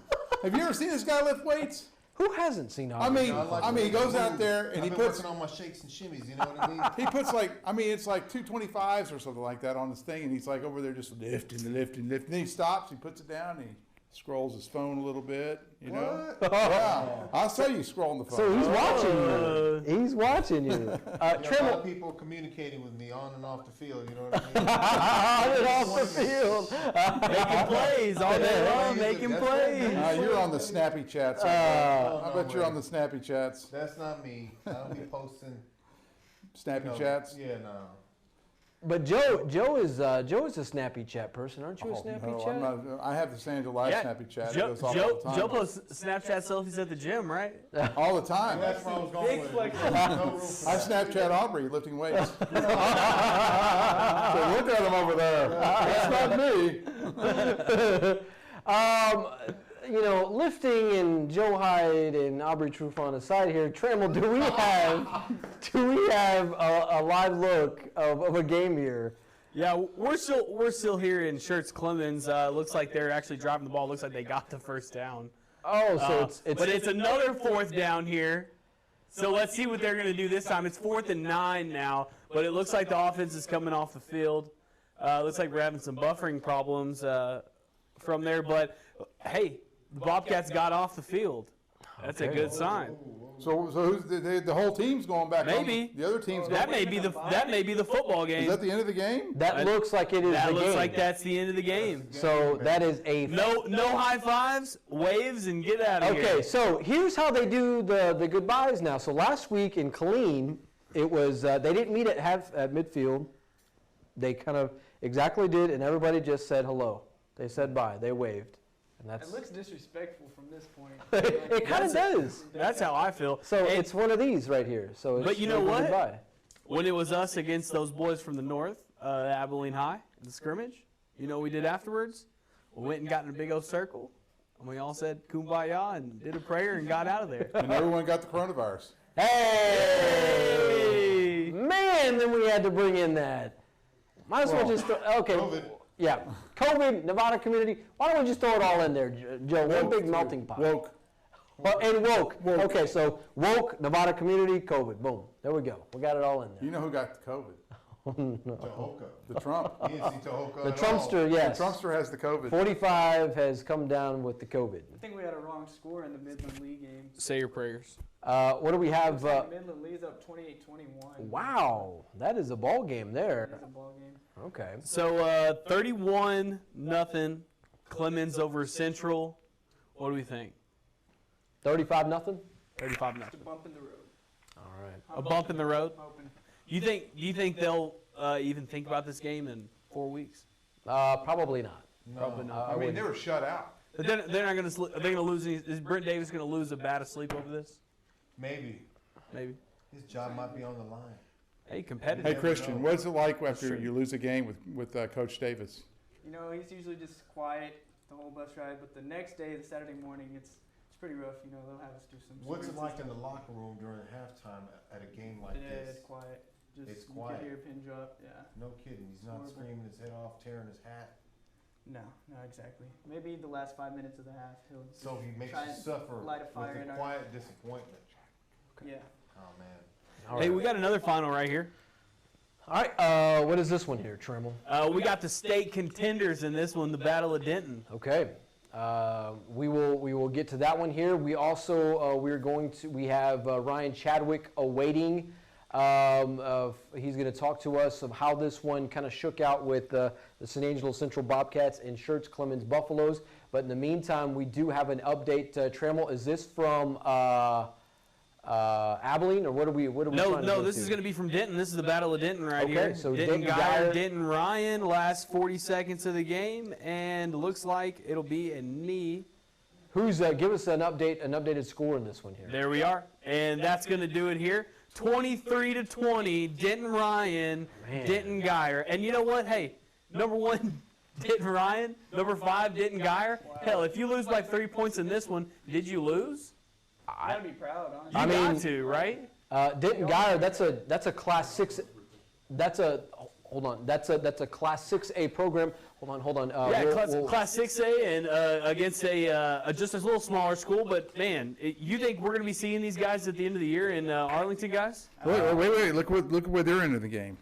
Have you ever seen this guy lift weights? Who hasn't seen Aubry? I mean, he goes out there and I've he been puts, working on my shakes and shimmies. You know what I mean? he puts it's like 225s or something like that on this thing, and he's like over there just lifting. Then he stops, he puts it down, and he scrolls his phone a little bit, you know? Yeah, I'll tell you, scrolling the phone. So he's watching you. He's watching you. You know, a lot Trammell, of people communicating with me on and off the field. You know what I mean? on and off the field. Making plays all day long, making That's plays. You're on the snappy chats. I bet you're on the snappy chats. That's not me. I don't be posting. Snappy No, chats? Yeah, no. But Joe is a snappy chat person, aren't you? A Oh, snappy no, chat? I'm not. I have the Sandra Live Yeah, snappy chat. It Joe, goes off Joe, all the time. Joe posts Snapchat selfies at the gym, right? All the time. That's where I was going with it. No room for I that. Snapchat Aubry lifting weights. So look at him over there. That's not me. You know, lifting and Joe Hyde and Aubry Trufant aside here, Trammell, do we have a live look of a game here? Yeah, we're still here in Schertz Clemens. Looks like they're actually driving the ball. Looks like they got the first down. Oh, so But it's another fourth down here. So let's see what they're going to do this time. It's 4th and 9 now, but it looks like the offense is coming off the field. Looks like we're having some buffering problems from there. But hey, the Bobcats got off the field. That's a good sign. So who's the whole team's going back? Maybe. The other team's going. That may be the football game. Is that the end of the game? that looks like it is That the looks game. like that's the end of the game. So that is a No high fives, waves, and get out of here. Okay, so here's how they do the goodbyes now. So last week in Killeen, it was they didn't meet at midfield. They kind of exactly did, and everybody just said hello. They said bye. They waved, and It that's looks disrespectful from this point. it. Kind of does. That's how I feel. So And- it's one of these right here. So it's But you know what? Goodbye. when it was us against those boys from the north, Abilene High, the scrimmage, you know what we did afterwards? We went and got in a big old circle, and we all said kumbaya and did a prayer and got out of there. And everyone got the coronavirus. Hey, man! Then we had to bring in that. Might as well just okay. COVID. Yeah, COVID, Nevada community. Why don't we just throw it all in there, Joe? One big melting pot. Woke. And woke. Okay, so woke, Nevada community, COVID. Boom. There we go. We got it all in there. You know who got the COVID? Tohoka. The Trump. He didn't see Tohoka The at all. Trumpster, yes. The Trumpster has the COVID. 45 has come down with the COVID. I think we had a wrong score in the Midland League game. Say your prayers. What do we have? Midland Lee's up 28-21. Wow, that is a ball game there. That's a ball game. Okay. So 31-0, Clemens over Central. What do we think? 35-0. 35-0. It's a bump in the road. All right. A bump in the road. I'm hoping. You think they'll even think about this game in 4 weeks? Probably not. Probably not. I mean, they were shut out. They're not going to. Are they going to lose? Is Brent Davis going to lose a bat of sleep over this? Maybe. Maybe. His job might be on the line. Hey, competitive. Hey, Christian, what's it like after you lose a game with Coach Davis? You know, he's usually just quiet the whole bus ride, but the next day, the Saturday morning, it's pretty rough. You know, they'll have us do some. What's it sprints like and in the locker room during halftime at a game like stuff. Yeah, this? it's quiet. Just It's you quiet. can hear a pin drop. Yeah. No kidding. He's not Horrible. screaming his head off, tearing his hat. No, exactly. Maybe the last 5 minutes of the half, he'll. So he makes Try you and suffer light a fire with in a our- quiet disappointment. Yeah. Oh, man. All Hey, right. we got another final right here. All right. What is this one here, Trammell? We got the state contenders in this one, the Battle of Denton. Okay. We will get to that one here. We also we have Ryan Chadwick awaiting. He's going to talk to us of how this one kind of shook out with the San Angelo Central Bobcats and Schertz Clemens Buffaloes. But in the meantime, we do have an update. Trammell, is this from Abilene, or what are we? What are we? trying to No, go this to? is going to be from Denton. This is the Battle of Denton right Okay, here. so Denton Denton Geyer, Geyer. Denton Ryan, last 40 seconds of the game, and looks like it'll be a knee. Who's give us an updated score in this one here? There we are, and that's going to do it here. 23-20, Denton Ryan, Man. Denton Geyer, and you know what? Hey, number 1, Denton Ryan. Number 5, Denton Geyer. Hell, if you lose by 3 points in this one, did you lose? Gotta be proud, honestly. You I mean- got to, right? Denton Geyer, that's a Class 6. That's a Class 6A program. Hold on. Class 6A and against a just a little smaller school. But man, you think we're going to be seeing these guys at the end of the year in Arlington, guys? Wait! Look where they're into the game.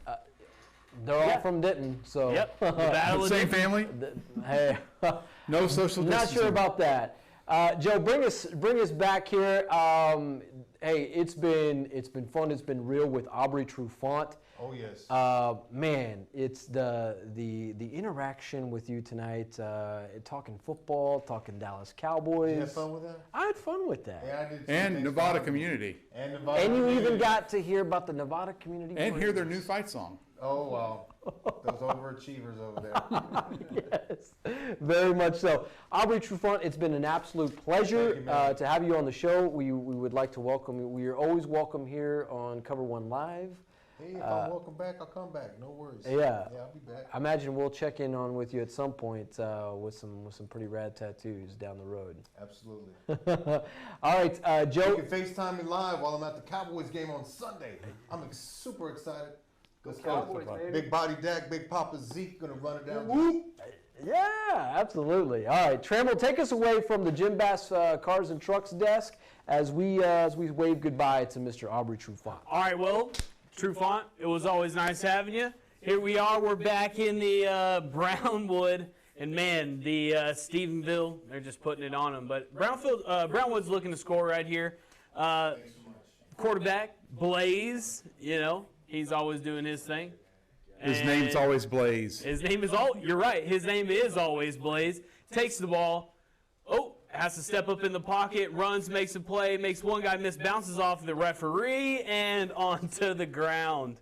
They're all from Denton, so. Yep. The Battle of Same Denton. family. Hey, No social distancing. not sure about that. Joe, bring us back here. Hey, it's been fun. It's been real with Aubry Trufant. Oh yes. Man, it's the interaction with you tonight. Talking football, talking Dallas Cowboys. You have fun with that? I had fun with that. Yeah, I did. Too. And Thanks Nevada for community. And Nevada. And you community. even got to hear about the Nevada community. And hear their new Warriors. fight song. Oh wow. Those overachievers over there. Yes, very much so. Aubry Trufant, it's been an absolute pleasure Thank you, man. to have you on the show. We would like to welcome you. We are always welcome here on COVER1 Live. Hey, if I'm welcome back, I'll come back. No worries. Yeah. Yeah, I'll be back. I imagine we'll check in on with you at some point with some pretty rad tattoos down the road. Absolutely. All right, You Joe. can FaceTime me live while I'm at the Cowboys game on Sunday. I'm super excited. Let's go. Big body Dak, Big Papa Zeke gonna run it down. Whoop. Yeah, absolutely. All right, Trammell, take us away from the Jim Bass Cars and Trucks desk as we wave goodbye to Mr. Aubry Trufant. All right, well, Trufant, it was always nice having you. Here we are. We're back in the Brownwood. And, man, the Stephenville, they're just putting it on them. But Brownwood's looking to score right here. Quarterback, Blaze, he's always doing his thing. His name's always Blaze. His name is you're right. His name is always Blaze. Takes the ball. Has to step up in the pocket, runs, makes a play, makes one guy miss, bounces off the referee and onto the ground.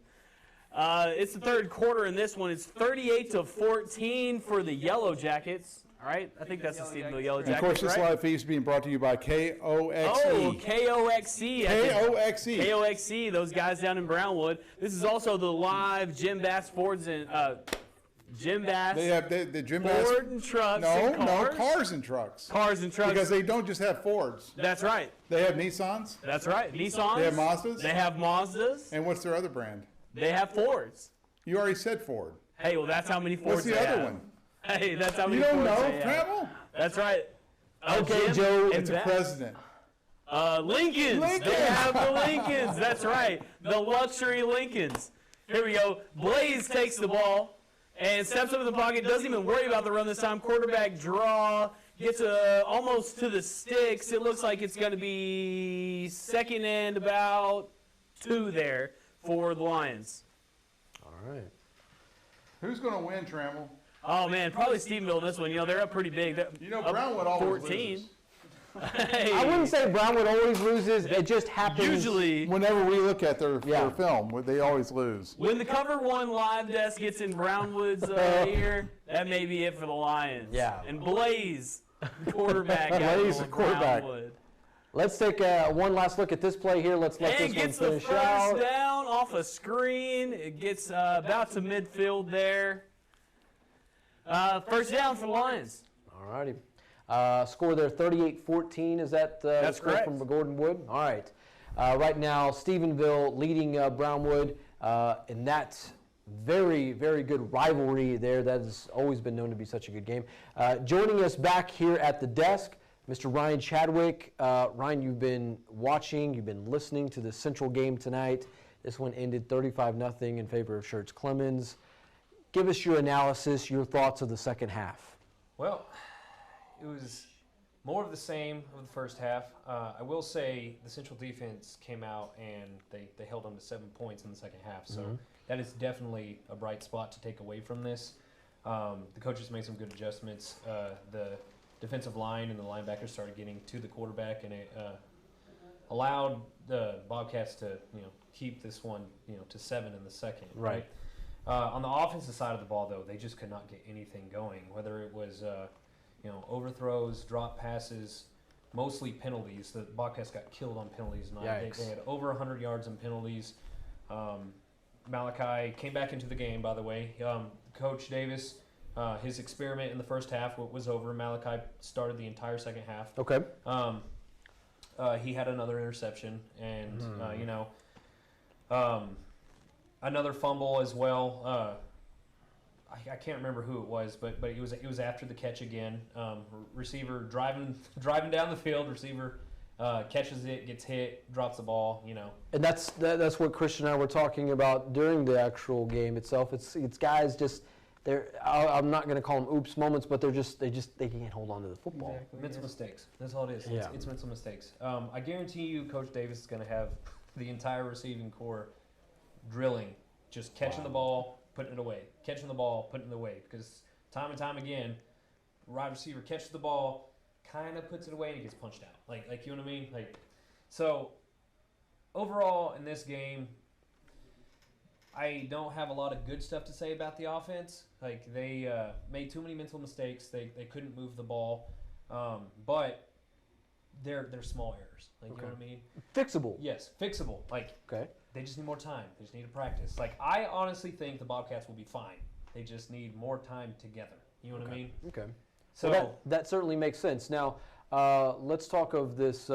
It's the third quarter in this one. It's 38-14 for the Yellow Jackets. All right, I think that's the Stephenville Yellow And Jackets, of course, this right? live feed is being brought to you by KOXE. Oh, KOXE. KOXE. KOXE, those guys down in Brownwood. This is also the live Jim Bass Fords and Jim Bass. They have the Jim Bass. Ford and trucks. and cars. Cars and trucks. Cars and trucks. Because they don't just have Fords. That's right. They have Nissans. That's right. Nissans. They have Mazdas. They have Mazdas. And what's their other brand? They have Fords. You already said Ford. Hey, well, that's how many Fords What's the they other have. one? Hey, that's how many You don't Fords know, they have. Trammell? That's right. Okay, Jim Joe, and It's a Bass. president. Lincolns. Lincoln. They have the Lincolns. That's right. The luxury Lincolns. Here we go. Blaze takes the ball and steps up in the pocket. Doesn't even worry about the run this time. Quarterback draw. Gets almost to the sticks. It looks like it's going to be second and about 2 there for the Lions. All right. Who's going to win, Trammell? Oh, man, probably Stephenville in this one. They're up pretty big. They're up Brownwood always 14. loses. Hey. I wouldn't say Brownwood always loses. It just happens. Usually, Whenever we look at their Yeah. film, they always lose. when the COVER1 live desk gets in Brownwood's ear, that may be it for the Lions. Yeah. And Blaze, quarterback. Blaze, out of quarterback. Brownwood. Let's take one last look at this play here. Let's let And this one gets the finish first out. down off a screen. It gets about to midfield there. First down for the Lions. All righty. Score there 38-14. Is that That's score correct. from Gordon Wood? All right. Right now, Stephenville leading Brownwood in that very, very good rivalry there. That has always been known to be such a good game. Joining us back here at the desk, Mr. Ryan Chadwick. Ryan, you've been watching, you've been listening to the Central game tonight. This one ended 35-0 in favor of Schertz Clemens. Give us your analysis, your thoughts of the second half. Well, it was more of the same of the first half. I will say the Central defense came out and they held them to 7 points in the second half. So that is definitely a bright spot to take away from this. The coaches made some good adjustments. The defensive line and the linebackers started getting to the quarterback, and it allowed the Bobcats to keep this one to 7 in the second. Right. On the offensive side of the ball, though, they just could not get anything going. Whether it was overthrows, drop passes, mostly penalties. The Bobcats got killed on penalties tonight. They had over 100 yards in penalties. Malachi came back into the game, by the way. Coach Davis, his experiment in the first half was over. Malachi started the entire second half. Okay. He had another interception, and Another fumble as well. I can't remember who it was, but it was after the catch again. Receiver driving down the field. Receiver catches it, gets hit, drops the ball. And that's what Christian and I were talking about during the actual game itself. It's guys just I'm not going to call them oops moments, but they can't hold on to the football. Exactly. Mental mistakes. That's all it is. Yeah. It's mental mistakes. I guarantee you, Coach Davis is going to have the entire receiving corps drilling, just catching the ball, putting it away, catching the ball, putting it away. Because time and time again, wide receiver catches the ball, kind of puts it away, and he gets punched out. Like you know what I mean? So overall in this game, I don't have a lot of good stuff to say about the offense. They made too many mental mistakes. They couldn't move the ball, but they're small errors. You know what I mean? Fixable. Yes, fixable. Okay. They just need more time. They just need to practice. I honestly think the Bobcats will be fine. They just need more time together. You know what I mean? Okay. So well, that certainly makes sense. Now, let's talk of this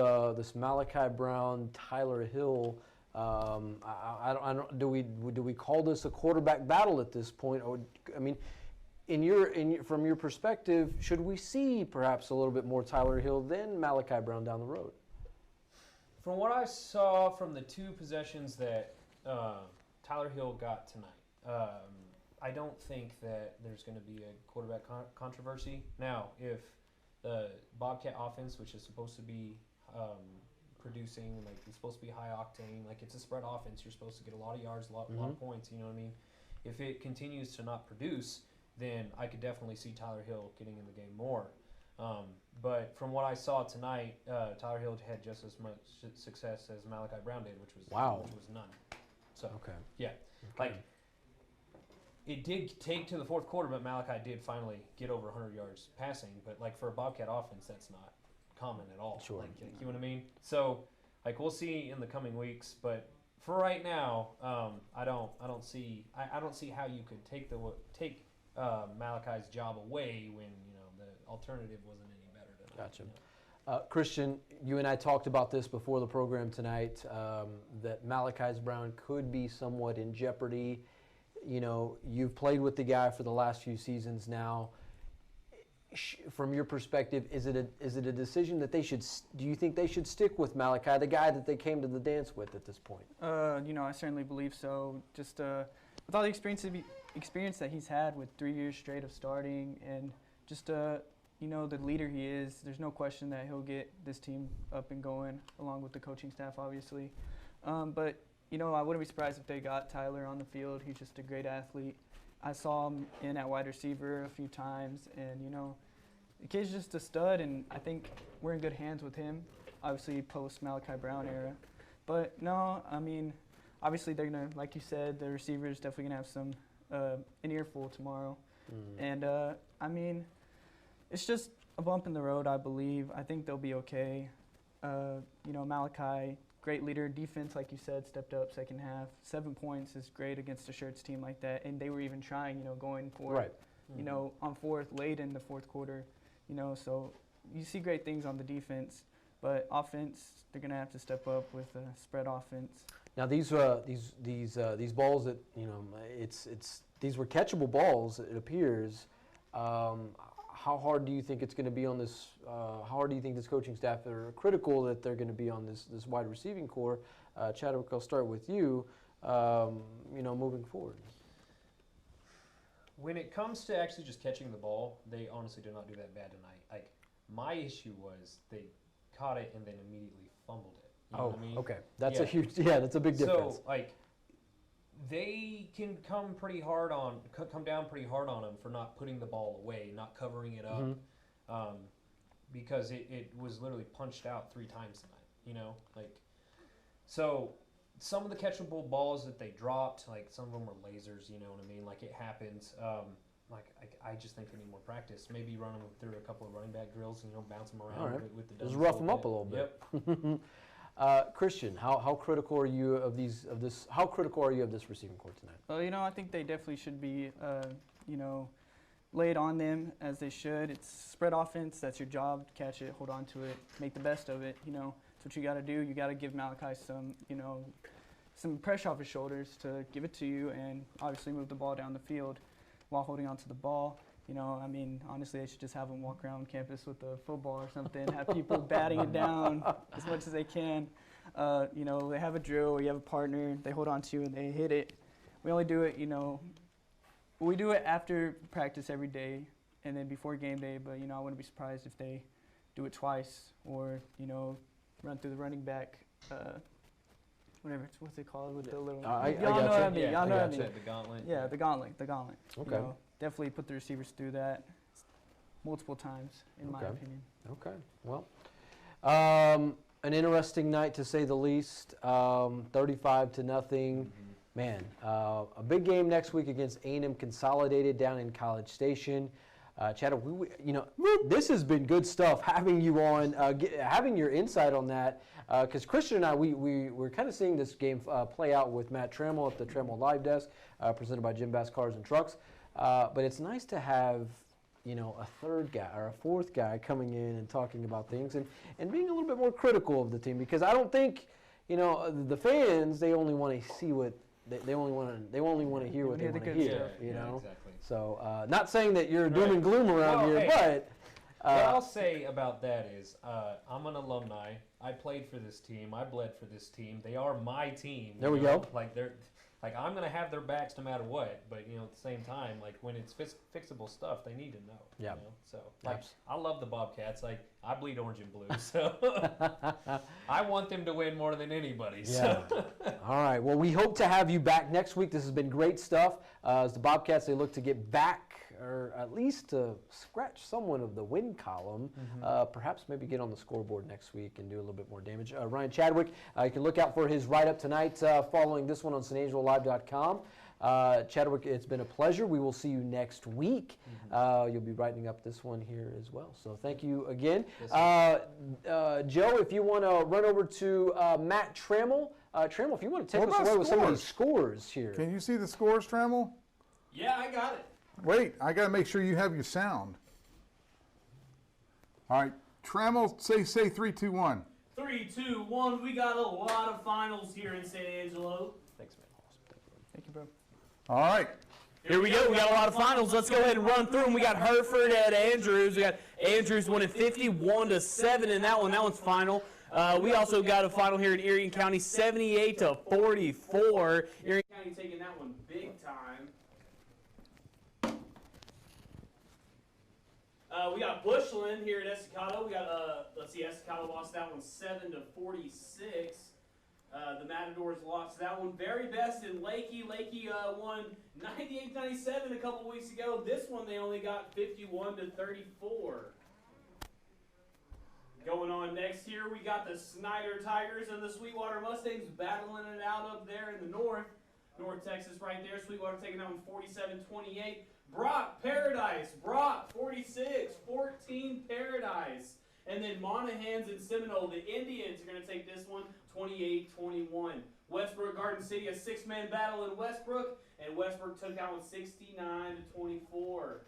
Malachi Brown, Tyler Hill. I don't. Do we call this a quarterback battle at this point? Or I mean, from your perspective, should we see perhaps a little bit more Tyler Hill than Malachi Brown down the road? From what I saw from the two possessions that Tyler Hill got tonight, I don't think that there's going to be a quarterback controversy. Now, if the Bobcat offense, which is supposed to be producing, it's supposed to be high octane, it's a spread offense, you're supposed to get a lot of yards, a lot of points, you know what I mean? If it continues to not produce, then I could definitely see Tyler Hill getting in the game more. But from what I saw tonight, Tyler Hill had just as much success as Malachi Brown did, which was none. So okay. Yeah, it did take to the fourth quarter, but Malachi did finally get over 100 yards passing. But for a Bobcat offense, that's not common at all. Sure. You know what I mean? So we'll see in the coming weeks, but for right now, I don't see how you could take Malachi's job away when the alternative wasn't any better tonight. Gotcha. Christian, you and I talked about this before the program tonight, that Malachi Brown could be somewhat in jeopardy. You've played with the guy for the last few seasons now. From your perspective, is it a decision that do you think they should stick with Malachi, the guy that they came to the dance with at this point? I certainly believe so. Just with all the experience that he's had with 3 years straight of starting, and just the leader he is, there's no question that he'll get this team up and going, along with the coaching staff, obviously. But I wouldn't be surprised if they got Tyler on the field. He's just a great athlete. I saw him in at wide receiver a few times, and the kid's just a stud, and I think we're in good hands with him. Obviously, post Malachi Brown era, but no, I mean, obviously they're gonna, like you said, the receivers definitely gonna have some an earful tomorrow, and I mean, it's just a bump in the road, I believe. I think they'll be okay. Malachi, great leader. Defense, like you said, stepped up second half. 7 points is great against a Shirts team like that. And they were even trying, going for it, on fourth, late in the fourth quarter. So you see great things on the defense. But offense, they're going to have to step up with a spread offense. Now these balls that these were catchable balls. It appears. How hard do you think it's going to be on this? How hard do you think this coaching staff are critical that they're going to be on this wide receiving core? Chadwick, I'll start with you. Moving forward. When it comes to actually just catching the ball, they honestly did not do that bad tonight. My issue was they caught it and then immediately fumbled it. You know what I mean? Okay. That's that's a big difference. So they can come down pretty hard on them for not putting the ball away, not covering it up, because it was literally punched out 3 times tonight. So some of the catchable balls that they dropped, some of them were lasers. You know what I mean? It happens. I just think they need more practice. Maybe run them through a couple of running back drills and bounce them around with the. Just rough them up a little bit. Yep. Christian, how critical are you of this? How critical are you of this receiving corps tonight? Well, I think they definitely should be, laid on them as they should. It's spread offense. That's your job. Catch it, hold on to it, make the best of it. That's what you got to do. You got to give Malachi some pressure off his shoulders to give it to you and obviously move the ball down the field while holding onto the ball. You know, I mean, honestly, they should just have him walk around campus with a football or something, have people batting it down as much as they can. You know, they have a drill where you have a partner, they hold on to you and they hit it. We only do it, you know, we do it after practice every day and then before game day, but, you know, I wouldn't be surprised if they do it twice or, you know, run through the running back, whatever, what's it called with the little, I y'all know what I mean, y'all know what I mean. The gauntlet. Yeah, the gauntlet. Okay. You know, definitely put the receivers through that multiple times, in my opinion. Okay. Well, an interesting night to say the least. 35-0. Man, a big game next week against A&M Consolidated down in College Station. Chad, you know, this has been good stuff having you on, having your insight on that. Because Christian and I, we're kind of seeing this game play out with Matt Trammell at the Trammell Live Desk, presented by Jim Bass Cars and Trucks. But it's nice to have, you know, a third guy or a fourth guy coming in and talking about things and being a little bit more critical of the team. Because I don't think, you know, the fans, they only want to see what they only want to hear what they want to hear. You know. Exactly. So not saying that you're doom and gloom around here, but. What I'll say about that is, I'm an alumni. I played for this team. I bled for this team. They are my team. There we go. Like I'm gonna have their backs no matter what. But you know, at the same time, like when it's fixable stuff, they need to know. Yeah. You know? So like, I love the Bobcats. Like I bleed orange and blue, so I want them to win more than anybody. Yeah. So. All right. Well, we hope to have you back next week. This has been great stuff. As the Bobcats, they look to get back, or at least to scratch somewhat of the win column. Perhaps maybe get on the scoreboard next week and do a little bit more damage. Ryan Chadwick, you can look out for his write-up tonight following this one on SanAngeloLive.com. Chadwick, it's been a pleasure. We will see you next week. You'll be writing up this one here as well. So thank you again. Joe, if you want to run over to Matt Trammell. Trammell, if you want to take us away with some of these scores here. Can you see the scores, Trammell? Yeah, I got it. Wait, I got to make sure you have your sound. All right, Trammell, say 3, 2, 1. 3, 2, 1. We got a lot of finals here in San Angelo. Thanks, man. Thank you, bro. All right. Here we go. We got a lot of finals. Let's go ahead and run through them. We got Hereford at Andrews. We got Andrews winning 51-7 in that one. That one's final. We also got a final here in Erie County, 78-44. Erie County taking that one big time. We got Bushland here at Estacado. We got, let's see, Estacado lost that one 7-46. The Matadors lost that one. Very best in Lakey. Lakey won 98-97 a couple weeks ago. This one they only got 51-34. Going on next here, we got the Snyder Tigers and the Sweetwater Mustangs battling it out up there in the north. North Texas right there. Sweetwater taking that one 47-28. Brock Paradise. Brock 46-14 Paradise. And then Monahans and Seminole, the Indians, are going to take this one 28-21. Westbrook Garden City, a six-man battle in Westbrook, and Westbrook took that one 69-24.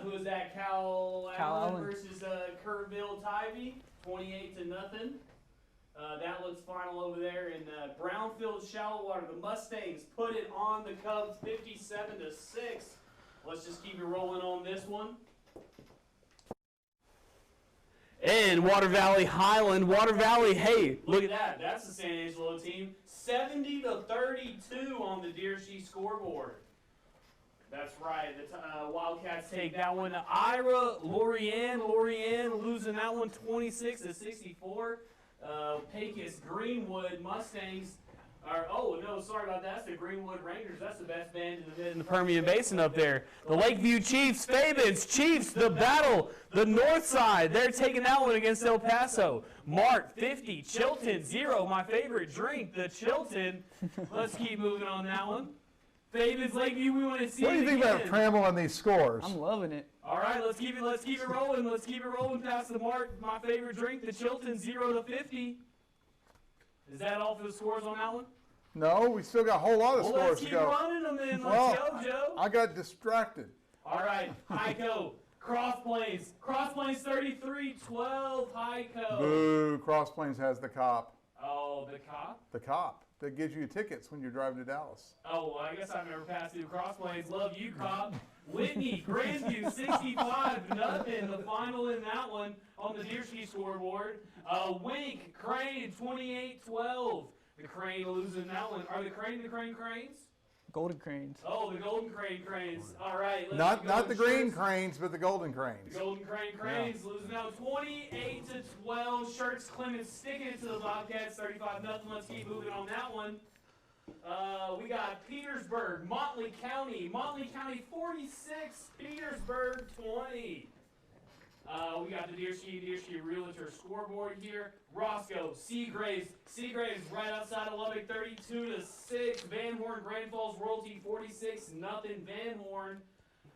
Who is that? Cal Allen versus Kerrville Tybee, 28-0. That looks final over there in Brownfield Shallowater. The Mustangs put it on the Cubs 57-6. Let's just keep it rolling on this one. And Water Valley Highland. Water Valley, hey, Look at that. That's the San Angelo team. 70-32 on the Deershe scoreboard. That's right. The Wildcats take that one. Ira Lorianne losing that one 26-64. Pecos Greenwood Mustangs are, oh no, sorry about that. That's the Greenwood Rangers. That's the best band in the Permian Basin up there. The Lakeview Chiefs, Fabens, Chiefs, the battle, the north side. They're taking that one against El Paso. Mark 50, Chilton 0. My favorite drink, the Chilton. Let's keep moving on that one. Fabens, Lakeview, we want to see. What do you think about Trammell and these scores? I'm loving it. All right, let's keep it rolling. Let's keep it rolling past the mark. My favorite drink, the Chilton 0-50. Is that all for the scores on that one? No, we still got a whole lot of scores Let's to keep go. running them then. Let's Well, go, Joe. I got distracted. All right, Hico, Cross Plains 33-12, Hico. Boo, Cross Plains has the cop. Oh, the cop? The cop that gives you tickets when you're driving to Dallas. Oh, well, I guess I've never passed through Crossplains. Love you, cop. Whitney, Grandview, 65-0. The final in that one on the Deerski scoreboard. Wink, Crane, 28-12. The Crane losing that one. Are the Cranes? Golden Cranes. Oh, the Golden Cranes. All right. Not the green cranes, but the golden cranes. The Golden Cranes losing out 28-12. Shirts Clemens sticking it to the Bobcats, 35-0. Let's keep moving on that one. We got Petersburg, Motley County 46, Petersburg 20. We got the Deerski Realtor scoreboard here. Roscoe, Seagraves right outside of Lubbock, 32-6. Van Horn, Grand Falls Royalty, 46-0. Van Horn.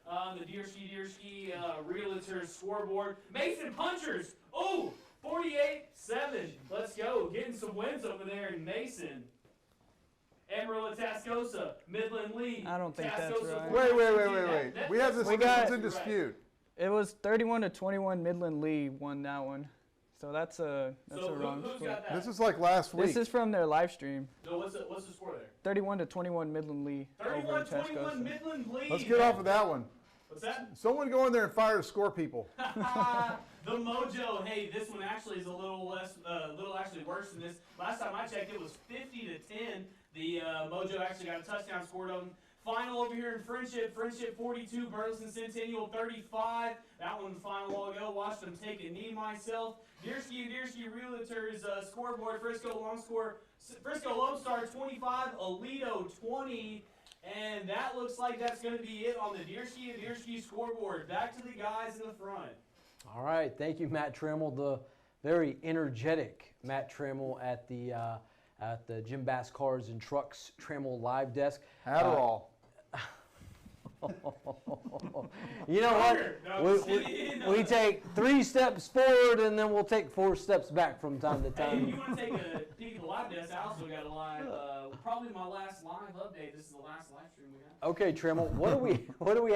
The Deerski Realtor scoreboard. Mason Punchers, 48-7. Let's go, getting some wins over there in Mason. Amarillo, Tascosa, Midland Lee. I don't think that's right. Wait. We have this in dispute. It was 31-21. Midland Lee won that one, so that's a wrong who's score. got that? This is like last week. This is from their live stream. No, what's the score there? 31-21 Midland Lee. over 31-21 Tascosa. Midland Lee. Let's get off of that one. What's that? Someone go in there and fire to score people. The Mojo. Hey, this one actually is a little actually worse than this. Last time I checked, it was 50-10. The Mojo actually got a touchdown scored on. Final over here in Friendship 42, Burleson Centennial 35. That one final while ago. Watched them take a knee myself. Deerski Realtors scoreboard. Frisco Lone Star 25, Aledo 20. And that looks like that's going to be it on the Deerski scoreboard. Back to the guys in the front. All right, thank you, Matt Trammell, the very energetic Matt Trammell at the Jim Bass Cars and Trucks Trammell live desk. Adderall. You know what? We take 3 steps forward and then we'll take 4 steps back from time to time. Hey, if you want to take a peek at the live desk, I also got a live, probably my last live update. This is the last live stream we got. Okay, Trammell, what do we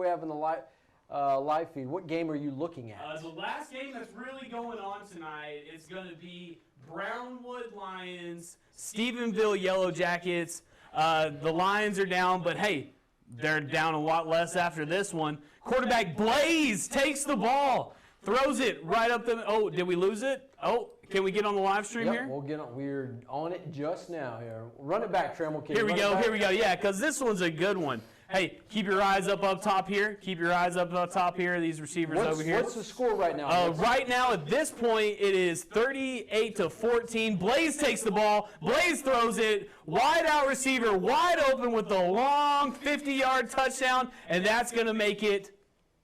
have in the live feed? What game are you looking at? The last game that's really going on tonight is going to be Brownwood Lions, Stephenville Yellow Jackets. The Lions are down, but hey, they're down a lot less after this one. Quarterback Blaze takes the ball, throws it right up the. Oh, did we lose it? Oh, can we get on the live stream here? We'll get on. We're on it just now. Here, run it back, Trammell. Here we go. Yeah, because this one's a good one. Hey, keep your eyes up top here. Keep your eyes up top here. These receivers over here. What's the score right now? Right now, at this point, it is 38-14. Blaze takes the ball. Blaze throws it. Wide out receiver, wide open with the long 50-yard touchdown, and that's going to make it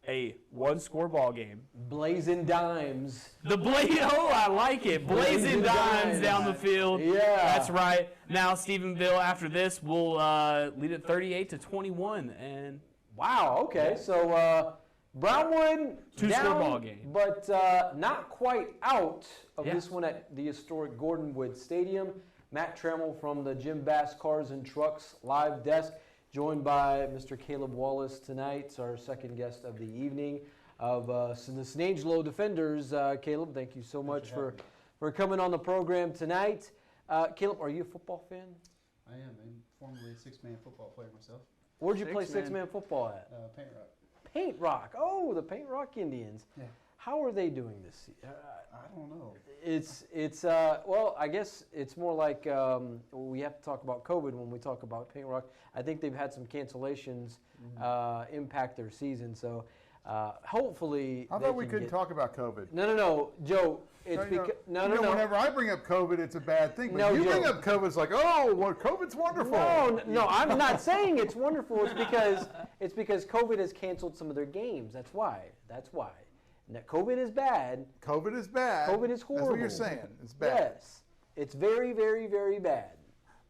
a one-score ball game. Blazing dimes. I like it. Blazing dimes down the field. Yeah. That's right. Now Stephenville, after this, will lead it 38-21. And wow, okay. So Brownwood two-score ball game. But not quite out of this one at the historic Gordonwood Stadium. Matt Trammell from the Jim Bass Cars and Trucks live desk, joined by Mr. Caleb Wallace tonight, our second guest of the evening of the San Angelo Defenders. Caleb, thank you so much for coming on the program tonight. Caleb, are you a football fan? I am. I'm formerly a 6-man football player myself. Where'd you play 6-man football at? Paint Rock. Paint Rock. Oh, the Paint Rock Indians. Yeah. How are they doing this season? I don't know. It's well, I guess it's more like we have to talk about COVID when we talk about Paint Rock. I think they've had some cancellations impact their season, so hopefully. I thought we couldn't talk about COVID. No, Joe. It's because no. Whenever I bring up COVID, it's a bad thing. But No, you Joe. bring up COVID, it's like, oh, well, COVID's wonderful. No, I'm not saying it's wonderful. It's because COVID has canceled some of their games. That's why. Now, COVID is bad. COVID is bad. COVID is horrible. That's what you're saying. It's bad. Yes. It's very, very, very bad.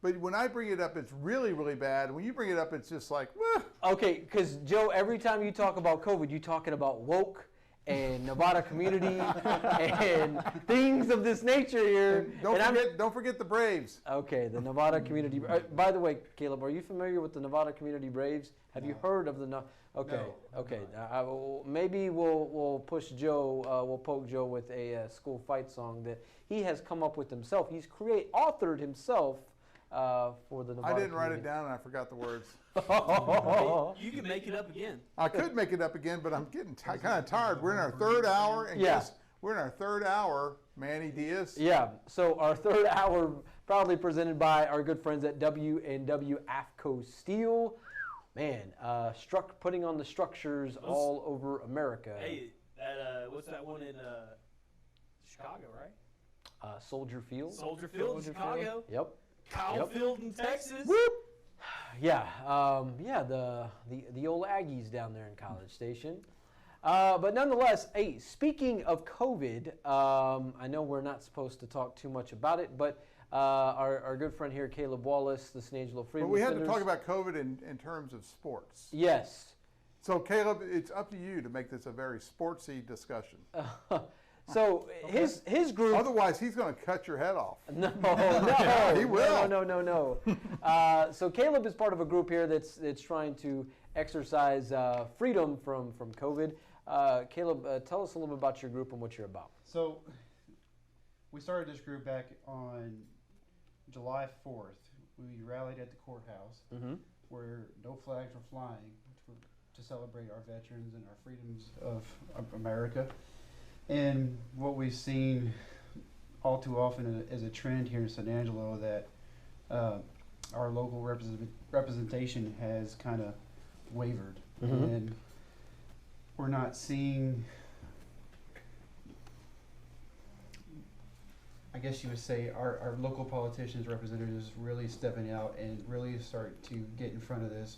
But when I bring it up, it's really, really bad. When you bring it up, it's just like, wah. Okay, because, Joe, every time you talk about COVID, you're talking about woke and Nevada community and things of this nature here. And don't forget the Braves. Okay, the Nevada community. By the way, Caleb, are you familiar with the Nevada Community Braves? Have you heard of the? Okay, No, okay. I'm Maybe we'll push Joe. We'll poke Joe with a school fight song that he has come up with himself. He's authored himself for the Nevada I didn't write it community. down and I forgot the words. You can make it up again. I could make it up again, but I'm getting kind of tired. We're in our third hour, and Yeah. guess we're in our third hour. Manny Diaz. Yeah. So our third hour, proudly presented by our good friends at W&W AFCO Steel. Man, putting on the structures all over America. Hey, what's that one in Chicago, right? Soldier Field. Soldier Field in Chicago. Yep. Kyle Yep. Field in Texas. Yeah, the old Aggies down there in College Station. But nonetheless, hey, speaking of COVID, I know we're not supposed to talk too much about it, but our good friend here, Caleb Wallace, the San Angelo But Freedom we had to Defenders. talk about COVID in terms of sports. Yes. So Caleb, it's up to you to make this a very sportsy discussion. So his group. Otherwise, he's going to cut your head off. No, He will. No. So Caleb is part of a group here that's trying to exercise freedom from COVID. Caleb, tell us a little bit about your group and what you're about. So we started this group back on July 4th. We rallied at the courthouse where no flags were flying to celebrate our veterans and our freedoms of America. And what we've seen all too often is a trend here in San Angelo that our local representation has kind of wavered. And we're not seeing, I guess you would say, our local politicians, representatives really stepping out and really start to get in front of this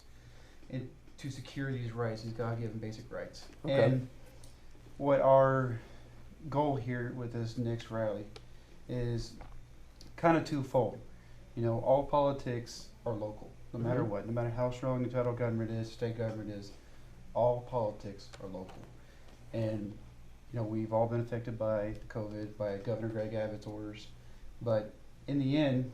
and to secure these rights, these God-given basic rights. Okay. And what our goal here with this next rally is kind of twofold. You know, all politics are local, no matter what, no matter how strong the federal government is, state government is, all politics are local. And, you know, we've all been affected by COVID, by Governor Greg Abbott's orders, but in the end,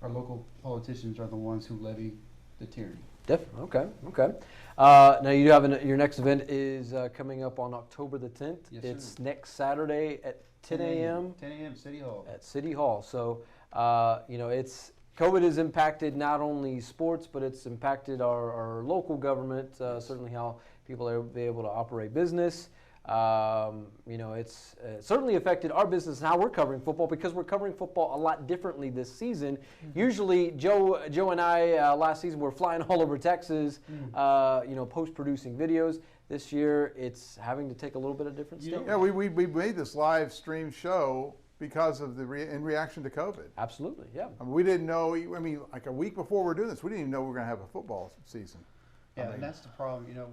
our local politicians are the ones who levy the tyranny. Definitely. Okay. Now you do have your next event is coming up on October the 10th. Yes, It's sir. next Saturday at 10 a.m. 10 a.m. City Hall. at City Hall. So it's COVID has impacted not only sports, but it's impacted our local government. Certainly how people are able to operate business. It's certainly affected our business and how we're covering football because we're covering football a lot differently this season. Usually, Joe and I last season were flying all over Texas, post-producing videos. This year, it's having to take a little bit of different stance. Yeah, we made this live stream show because of in reaction to COVID. Absolutely, yeah. I mean, we didn't know. I mean, like a week before we're doing this, we didn't even know we were going to have a football season. Yeah, I mean, and that's the problem. You know,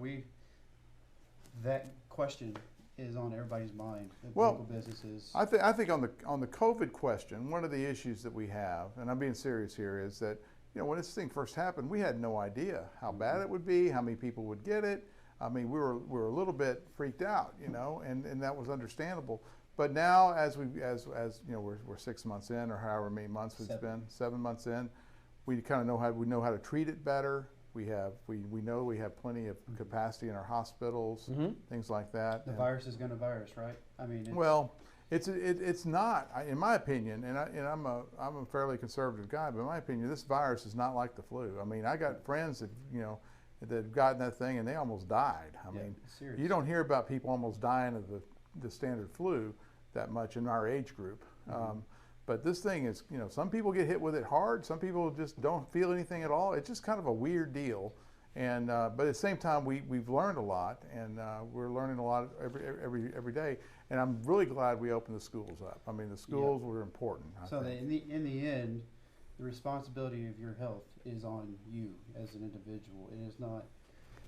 that question is on everybody's mind. Well, Local businesses. I think on the COVID question, one of the issues that we have, and I'm being serious here, is that when this thing first happened, we had no idea how bad it would be, how many people would get it. I mean, we were a little bit freaked out, and that was understandable. But now, as we're 6 months in, or however many months it's been, 7 months in, we kind of know how to treat it better. We know we have plenty of capacity in our hospitals, things like that. The virus is going to virus, right? I mean, it's not, in my opinion, and I'm a fairly conservative guy, but in my opinion, this virus is not like the flu. I mean, I got friends that that have gotten that thing and they almost died. I mean, serious. you don't hear about people almost dying of the standard flu that much in our age group. But this thing is, some people get hit with it hard. Some people just don't feel anything at all. It's just kind of a weird deal. And but at the same time, we've learned a lot, and we're learning a lot every day. And I'm really glad we opened the schools up. I mean, the schools were important. I think. In the end, the responsibility of your health is on you as an individual. It is not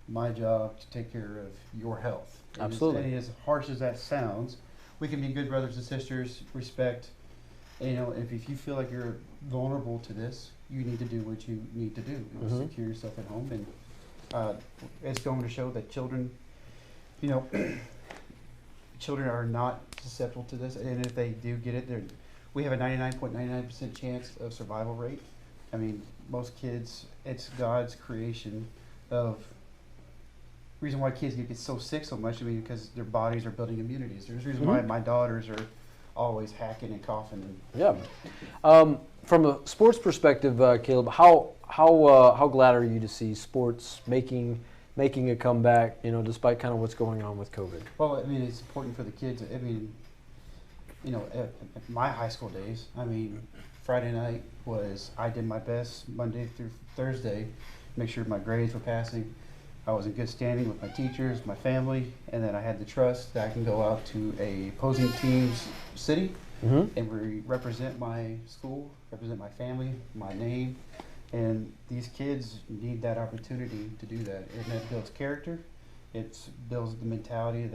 my job to take care of your health. Absolutely. And as harsh as that sounds, we can be good brothers and sisters, respect. If you feel like you're vulnerable to this, you need to do what you need to do. Secure yourself at home. And it's going to show that children, children are not susceptible to this. And if they do get it, we have a 99.99% chance of survival rate. I mean, most kids, it's God's creation of reason why kids get so sick so much. I mean, because their bodies are building immunities. There's a reason why my daughters are always hacking and coughing. Yeah. From a sports perspective, Caleb, how glad are you to see sports making a comeback? You know, despite kind of what's going on with COVID. Well, I mean, it's important for the kids. I mean, you know, at my high school days, I mean, Friday night was I did my best Monday through Thursday, make sure my grades were passing. I was in good standing with my teachers, my family, and then I had the trust that I can go out to a opposing team's city and represent my school, represent my family, my name. And these kids need that opportunity to do that. And that builds character. It builds the mentality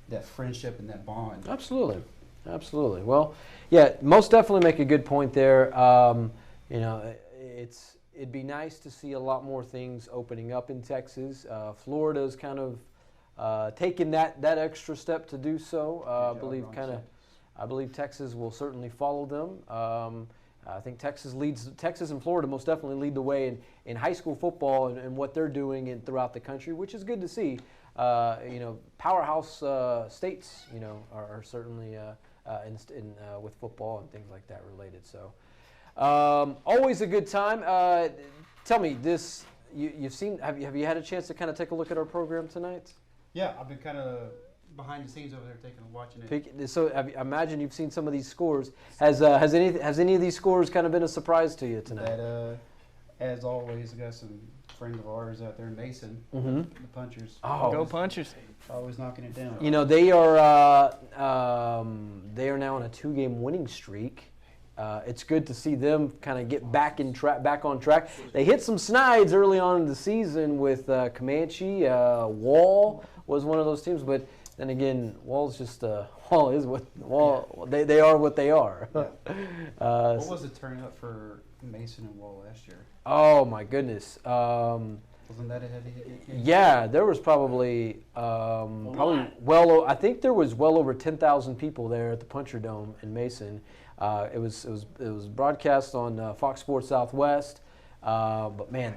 that friendship and that bond. Absolutely. Absolutely. Well, yeah, most definitely make a good point there. You know, it'd be nice to see a lot more things opening up in Texas. Florida's kind of taken that extra step to do so. I believe Texas will certainly follow them. I think Texas and Florida most definitely lead the way in high school football and what they're doing throughout the country, which is good to see. You know, powerhouse states, you know, are certainly with football and things like that related. So, always a good time. Tell me this: have you had a chance to kind of take a look at our program tonight? Yeah, I've been kind of behind the scenes over there watching it. So I imagine you've seen some of these scores. Has any of these scores kind of been a surprise to you tonight? That, as always, we got some friends of ours out there in Mason, the Punchers. Oh, go Punchers! Always knocking it down. You know, they are now on a 2-game winning streak. It's good to see them kind of get back on track. They hit some snides early on in the season with Comanche. Wall was one of those teams, but then again, Wall's just Wall is what Wall. Yeah. They are what they are. Yeah. What was the turnout for Mason and Wall last year? Oh my goodness. Wasn't that a heavy hit? Yeah, there was probably I think there was well over 10,000 people there at the Puncher Dome in Mason. It was broadcast on Fox Sports Southwest. But man,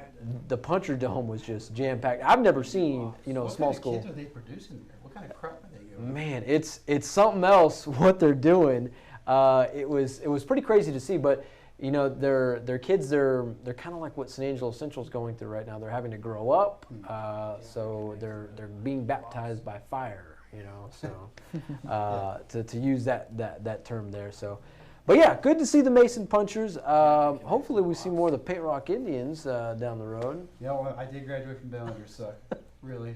the Puncher Dome was just jam packed. I've never seen a small school. What kind of kids are they producing there? What kind of crap are they doing? Man, it's something else what they're doing. It was pretty crazy to see, but their kids they're kind of like what San Angelo Central's going through right now. They're having to grow up, so they're being baptized by fire. So to use that term there. So. But yeah, good to see the Mason Punchers. Hopefully we see more of the Paint Rock Indians down the road. Yeah, well, I did graduate from Ballinger, so really,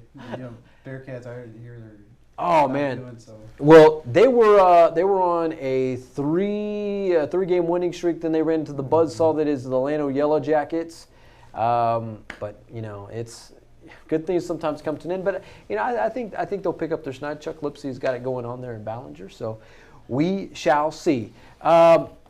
Bearcats. I hear they're. Oh man! Well, they were on a three-game winning streak. Then they ran into the buzzsaw that is the Atlanta Yellow Jackets. But it's good things sometimes come to an end. But I think they'll pick up their snide. Chuck Lipsey's got it going on there in Ballinger. So we shall see.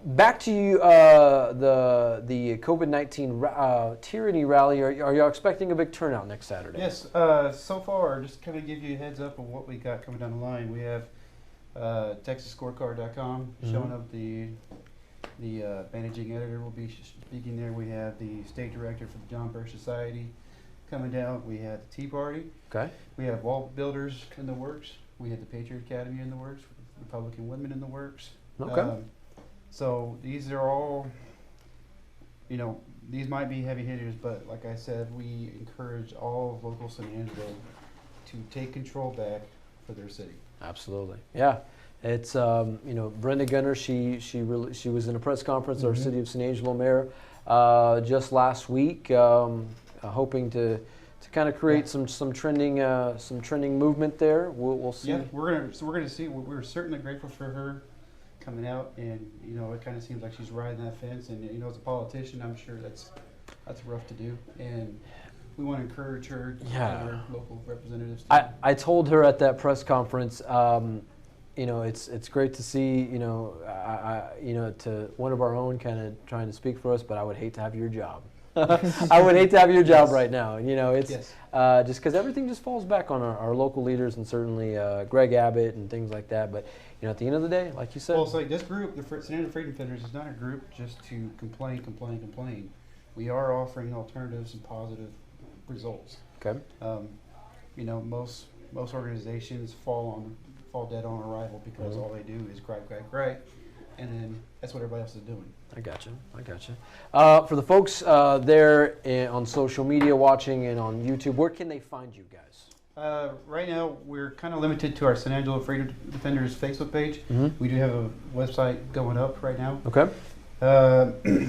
Back to you, the COVID-19 tyranny rally. Are you expecting a big turnout next Saturday? Yes. So far, just kind of give you a heads up on what we got coming down the line. We have TexasScorecard.com showing up. The managing editor will be speaking there. We have the state director for the John Birch Society coming down. We have the Tea Party. Okay. We have wall builders in the works. We have the Patriot Academy in the works. Republican women in the works. Okay. So these are all, these might be heavy hitters, but like I said, we encourage all of local San Angelo to take control back for their city. Absolutely. Yeah. It's, Brenda Gunner, she was in a press conference, our City of San Angelo mayor, just last week, hoping to kind of create some trending movement there. We'll see. Yeah, we're gonna see. We're certainly grateful for her coming out, and it kind of seems like she's riding that fence. And as a politician, I'm sure that's rough to do. And we want to encourage her and our local representatives. I told her at that press conference, it's great to see to one of our own kind of trying to speak for us, but I would hate to have your job. I would hate to have your job right now. It's just because everything just falls back on our local leaders and certainly Greg Abbott and things like that. But at the end of the day, like you said, well, it's like this group, the San Angelo Freedom Fighters, is not a group just to complain. We are offering alternatives and positive results. Okay. you know, most organizations fall dead on arrival because all they do is gripe, and then that's what everybody else is doing. I got you. For the folks there on social media watching and on YouTube, where can they find you guys? Right now, we're kind of limited to our San Angelo Freedom Defenders Facebook page. Mm-hmm. We do have a website going up right now. Okay.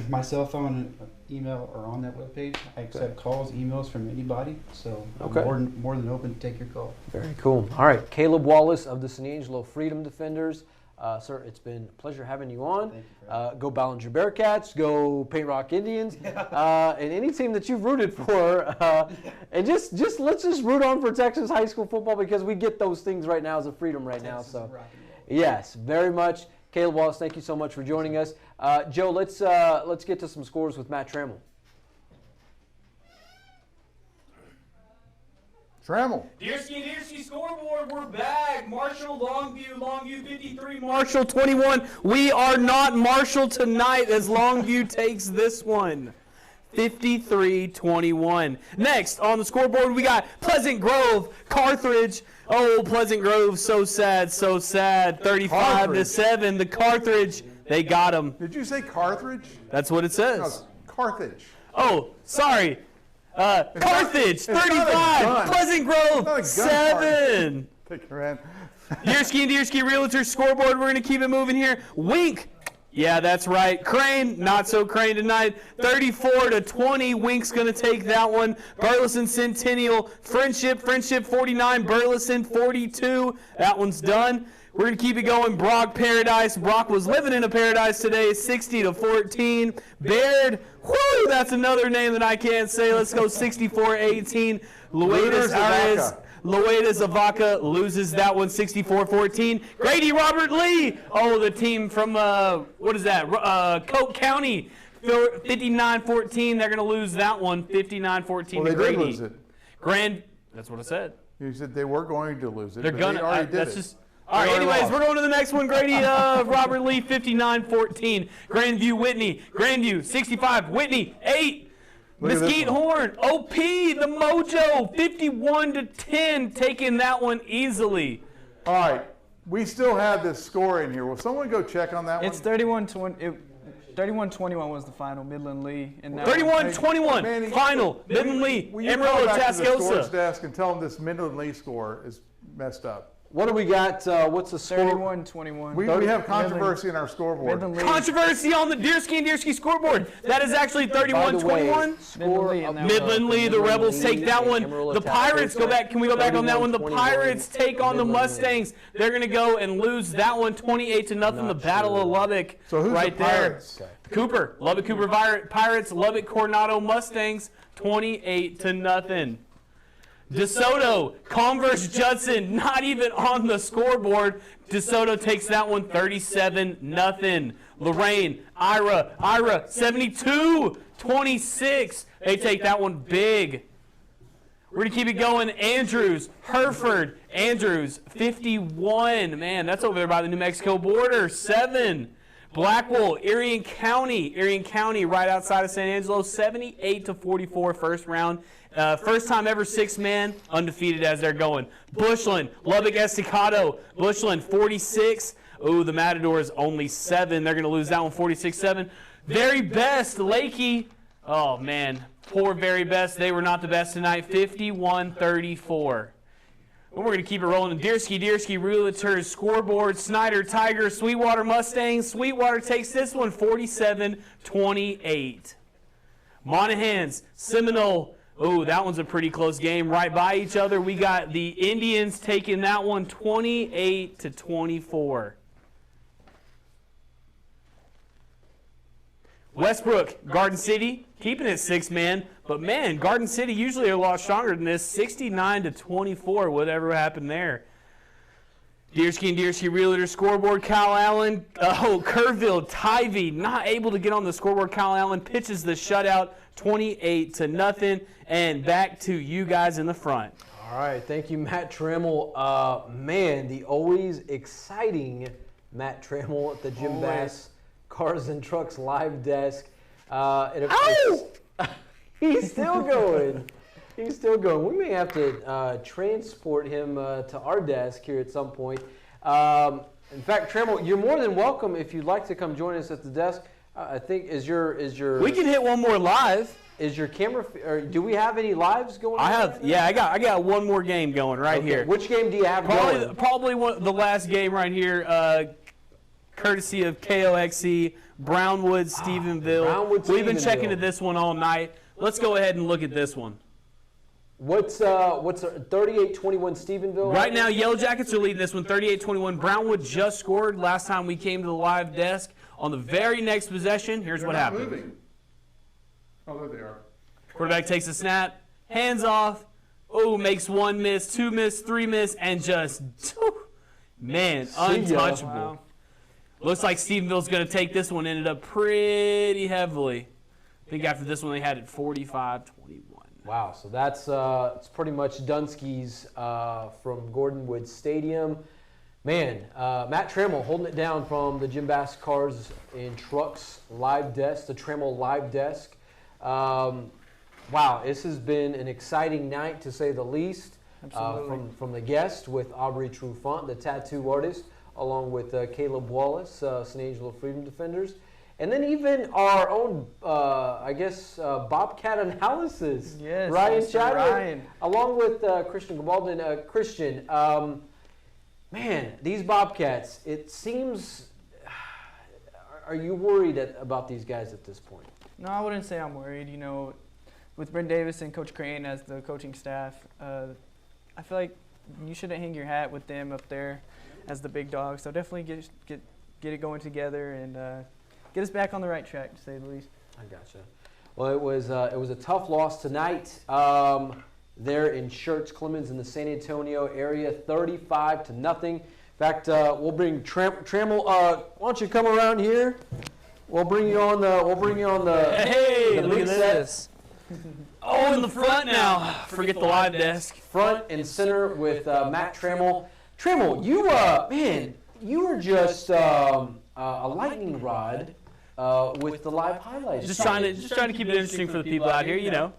My cell phone and email are on that webpage. I accept calls, emails from anybody, so I'm more than open to take your call. Very cool. All right, Caleb Wallace of the San Angelo Freedom Defenders. Sir, it's been a pleasure having you on. Thank you, Go Ballinger Bearcats, go Paint Rock Indians, and any team that you've rooted for. And just let's just root on for Texas high school football because we get those things right now as a freedom right now. So, yes, very much. Caleb Wallace, thank you so much for joining us. Joe, let's get to some scores with Matt Trammell. Trammell. Deersky scoreboard, we're back. Marshall, Longview 53, Marshall 21. We are not Marshall tonight as Longview takes this one. 53-21. Next on the scoreboard, we got Pleasant Grove, Carthage. Oh, Pleasant Grove, so sad, 35-7. The Carthage, they got them. Did you say Carthage? That's what it says. No, Carthage. Oh, sorry. Carthage, 35. Pleasant Grove, 7. Take your hand. Deersky Realtor scoreboard. We're going to keep it moving here. Wink. Yeah, that's right. Crane, not so Crane tonight. 34-20. Wink's going to take that one. Burleson Centennial. Friendship 49. Burleson 42. That one's done. We're going to keep it going. Brock Paradise. Brock was living in a paradise today. 60-14. Baird. Whoo, that's another name that I can't say. Let's go 64-18. Loedas Avaca loses that one 64-14. Grady Robert Lee. Oh, the team from, Coke County. 59-14. They're going to lose that one 59-14 to Grady. They did lose it. That's what I said. You said they were going to lose it. They're going to. already did it. All right, anyways, we're going to the next one. Grady Robert Lee, 59-14. Grandview Whitney. Grandview, 65. Whitney, 8. Mesquite Horn. OP, the Mojo, 51-10, taking that one easily. All right. We still have this score in here. Will someone go check on that It's one? 31-20. 31-21 was the final. Midland Lee. 31-21, final. Midland Lee, Amarillo, Tascosa. To the scores Tascosa. desk and tell them this Midland Lee score is messed up. What do we got? What's the score? 31-21. We have controversy in our scoreboard. Controversy on the Deersky scoreboard. That is actually 31-21. Midland Lee, the Rebels take that one. The Pirates go back. Can we go back on that one? The Pirates take on the Mustangs. They're going to go and lose that one 28-0. The Battle of Lubbock. So who's right the Pirates? there? Cooper. Lubbock Cooper Pirates. Lubbock Coronado Mustangs 28-0. DeSoto, Converse Judson, not even on the scoreboard. DeSoto takes that one 37-0. Lorraine, Ira, 72-26. They take that one big. We're going to keep it going. Andrews, Hereford, 51. Man, that's over there by the New Mexico border. 7. Blackwell, Erie County right outside of San Angelo, 78-44 first round. First time ever 6-man, undefeated as they're going. Bushland, Lubbock Estacado, Bushland 46. Oh, the Matadors only 7. They're going to lose that one 46-7. Very Best, Lakey. Oh, man, poor Very Best. They were not the best tonight, 51-34. We're going to keep it rolling. Deersky Realtors scoreboard. Snyder Tiger, Sweetwater Mustangs. Sweetwater takes this one 47-28. Monahans, Seminole. Oh, that one's a pretty close game right by each other. We got the Indians taking that one 28-24. Westbrook, Garden City, keeping it 6-man. But, man, Garden City usually are a lot stronger than this. 69-24, whatever happened there. Deersky Realtor scoreboard. Kyle Allen. Kerrville, Tivy, not able to get on the scoreboard. Kyle Allen pitches the shutout 28-0. And back to you guys in the front. All right, thank you, Matt Trammell. Man, the always exciting Matt Trammell at the Jim Bass Cars and Trucks live desk. He's still going. He's still going. We may have to transport him to our desk here at some point. In fact, Trammell, you're more than welcome if you'd like to come join us at the desk. I think is your We can hit one more live. Is your camera? Or do we have any lives going? I on have. right now? Yeah, I got one more game going right Okay, here. Which game do you have going? Probably the last game right here. Courtesy of KOXC, Brownwood, Stephenville. Brownwood, We've been checking Stephenville. to this one all night. Let's go ahead and look at this one. What's 38-21 Stephenville? Right now, Yellow Jackets are leading this one, 38-21. Brownwood just scored last time we came to the live desk. On the very next possession, here's what happened. Moving. Oh, there they are. Quarterback takes a snap, hands off. Oh, makes one miss, two miss, three miss, and just, man, untouchable. Wow. Looks like Stephenville's going to take this one. Ended up pretty heavily. I think after this one they had it 45-21. Wow, so that's it's pretty much Dunskies from Gordon Woods Stadium. Man, Matt Trammell holding it down from the Jim Bass Cars and Trucks live desk, the Trammell live desk. Wow, this has been an exciting night to say the least. From the guest with Aubry Trufant, the tattoo artist, along with Caleb Wallace, San Angelo Freedom Defenders. And then even our own, Bobcat analysis. Yes, Ryan Mr. Chadwick, Ryan. along with Christian Gabaldon. Christian, man, these Bobcats, it seems, are you worried about these guys at this point? No, I wouldn't say I'm worried. You know, with Brent Davis and Coach Crane as the coaching staff, I feel like you shouldn't hang your hat with them up there as the big dogs. So definitely get it going together and get us back on the right track, to say the least. I gotcha. Well, it was a tough loss tonight. There in Schertz Clemens in the San Antonio area, 35-0. In fact, we'll bring Trammell. Why don't you come around here? We'll bring you on the. Hey, the look big at set. this. Oh, in the front now. Forget the live desk. Front and center with Matt Trammell. Trammell, you were just a lightning rod with the live highlights. Just trying to keep it interesting for the people out here, you know.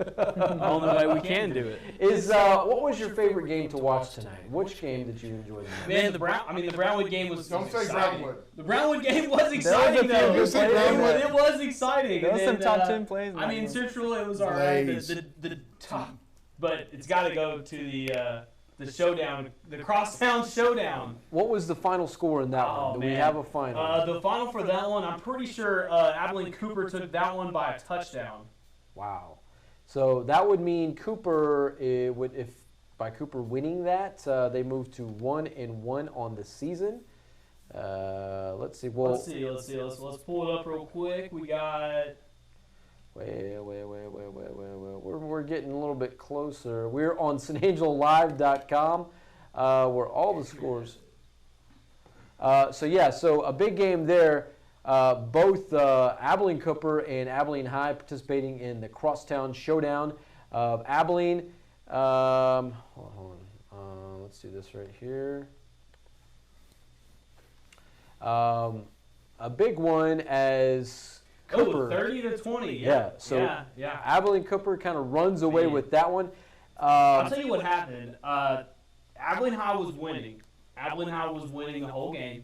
Only way we can do it. What was your favorite game to watch tonight? Which game did you enjoy the most? Man, the Brownwood game was Don't say exciting. Brownwood. The Brownwood game was exciting, There though. was a few good plays. It was exciting. There was And some then, top 10 plays in I that mean, game. Central, it was all right. Plays. The top, but it's got to go to the showdown, the crosstown showdown. What was the final score in that one? Do we have a final? The final for that one, I'm pretty sure Abilene Cooper took that one by a touchdown. Wow. So that would mean Cooper, if by Cooper winning that, they move to 1-1 on the season. Let's see. Well, Let's see. Let's pull it up real quick. We got. Wait. We're getting a little bit closer. We're on SanAngeloLive.com, where all the scores. So a big game there. Both Abilene Cooper and Abilene High participating in the Crosstown Showdown of Abilene. Hold on. Let's do this right here. A big one as Cooper. 30-20. Yeah. So yeah. Abilene Cooper kind of runs away with that one. I'll tell you what happened. Abilene High was winning. Abilene High was winning the whole game.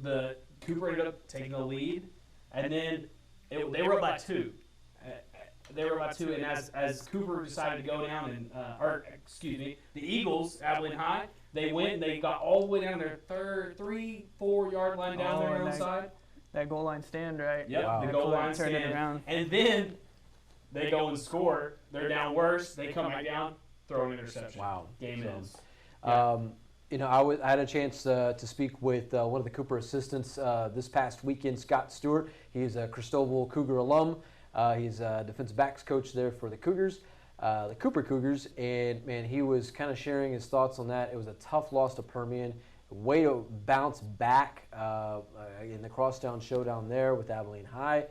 The Cooper ended up taking the lead, and then they were up by 2. And as Cooper decided to go down and, the Eagles, Abilene High, they went and they got all the way down their 3-4 yard line down there on their own side. That goal line stand, right? Yep, Wow. the goal line Turn it stand. around. And then they go and score. They're down worse. They come back down, throw an interception. Wow. Game So, ends. I had a chance to speak with one of the Cooper assistants this past weekend, Scott Stewart. He's a Cristobal Cougar alum. He's a defensive backs coach there for the Cougars, the Cooper Cougars. And, man, he was kind of sharing his thoughts on that. It was a tough loss to Permian. Way to bounce back in the Crosstown Showdown there with Abilene High.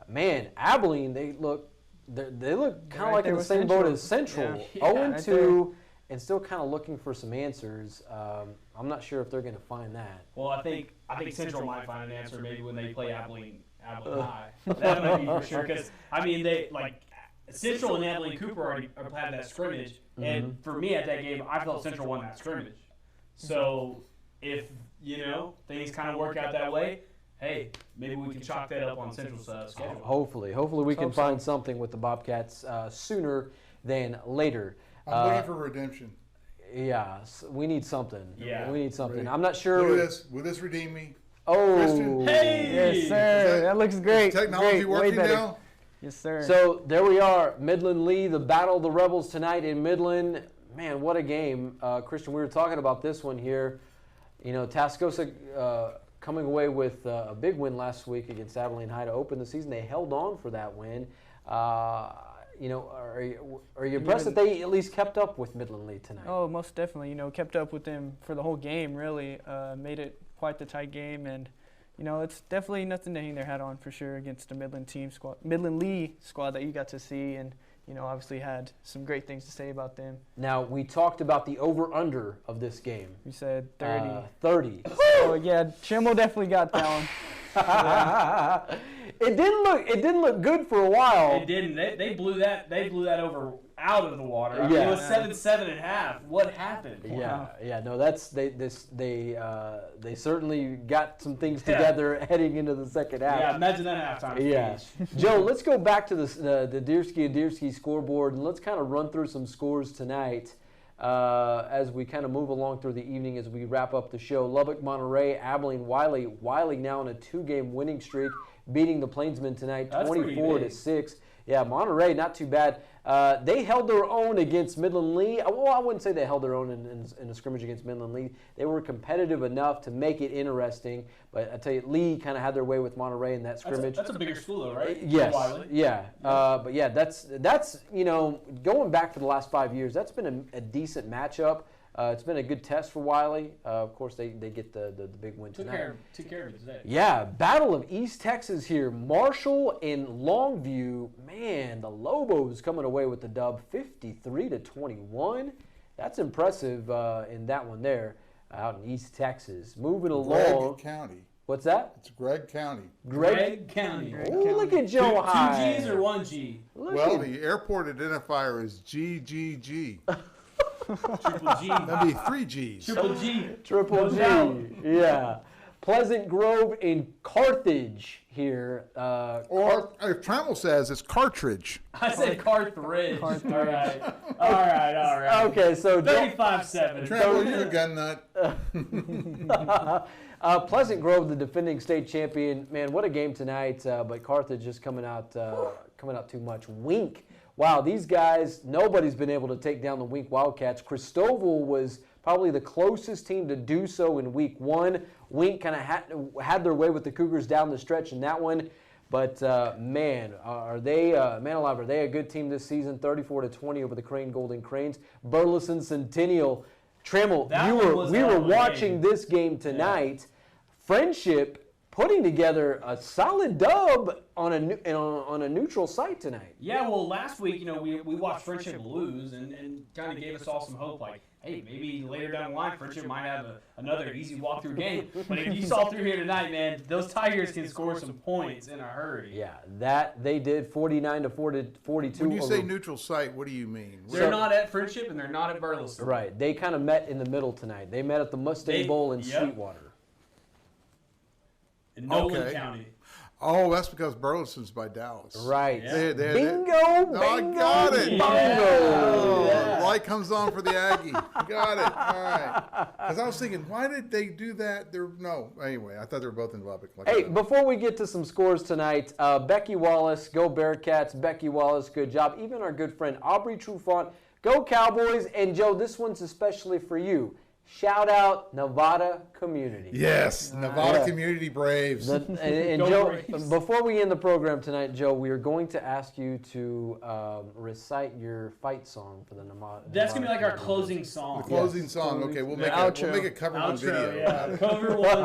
Man, Abilene, they look kind of right like there in the with same boat Central. as Central. Yeah. 0-2 and still kind of looking for some answers. I'm not sure if they're going to find that. Well, I think Central might find an answer maybe when they play Abilene High. That might be for sure because Central and Abilene Cooper already had that scrimmage, and for me at that game, I felt Central won that scrimmage. So if things kind of work out that way, hey, maybe we can chalk that up on Central's schedule. Hopefully we can find something with the Bobcats sooner than later. I'm looking for redemption. Yeah, we need something. Yeah. We need something. Right. I'm not sure. Look at this. Will this redeem me? Oh, Christian? Hey! Yes, sir. That looks great. Is technology Great. Way working better. now? Yes, sir. So there we are, Midland Lee, the Battle of the Rebels tonight in Midland. Man, what a game. Christian, we were talking about this one here. Tascosa coming away with a big win last week against Abilene High to open the season. They held on for that win. Are you impressed that they at least kept up with Midland Lee tonight? Oh, most definitely. Kept up with them for the whole game, really. Made it quite the tight game, and it's definitely nothing to hang their hat on for sure against the Midland Lee squad that you got to see, and obviously had some great things to say about them. Now, we talked about the over-under of this game. You said 30. 30. So yeah, Trammell definitely got that one. It didn't look good for a while. It didn't. They blew that over out of the water. I mean, Yeah. it was 7-7 at half. What happened? Yeah. No, they certainly got some things together heading into the second half. Yeah, imagine that halftime Yeah. speech. Joe, let's go back to the Deersky and Deersky scoreboard, and let's kind of run through some scores tonight as we kind of move along through the evening as we wrap up the show. Lubbock, Monterey, Abilene, Wiley. Wiley now on a 2-game winning streak, beating the Plainsmen tonight, That's pretty 24-6. Yeah, Monterey, not too bad. They held their own against Midland Lee. Well, I wouldn't say they held their own in a scrimmage against Midland Lee. They were competitive enough to make it interesting. But I tell you, Lee kind of had their way with Monterey in that scrimmage. That's a bigger school, though, right? Yes. Wiley. Yeah. But yeah, that's going back for the last 5 years, that's been a decent matchup. It's been a good test for Wiley. Of course, they get the big win tonight. Took care of it today. Yeah, Battle of East Texas here. Marshall and Longview. Man, the Lobos coming away with the dub, 53-21. That's impressive in that one there, out in East Texas. Moving along. Gregg County. What's that? It's Gregg County. Gregg County. Oh, look at Joe High. 2 G's or 1 G? Well, the airport identifier is GGG. Triple G. That'd be 3 G's. Triple G. Triple No G. doubt. Yeah. Pleasant Grove in Carthage here. Or if Trammell says it's cartridge. I said Carthage. All right. Okay, so 35-7. Trammell, you a gun nut. Pleasant Grove, the defending state champion. Man, what a game tonight! But Carthage just coming out too much. Wink. Wow, these guys, nobody's been able to take down the Wink Wildcats. Cristobal was probably the closest team to do so in week 1. Wink kind of had their way with the Cougars down the stretch in that one. But man, are they a good team this season? 34-20 over the Crane Golden Cranes. Burleson Centennial. Trammell, we were watching this game tonight. Yeah. Friendship putting together a solid dub on a neutral site tonight. Yeah, well, last week, we watched Friendship lose and kind of gave us all some hope, like, hey, maybe later down the line, Friendship might have another easy walkthrough game. But if you saw through here tonight, man, those Tigers can score some points in a hurry. Yeah, that they did, 49-42. When you say neutral site, what do you mean? They're not at Friendship and they're not at Burleson. Right, they kind of met in the middle tonight. They met at the Mustang Bowl in Sweetwater. In Nolan County. Oh, that's because Burleson's by Dallas. Right. Yeah. Bingo! I got it. Bingo! Oh, light comes on for the Aggie. Got it. All right. Because I was thinking, why did they do that? Anyway, I thought they were both in Lubbock. Hey, before we get to some scores tonight, Becky Wallace, go Bearcats. Becky Wallace, good job. Even our good friend Aubry Trufant, go Cowboys. And Joe, this one's especially for you. Shout out Nevada Community. Yes, Nevada Community Braves. And Joe, before we end the program tonight, Joe, we are going to ask you to recite your fight song for the Nevada. That's going to be like our closing song. The closing song. Okay, we'll make a cover one video. Yeah, cover one.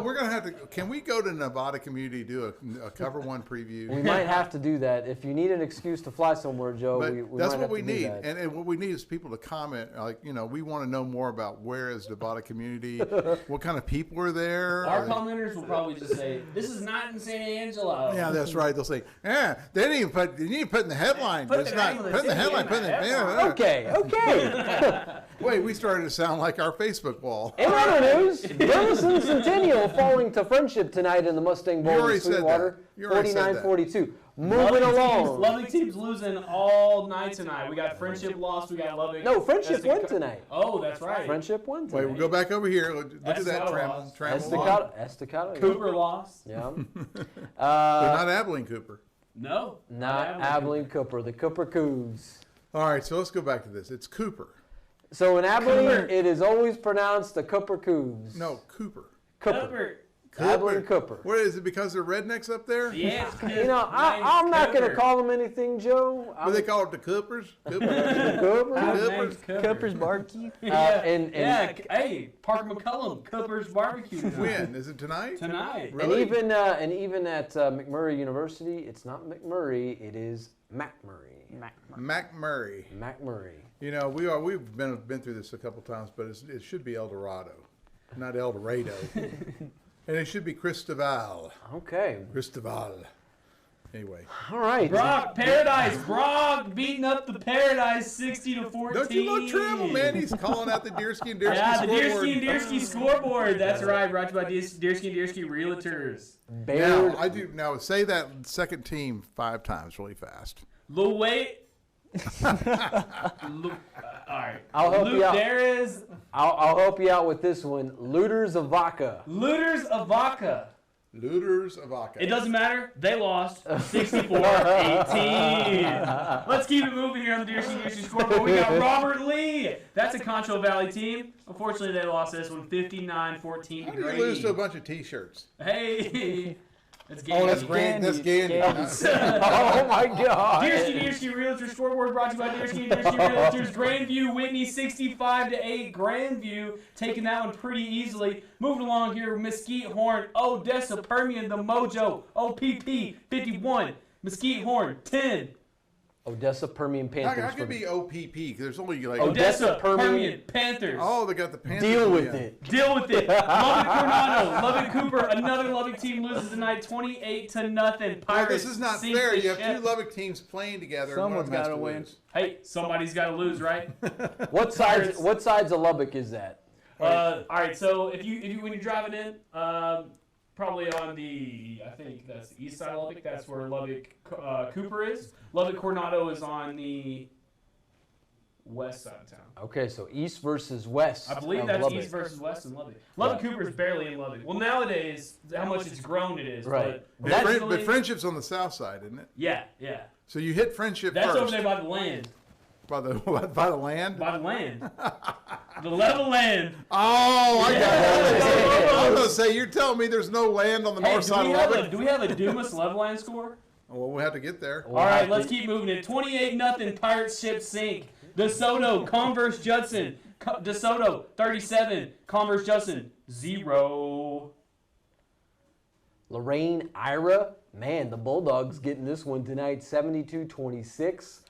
We're going to have to. Can we go to Nevada Community do a cover one preview? We might have to do that. If you need an excuse to fly somewhere, Joe, we that's might what have we to do need. that. And what we need is people to comment. Like, we want to know more about where is Nevada Community. what kind of people are there? Our commenters will probably just say, "This is not in San Angelo." Yeah, that's right. They'll say, "Yeah, they didn't even put. You need to put in the headline. Put It's the not name of the put in the city headline. in Put in the the headline. Okay. Wait, we started to sound like our Facebook wall. In other news, Burleson Centennial falling to Friendship tonight in the Mustang Bowl already in said Sweetwater, that. You already said that. 49-42. Moving along. Lubbock team's losing all night tonight. We got Friendship lost. We got Lubbock. No, Friendship won tonight. Oh, that's right. Friendship won Wait, tonight. we'll go back over here. Look at that Estacado Trammell. lost. Estacado. Cooper lost. Yeah. But not Abilene Cooper. No. Not Abilene Cooper. The Cooper Cougs. All right, so let's go back to this. It's Cooper. So in Abilene, Cooper. it is always pronounced the Cooper Cougs. No, Cooper. Cooper. Abilene Cooper. What is it? Because they're rednecks up there? Yeah. You know, I'm not going to call them anything, Joe. What do they call it? The Coopers? Cooper. Coopers? Cooper's barbecue. Hey, Park McCullum, Cooper's barbecue. When? Is it tonight? Tonight. Really? And even at McMurray University, it's not McMurray, it is McMurray. McMurray. McMurray. You know, we've been through this a couple times, but it should be El Dorado, not El Dorado. And it should be Cristoval. Okay. Cristoval. Anyway. All right. Brock, Paradise. Brock beating up the Paradise 60-14. Don't you love Trammell, man? He's calling out the Deersky and Deersky Yeah, the scoreboard. Deersky and Deersky scoreboard. That's right. Brought to you by Deersky and Deersky Realtors. Baird. Now say that second team 5 times really fast. Louis. All right. I'll help you out. There is I'll help you out with this one. Looters of Vaca. Looters of Vaca. Looters of Vaca. It doesn't matter. They lost 64-18. Let's keep it moving here on the Deersky scoreboard. We got Robert Lee. That's a Concho Valley team. Unfortunately, they lost this one 59-14 How to do you Grady. lose to a bunch of T-shirts? Hey. That's Oh, that's Gandy. Gandy. That's Gandy. Oh my God. Deersky Realtor scoreboard brought to you by Deersky Realtors. Grandview, Whitney 65-8. Grandview taking that one pretty easily. Moving along here, Mesquite Horn, Odessa, Permian, the Mojo, OPP 51. Mesquite Horn 10. Odessa Permian Panthers. How could it be OPP? Because there's only like Odessa, Permian. Permian, Panthers. Oh, they got the Panthers. Deal with yeah. it. Deal with it. Lubbock Coronado, Lubbock Cooper, another Lubbock team loses tonight 28-0. Well, Pirates. this is not sink fair. the You have ship. 2 Lubbock teams playing together. Someone's and one has gotta to win. lose. Hey, somebody's got to lose, right? What sides of Lubbock is that? All right. So if you when you're driving in, probably on the I think that's the east side of Lubbock. That's where Lubbock Cooper is. Lubbock Coronado is on the west side of town. Okay, so east versus west. I believe of that's Lubbock. east versus west in Lubbock. Lubbock Cooper is barely in Lubbock. Well, nowadays, how much it's grown it is. Right. But But Friendship's on the south side, isn't it? yeah. So you hit Friendship That's first. over there by the land. By the land? By the land. The level land. Oh, I got it. I was going to say, you're telling me there's no land on the Hey, north side of Lubbock? do we have a Dumas level land score? Well, we'll have to get there. All right, let's keep moving it. 28-0 Pirates ship sink. DeSoto, Converse Judson. DeSoto, 37. Converse Judson, 0. Lorraine Ira. Man, the Bulldogs getting this one tonight, 72-26.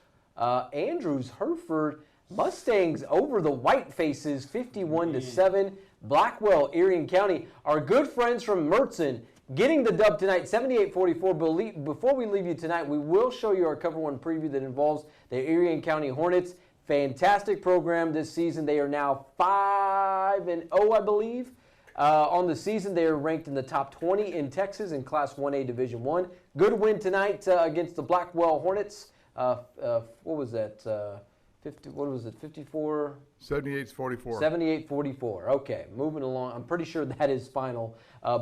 Andrews Hereford Mustangs over the White Faces, 51-7. Blackwell, Erie County. Our good friends from Mertzen getting the dub tonight, 78-44. Before we leave you tonight, we will show you our Cover 1 preview that involves the Erie County Hornets. Fantastic program this season. They are now 5-0, I believe. On the season, they are ranked in the top 20 in Texas in Class 1A Division I. Good win tonight against the Blackwell Hornets. What was that? 54? 78-44. 78-44. Okay, moving along. I'm pretty sure that is final.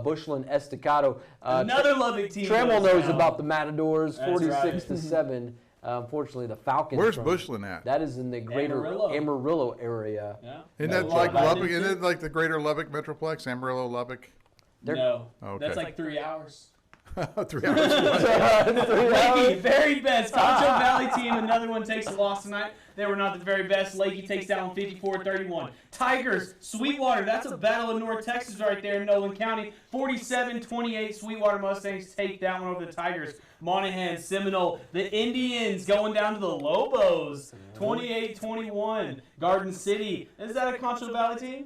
Bushland Estacado. Another Lubbock team. Trammell goes knows down. about the Matadors, That's 46-7. Unfortunately, the Falcons. Where's from- Bushland at? That is in the greater Amarillo area. Yeah. Isn't that like Lubbock? Isn't it like the greater Lubbock Metroplex, Amarillo, Lubbock? No. Okay. That's like 3 hours. 3 hours. Lakey, very best. Concho Valley team, another one takes a loss tonight. They were not the very best. Lakey takes down 54-31. Tigers, Sweetwater, that's a battle in North Texas right there in Nolan County. 47-28, Sweetwater Mustangs take that one over the Tigers. Monahan, Seminole, the Indians going down to the Lobos. 28-21. Garden City, is that a Concho Valley team?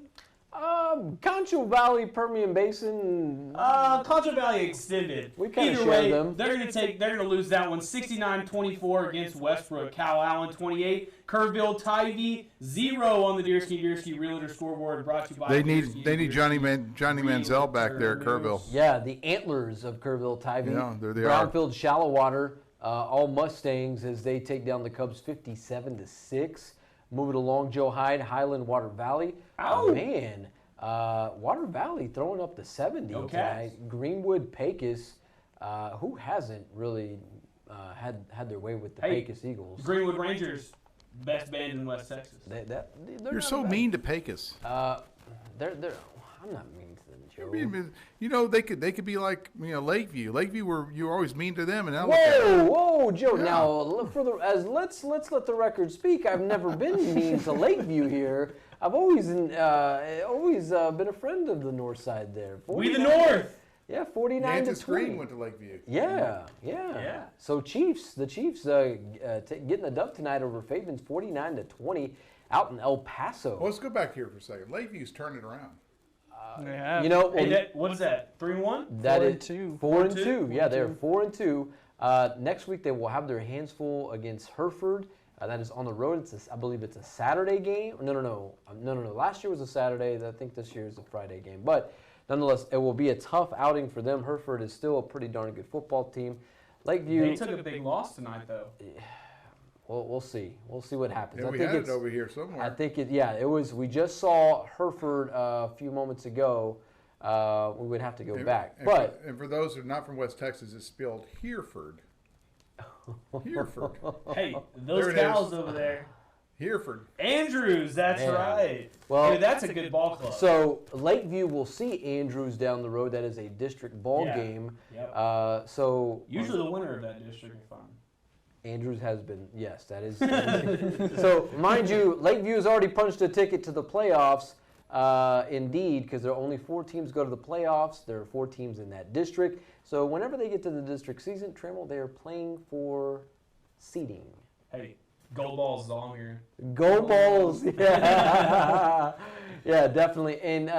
Concho Valley, Permian Basin. Concho Valley extended. We kinda Either share way, them. they're gonna lose that one 69-24 against Westbrook. Cal Allen 28, Kerrville Tivy 0 on the Deersky Realtor scoreboard. Brought to you by They Deersky need Johnny Manziel back there at Kerrville. Yeah, the Antlers of Kerrville Tivy. Yeah, there they are. Brownfield Shallowater, all Mustangs as they take down the Cubs 57-6. Moving along, Joe Hyde, Highland Water Valley. Ow. Man, Water Valley throwing up the 70 Go tonight. Cats. Greenwood Pecos, who hasn't really had their way with the Hey, Pecos Eagles. Greenwood Rangers, best band in West Texas. They're You're not so bad. mean to Pecos. They're. I'm not mean to them, Joe. You know, they could be like, you know, Lakeview. Lakeview, were you were always mean to them, and now look at Whoa, them. whoa, Joe! Yeah. Now, let's let the record speak. I've never been mean to Lakeview here. I've always been a friend of the North Side there. We the 49 North. Yeah, 49 Nantis to 20. Green went to Lakeview. Yeah. So the Chiefs getting the dub tonight over Fabians 49-20 out in El Paso. Well, let's go back here for a second. Lakeview's turning it around. Yeah. You know, Hey, what is that? 3-1? that 4-2. 4-2. Yeah, they're 4-2. Next week they will have their hands full against Hereford. That is on the road. I believe it's a Saturday game. No. Last year was a Saturday. I think this year is a Friday game. But nonetheless, it will be a tough outing for them. Hereford is still a pretty darn good football team. Lakeview. They took a big loss tonight, though. Well, we'll see. We'll see what happens. Yeah, I we think had it's it over here somewhere. I think it. Yeah, it was. We just saw Hereford a few moments ago. We would have to go back. But for those who are not from West Texas, it's spelled Hereford. Hereford. Hey, There those it cows is. over there. Hereford. Andrews, that's Man. right. Well, Dude, that's a good ball club. so Lakeview will see Andrews down the road. That is a district ball Yeah. game. Yep. So Usually the winner of that district is fine. Andrews has been. Yes, that is. So mind you, Lakeview has already punched a ticket to the playoffs. Indeed, because there are only 4 teams go to the playoffs. There are 4 teams in that district. So whenever they get to the district season, Trammell, they are playing for seeding. Hey, gold balls is all I'm hearing. Go Balls! Yeah, yeah, definitely. And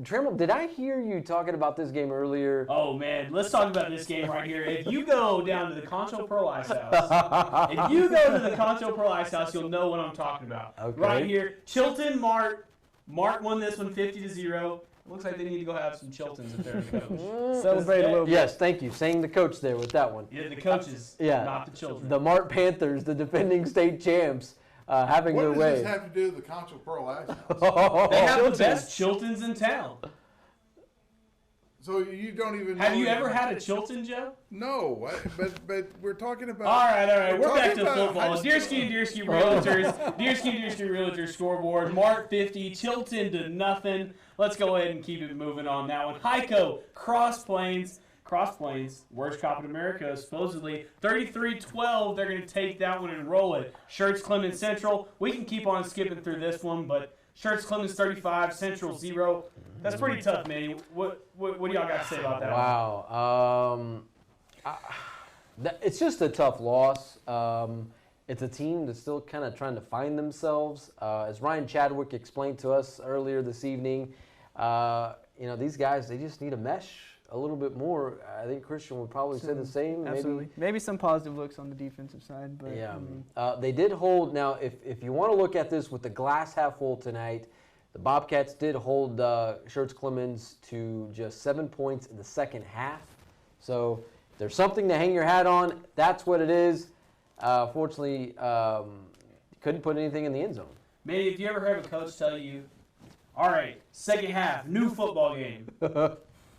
Trammell, did I hear you talking about this game earlier? Oh, man, let's talk about this game right here. If you go down to the Concho Pro Ice House, you'll know what I'm talking about. Okay. Right here, Chilton, Mart won this one 50-0. Looks like they need to go have some Chiltons if they're the coach. Celebrate a little bit. Yes, thank you. Saying the coach there with that one. Yeah, the coaches, Yeah. not the children. The Mart Panthers, the defending state champs, having What their does way. this have to do with the Concho Pearl Ice House? They have Chiltons. the best Chiltons in town. So you don't even Have know you ever had a Chilton, Joe? No, but we're talking about. All right. We're back talking to about football. high school. Deersky Realtors scoreboard. Mart 50, Chilton to nothing. Let's go ahead and keep it moving on that one. Heiko, Cross Plains, worst cop in America, supposedly 33-12. They're going to take that one and roll it. Shirts Clemens Central. We can keep on skipping through this one, but Shirts Clemens 35, Central 0. That's pretty tough, Manny. What do y'all got to say about that one? Wow. It's just a tough loss. It's a team that's still kind of trying to find themselves. As Ryan Chadwick explained to us earlier this evening, these guys, they just need to mesh a little bit more. I think Christian would probably say the same. Absolutely. Maybe some positive looks on the defensive side, but Yeah. They did hold. Now, if you want to look at this with the glass half full tonight, the Bobcats did hold Shirts Clemens to just 7 points in the second half. So there's something to hang your hat on. That's what it is. Fortunately, couldn't put anything in the end zone. Manny, if you ever heard a coach tell you, all right, second half, new football game.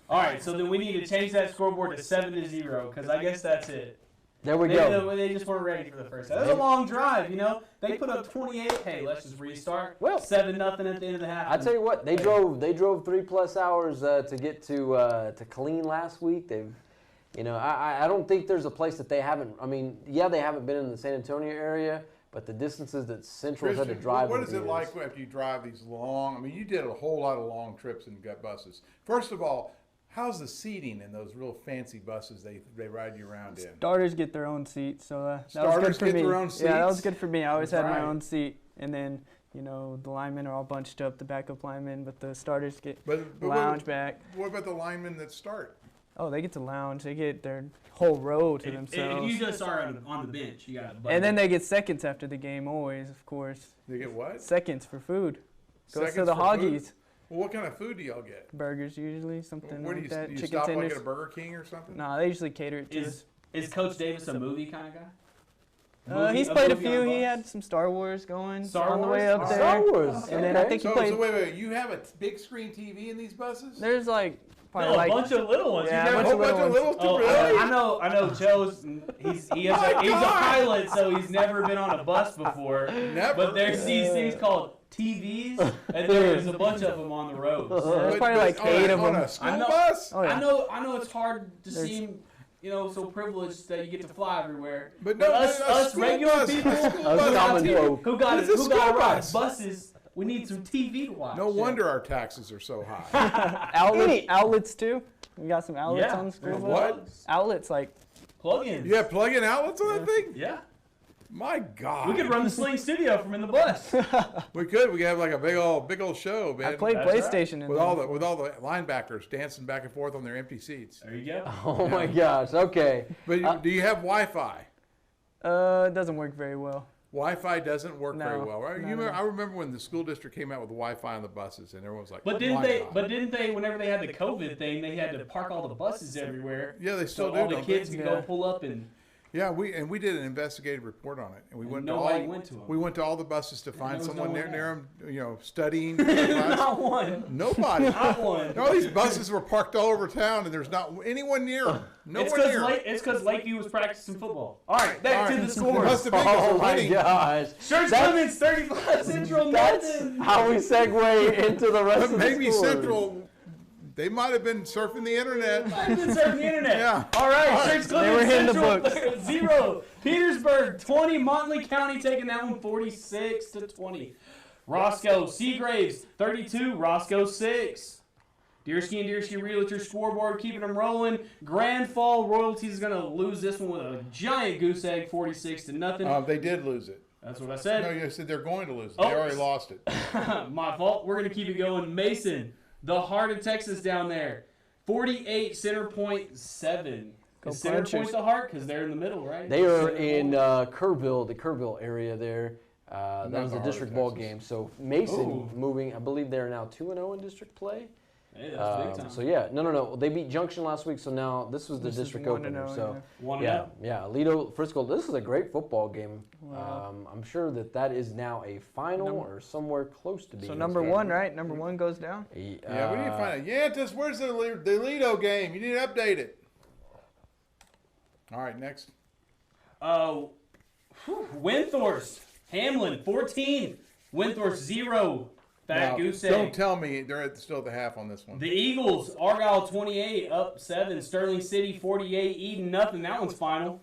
All right, so then we need to change that scoreboard to 7-0 because I guess that's it. There we go. They just weren't ready for the first half. That was a long drive, They put up 28. Hey, let's just restart. Well, 7-0 at the end of the half. I tell you what, they drove 3+ hours to get to Killeen last week. I don't think there's a place that they haven't. I mean, yeah, they haven't been in the San Antonio area, but the distances that Central's had to drive. What is over it the like years. after you drive these long? I mean, you did a whole lot of long trips in gut buses. First of all, how's the seating in those real fancy buses they ride you around in? starters get their own seat, so that was Starters good for get me. their own Yeah, that was seats? good for me. I always had Right. my own seat, and then You know, the linemen are all bunched up, the backup linemen, but the starters get But lounge back. What about the linemen that start? Oh, they get to lounge. They get their whole row to If themselves. you just are on the bench, you got. And then they get seconds after the game, always, of course. They get what? Seconds for food. Goes Seconds to the for food? Hoggies. Well, what kind of food do y'all get? Burgers usually, something Where like do that. you Chicken stop tenders. like at a Burger King or something? Nah, they usually cater it to us. Is Coach Davis a movie kind of guy? He's played a movie on few. the He bus? had some Star Wars going Star on the way Wars? up there. Star Wars. And then I Okay. think he So played. wait, you have a big screen TV in these buses? There's like probably No, like a bunch of little ones. Yeah, You a never- bunch of little ones. Oh, really? I know. Joe's he's a pilot, so he's never been on a bus before. Never. But there's these things called TVs, and there's a bunch of them on the roads. there's probably like on 8 of on them. a school I know- bus? Oh yeah. I know it's hard to seem, so privileged that you get to fly everywhere. But no, us school regular bus. people School Us bus. common folk. who got It's a who got school to ride bus. buses, we need some TV to watch. No wonder our taxes are so high. Outlets too. We got some outlets Yeah. on the school bus. What? Outlets like Plug-ins. You have plug-in outlets on that thing? Yeah. My God. We could run the Sling Studio from in the bus. We could. We could have like a big old show, man. I played That's right. PlayStation in with there. all the linebackers dancing back and forth on their empty seats. There you go. Oh my gosh. Okay. But do you have Wi-Fi? It doesn't work very well. Wi-Fi doesn't work very No, well, right? no. I remember when the school district came out with Wi-Fi on the buses, and everyone was like, But didn't Wi-Fi. they? Whenever they had the COVID thing, they had to park all the buses everywhere. Yeah, they still So do. all the don't kids they? could Yeah. go pull up and. Yeah, we did an investigative report on it, and we went to nobody all went to 'em. we went to all the buses to there find was someone no near one them, studying. for the class. Not one. Nobody. Not one. All these buses were parked all over town, and there's not anyone near them. No It's one near 'em. because Lakeview was practicing football. All right, back All to right. the It scores. must have been 'cause Oh they're my winning. gosh. Church That's- Clemens 35, Central That's nothing. how we segue into the rest But of the maybe scores. Central, they might have been surfing the internet. I've been surfing the internet. Yeah. All right, Church They were Clemens hitting the Central books. 0. Petersburg 20. Montley County taking that one 46-20. Roscoe Seagraves 32. Roscoe 6. Deersky and Deersky Realtor scoreboard keeping them rolling. Grand Fall Royalties is going to lose this one with a giant goose egg 46-0. They did lose it. That's what I said. No, you said they're going to lose it. Oh. They already lost it. My fault. We're going to keep it going. Mason, the heart of Texas down there. 48, Center Point 7. Go Is Center Punchers. Point the heart? Because they're in the middle, right? They are Center in Point. Kerrville, the Kerrville area there. That was the a heart district of ball Texas. game. So Mason Ooh. moving, I believe they're now 2-0 in district play. Hey, that's big time. So yeah, no. They beat Junction last week, so now this was the This is district 1-0, opener. So One yeah, up. Lido Frisco. This is a great football game. Wow. I'm sure that is now a final or somewhere close to being. So a number final. 1, right? Number 1 goes down. Yeah, we need to find it. Yeah, where's the Lido game? You need to update it. All right, next. Windthorst, Hamlin 14. Windthorst 0. Fat Now, Goose don't Egg. tell me they're still at the half on this one. The Eagles, Argyle 28, up 7. Sterling City 48, Eden nothing. That one's final.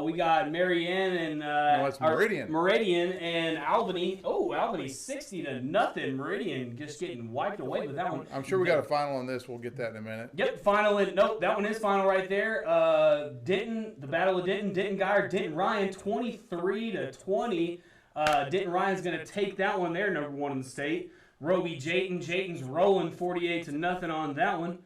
We got Marianne and it's Meridian. Meridian and Albany. Oh, Albany 60-0. Meridian just getting wiped away with that one. I'm sure we got a final on this. We'll get that in a minute. Yep, final. Nope, that one is final right there. Denton, the Battle of Denton. Denton Geyer, Denton Ryan, 23-20. Denton Ryan's going to take that one. They're number 1 in the state. Roby Jayton. Jayton's rolling 48-0 on that one.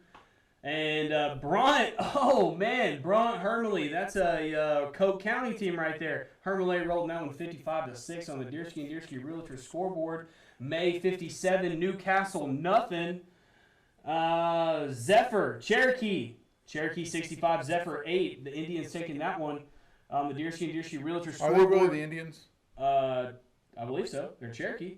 And Bront, Bront Hermley. That's a Coke County team right there. Hermley rolled that one 55-6 on the Deersky and Deersky Realtor scoreboard. May 57, Newcastle nothing. Zephyr, Cherokee 65, Zephyr 8. The Indians taking that one. The Deersky and Deersky Realtor Are scoreboard. they really the Indians? I believe so. They're Cherokee.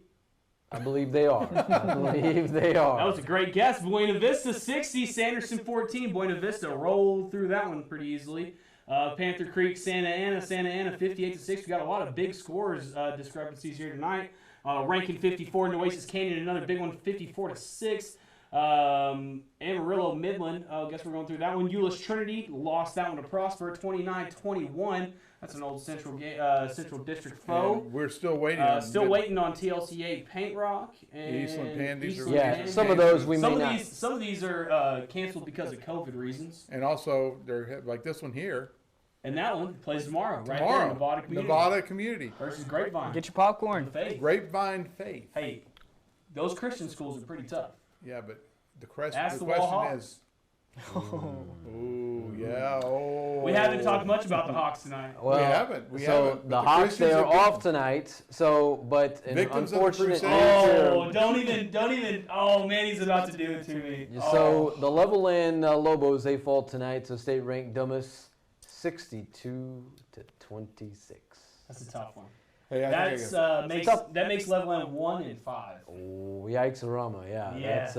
I believe they are. I believe they are. That was a great guess. Buena Vista 60, Sanderson 14. Buena Vista rolled through that one pretty easily. Panther Creek, Santa Ana 58-6. We got a lot of big scores discrepancies here tonight. Rankin 54, Nueces Canyon another big one 54-6. Amarillo Midland. I guess we're going through that one. Euless Trinity lost that one to Prosper 29-21. That's an old Central District foe. And we're still waiting. Still waiting on TLCA Paint Rock and Eastland Pandies are Yeah, releasing some of games. those we may not. Some of these are canceled because of COVID reasons. And also, they're like this one here. And that one plays tomorrow, right here in Nevada Community. Nevada Community. Versus Grapevine. Get your popcorn. Faith. Grapevine Faith. Hey, those Christian schools are pretty tough. Yeah, but the question is. Ooh, yeah. Oh. We haven't talked much about the Hawks tonight. Well, we haven't. So the Hawks, they are off tonight. So, but an unfortunate. Oh, don't even. Oh, Manny's about to do it to me. So the Level N Lobos, they fall tonight. So state-ranked Dumas, 62-26. That's a tough one. Hey, that makes Level N 1 and 5. Oh, yikes, Rama! Yeah,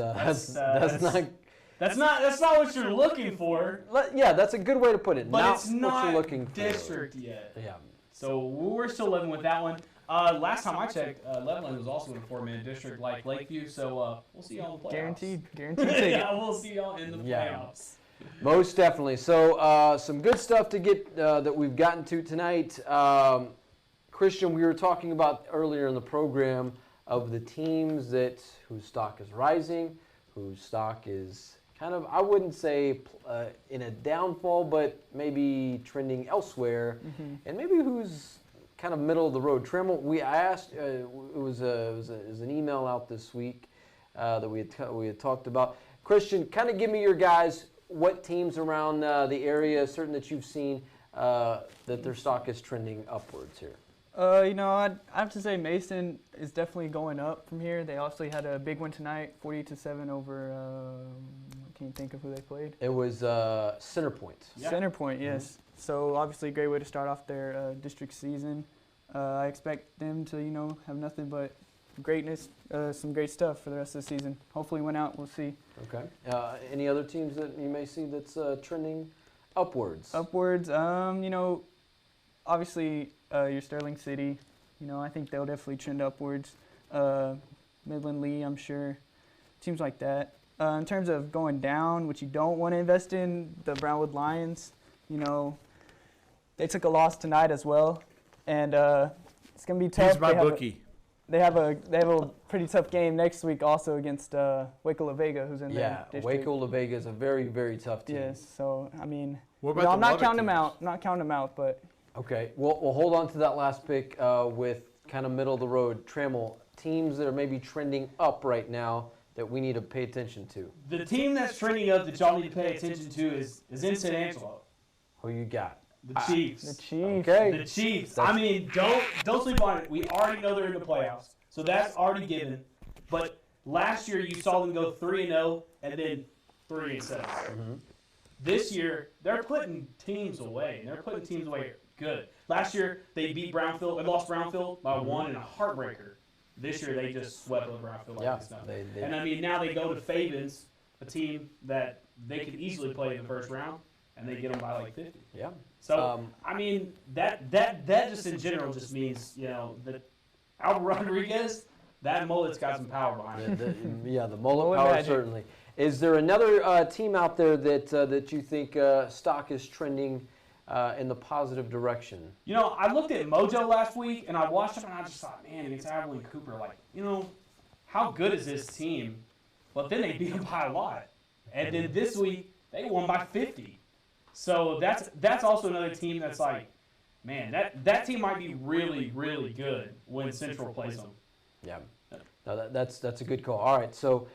that's not what you're looking for. Yeah, that's a good way to put it. But it's not what you're looking for. district yet. Yeah. So we're still living with that one. Last time I checked, Leveland was also in a 4-man district like Lakeview. So we'll see y'all in the playoffs. Guaranteed ticket. Yeah, we'll see y'all in the playoffs. Most definitely. So some good stuff to get that we've gotten to tonight. Christian, we were talking about earlier in the program of the teams whose stock is rising, whose stock is kind of, I wouldn't say in a downfall, but maybe trending elsewhere, and maybe who's kind of middle of the road. Trammell, I asked, it was an email out this week that we had talked about. Christian, kind of give me your guys, what teams around the area, certain that you've seen, that their stock is trending upwards here. I have to say Mason is definitely going up from here. They also had a big one tonight, 48-7 over. Can you think of who they played? It was Centerpoint. Yeah. Centerpoint, yes. So obviously a great way to start off their district season. I expect them to, have nothing but greatness, some great stuff for the rest of the season. Hopefully win out, we'll see. Okay. Any other teams that you may see that's trending upwards? Upwards, obviously your Sterling City, I think they'll definitely trend upwards. Midland Lee, I'm sure. Teams like that. In terms of going down, which you don't want to invest in, the Brownwood Lions, they took a loss tonight as well, and it's gonna be tough. He's my bookie. They have a pretty tough game next week also against Waco La Vega, who's in their district. Waco La Vega is a very, very tough team. Yes, so I mean, I'm not counting them out. Not counting them out, but. Okay, we'll hold on to that last pick with kind of middle of the road. Trammell, teams that are maybe trending up right now that we need to pay attention to. The team that's trending up that y'all need to pay attention to is in San Angelo. Who you got? The Chiefs. The Chiefs. Okay. The Chiefs. I mean, don't sleep on it. We already know they're in the playoffs, so that's already given. But last year you saw them go 3-0 and then 3-7. This year they're putting teams away, and they're putting teams away good. Last year they beat Brownfield. They lost Brownfield by 1 in a heartbreaker. This year they just swept over Brownfield like it's nothing. And I mean, now they go to Fabens, a team that they could easily play in the first round, and they get them by like 50. Yeah. So I mean, that just in general just means that Albert Rodriguez, that mullet's got some power behind it. The mullet power certainly. Is there another team out there that you think stock is trending in the positive direction? I looked at Mojo last week, and I watched them, and I just thought, man, against Abilene Cooper, how good is this team? But then they beat them by a lot. And then this week, they won by 50. So that's also another team that's like, man, that team might be really, really good when Central plays them. Yeah. No, that's a good call. All right, so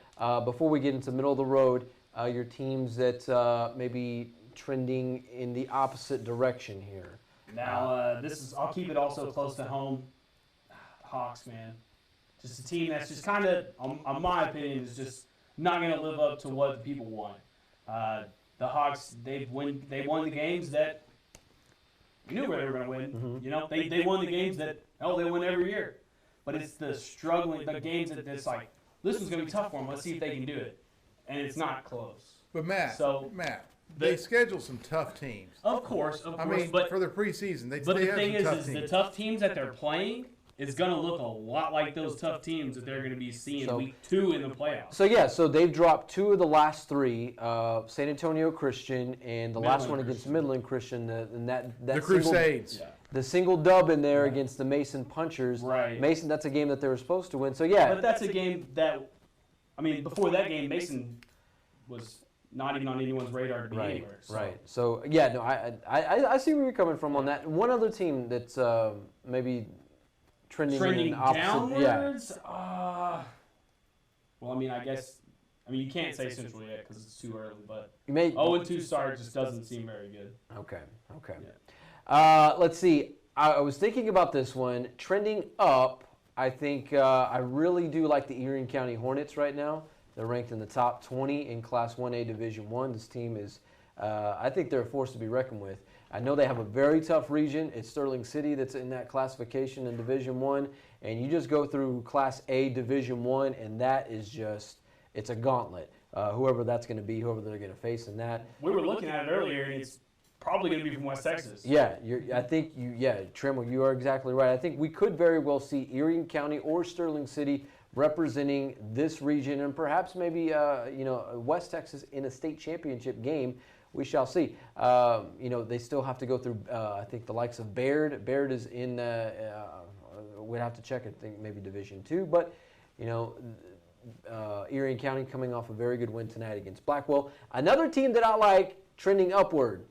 before we get into middle of the road, your teams that maybe trending in the opposite direction here. Now, I'll keep it also close to home. Hawks, man. Just a team that's just kind of, in my opinion, is just not going to live up to what the people want. The Hawks, they won the games that we knew where they were going to win. They won the games that, they win every year. But it's the the games that's like, this one's going to be tough for them. Let's see if they can do it. And it's not close. But Matt, they schedule some tough teams. Of course. I mean, for their preseason, they the have thing some tough is teams. the tough teams that they're playing is going to look a lot like those tough teams that they're going to be seeing week 2 in the playoffs. So they've dropped 2 of the last 3, San Antonio Christian and the last one against Midland Christian, and that the Crusades. The single dub in there against the Mason Punchers. Right. Mason, that's a game that they were supposed to win. So yeah. But that's a game that, before that game, Mason was not even on anyone's radar to be Right, anywhere. So. right. So yeah, no, I see where you're coming from on that. One other team that's maybe trending in an opposite. Downwards. Well, I mean, I guess. I mean, you can't say Central yet because it's too early. But You may. 0-2 start just doesn't seem very good. Okay. Okay. Yeah. Let's see. I was thinking about this one trending up. I think I really do like the Erie County Hornets right now. They're ranked in the top 20 in Class 1A Division I. This team is, I think they're a force to be reckoned with. I know they have a very tough region. It's Sterling City that's in that classification in Division I. And you just go through Class A Division I, and that is just, it's a gauntlet. Whoever that's going to be, whoever they're going to face in that. We were looking at it earlier, and it's probably going to be from West Texas. Yeah, I think Trammell, you are exactly right. I think we could very well see Erie County or Sterling City representing this region, and perhaps maybe West Texas in a state championship game. We shall see. They still have to go through. I think the likes of Baird. Baird is in. We'd have to check. I think maybe Division II, but Erie County coming off a very good win tonight against Blackwell. Another team that I like trending upward.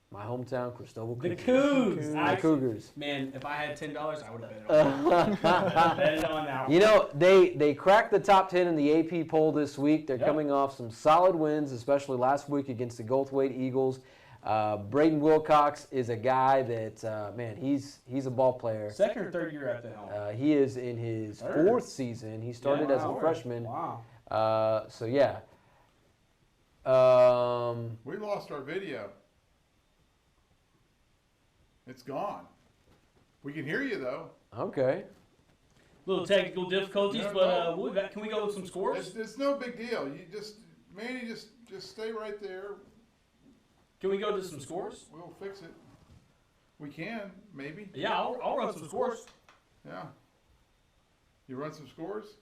My hometown, Cristobal Cougars. The Cougs. The Cougars. Man, if I had $10, I would have bet it on. Bet it on that one. They cracked the top 10 in the AP poll this week. They're coming off some solid wins, especially last week against the Goldthwaite Eagles. Braden Wilcox is a guy that, he's a ball player. Second or third year at the helm? He is in his fourth season. He started as a freshman. Wow. We lost our video. It's gone. We can hear you though. Okay. Little technical difficulties, but we'll be back. Can we go with some scores? It's no big deal. You Manny, just stay right there. Can we go to some scores? We'll fix it. We can, maybe. Yeah, I'll run some scores. Yeah. You run some scores?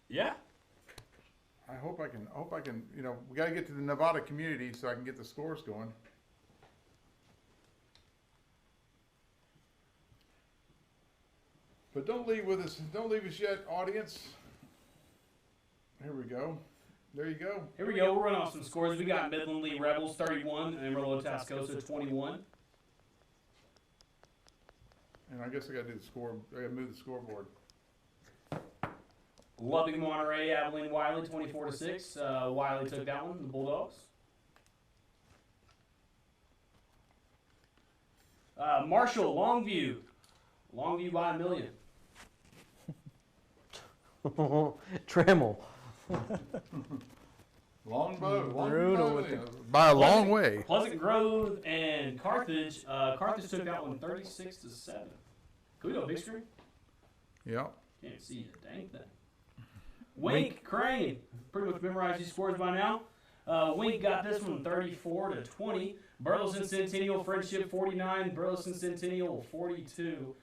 Yeah. I hope I can. We got to get to the Nevada community so I can get the scores going. But don't leave with us. Don't leave us yet, audience. Here we go. There you go. Here we go. We'll run off some scores. We got Midland Lee Rebels 31 and Amarillo Tascosa 21. And I guess I got to do the score. I got to move the scoreboard. Lubbock Monterey, Abilene Wiley 24-6. Wiley took that one. The Bulldogs. Marshall Longview. Longview by a million. Trammell. Longbow. By a long way. Pleasant Grove and Carthage. Carthage took that one 36-7. Can we go big screen? Yeah. Can't see a dang thing. Wink Crane. Pretty much memorized these scores by now. Wink got this one 34-20. Burleson Centennial Friendship 49. Burleson Centennial 42.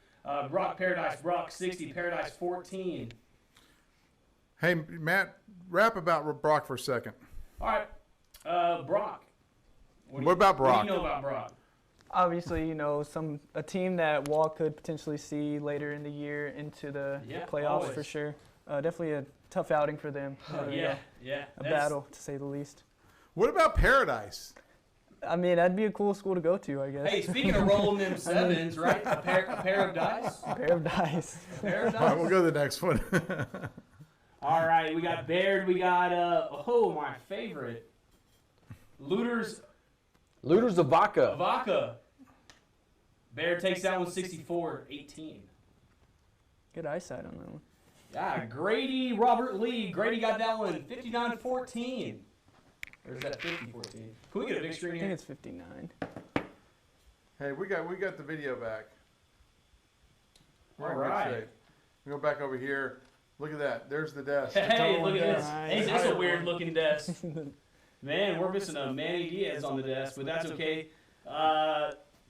Brock Paradise. Brock 60. Paradise 14. Hey, Matt, rap about Brock for a second. All right. Brock. What about Brock? What do you know about Brock? Obviously, a team that Walt could potentially see later in the year into the playoffs always. for sure. Definitely a tough outing for them. Yeah. A battle, to say the least. What about Paradise? I mean, that'd be a cool school to go to, I guess. Hey, speaking of rolling them sevens, right? A pair of dice. A pair of dice. A pair of dice. All right, we'll go to the next one. All right, we got Baird. We got, my favorite. Looters of Vaca. Vaca. Baird takes that one 64-18. Good eyesight on that one. Yeah, Grady Robert Lee. Grady got that one 59-14. Or is that 50-14? Can we get a big screen I here? think it's 59. Hey, we got the video back. We're in All good right. shape. We go back over here. Look at that. There's the desk. Hey, look at this. Nice. Hey, that's a weird looking desk. Man, we're missing a Manny Diaz on the desk, but that's okay.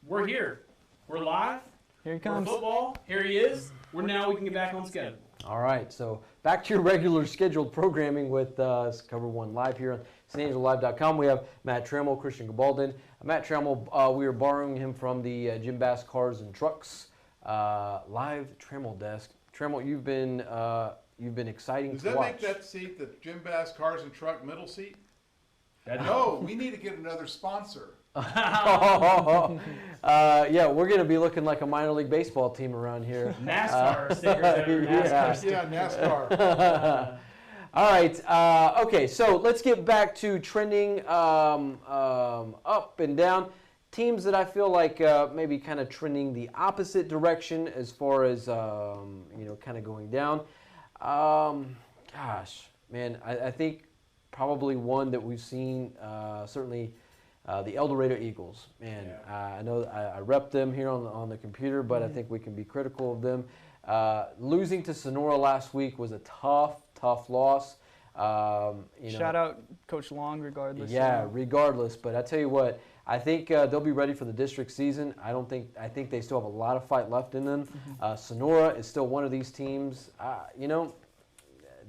We're here. We're live. Here he We're comes. football. Here he is. We can get back on schedule. All right, so back to your regular scheduled programming with COVER1 Live here on SanAngeloLive.com. We have Matt Trammell, Christian Gabaldon. Matt Trammell, we are borrowing him from the Jim Bass Cars and Trucks live Trammell desk. Trammell, you've been exciting Does to that watch. make that seat the Jim Bass Cars and Truck middle seat? No, we need to get another sponsor. Yeah, we're going to be looking like a minor league baseball team around here. NASCAR stickers everywhere. NASCAR stickers. Yeah, NASCAR. All right. Okay, so let's get back to trending up and down. Teams that I feel like maybe kind of trending the opposite direction as far as, kind of going down. Gosh, man, I think probably one that we've seen, certainly the El Dorado Eagles. Man, I know I rep them here on the computer, but I think we can be critical of them. Losing to Sonora last week was a tough loss. Shout out Coach Long, regardless. Yeah, regardless. But I tell you what, I think they'll be ready for the district season. I think they still have a lot of fight left in them. Sonora is still one of these teams.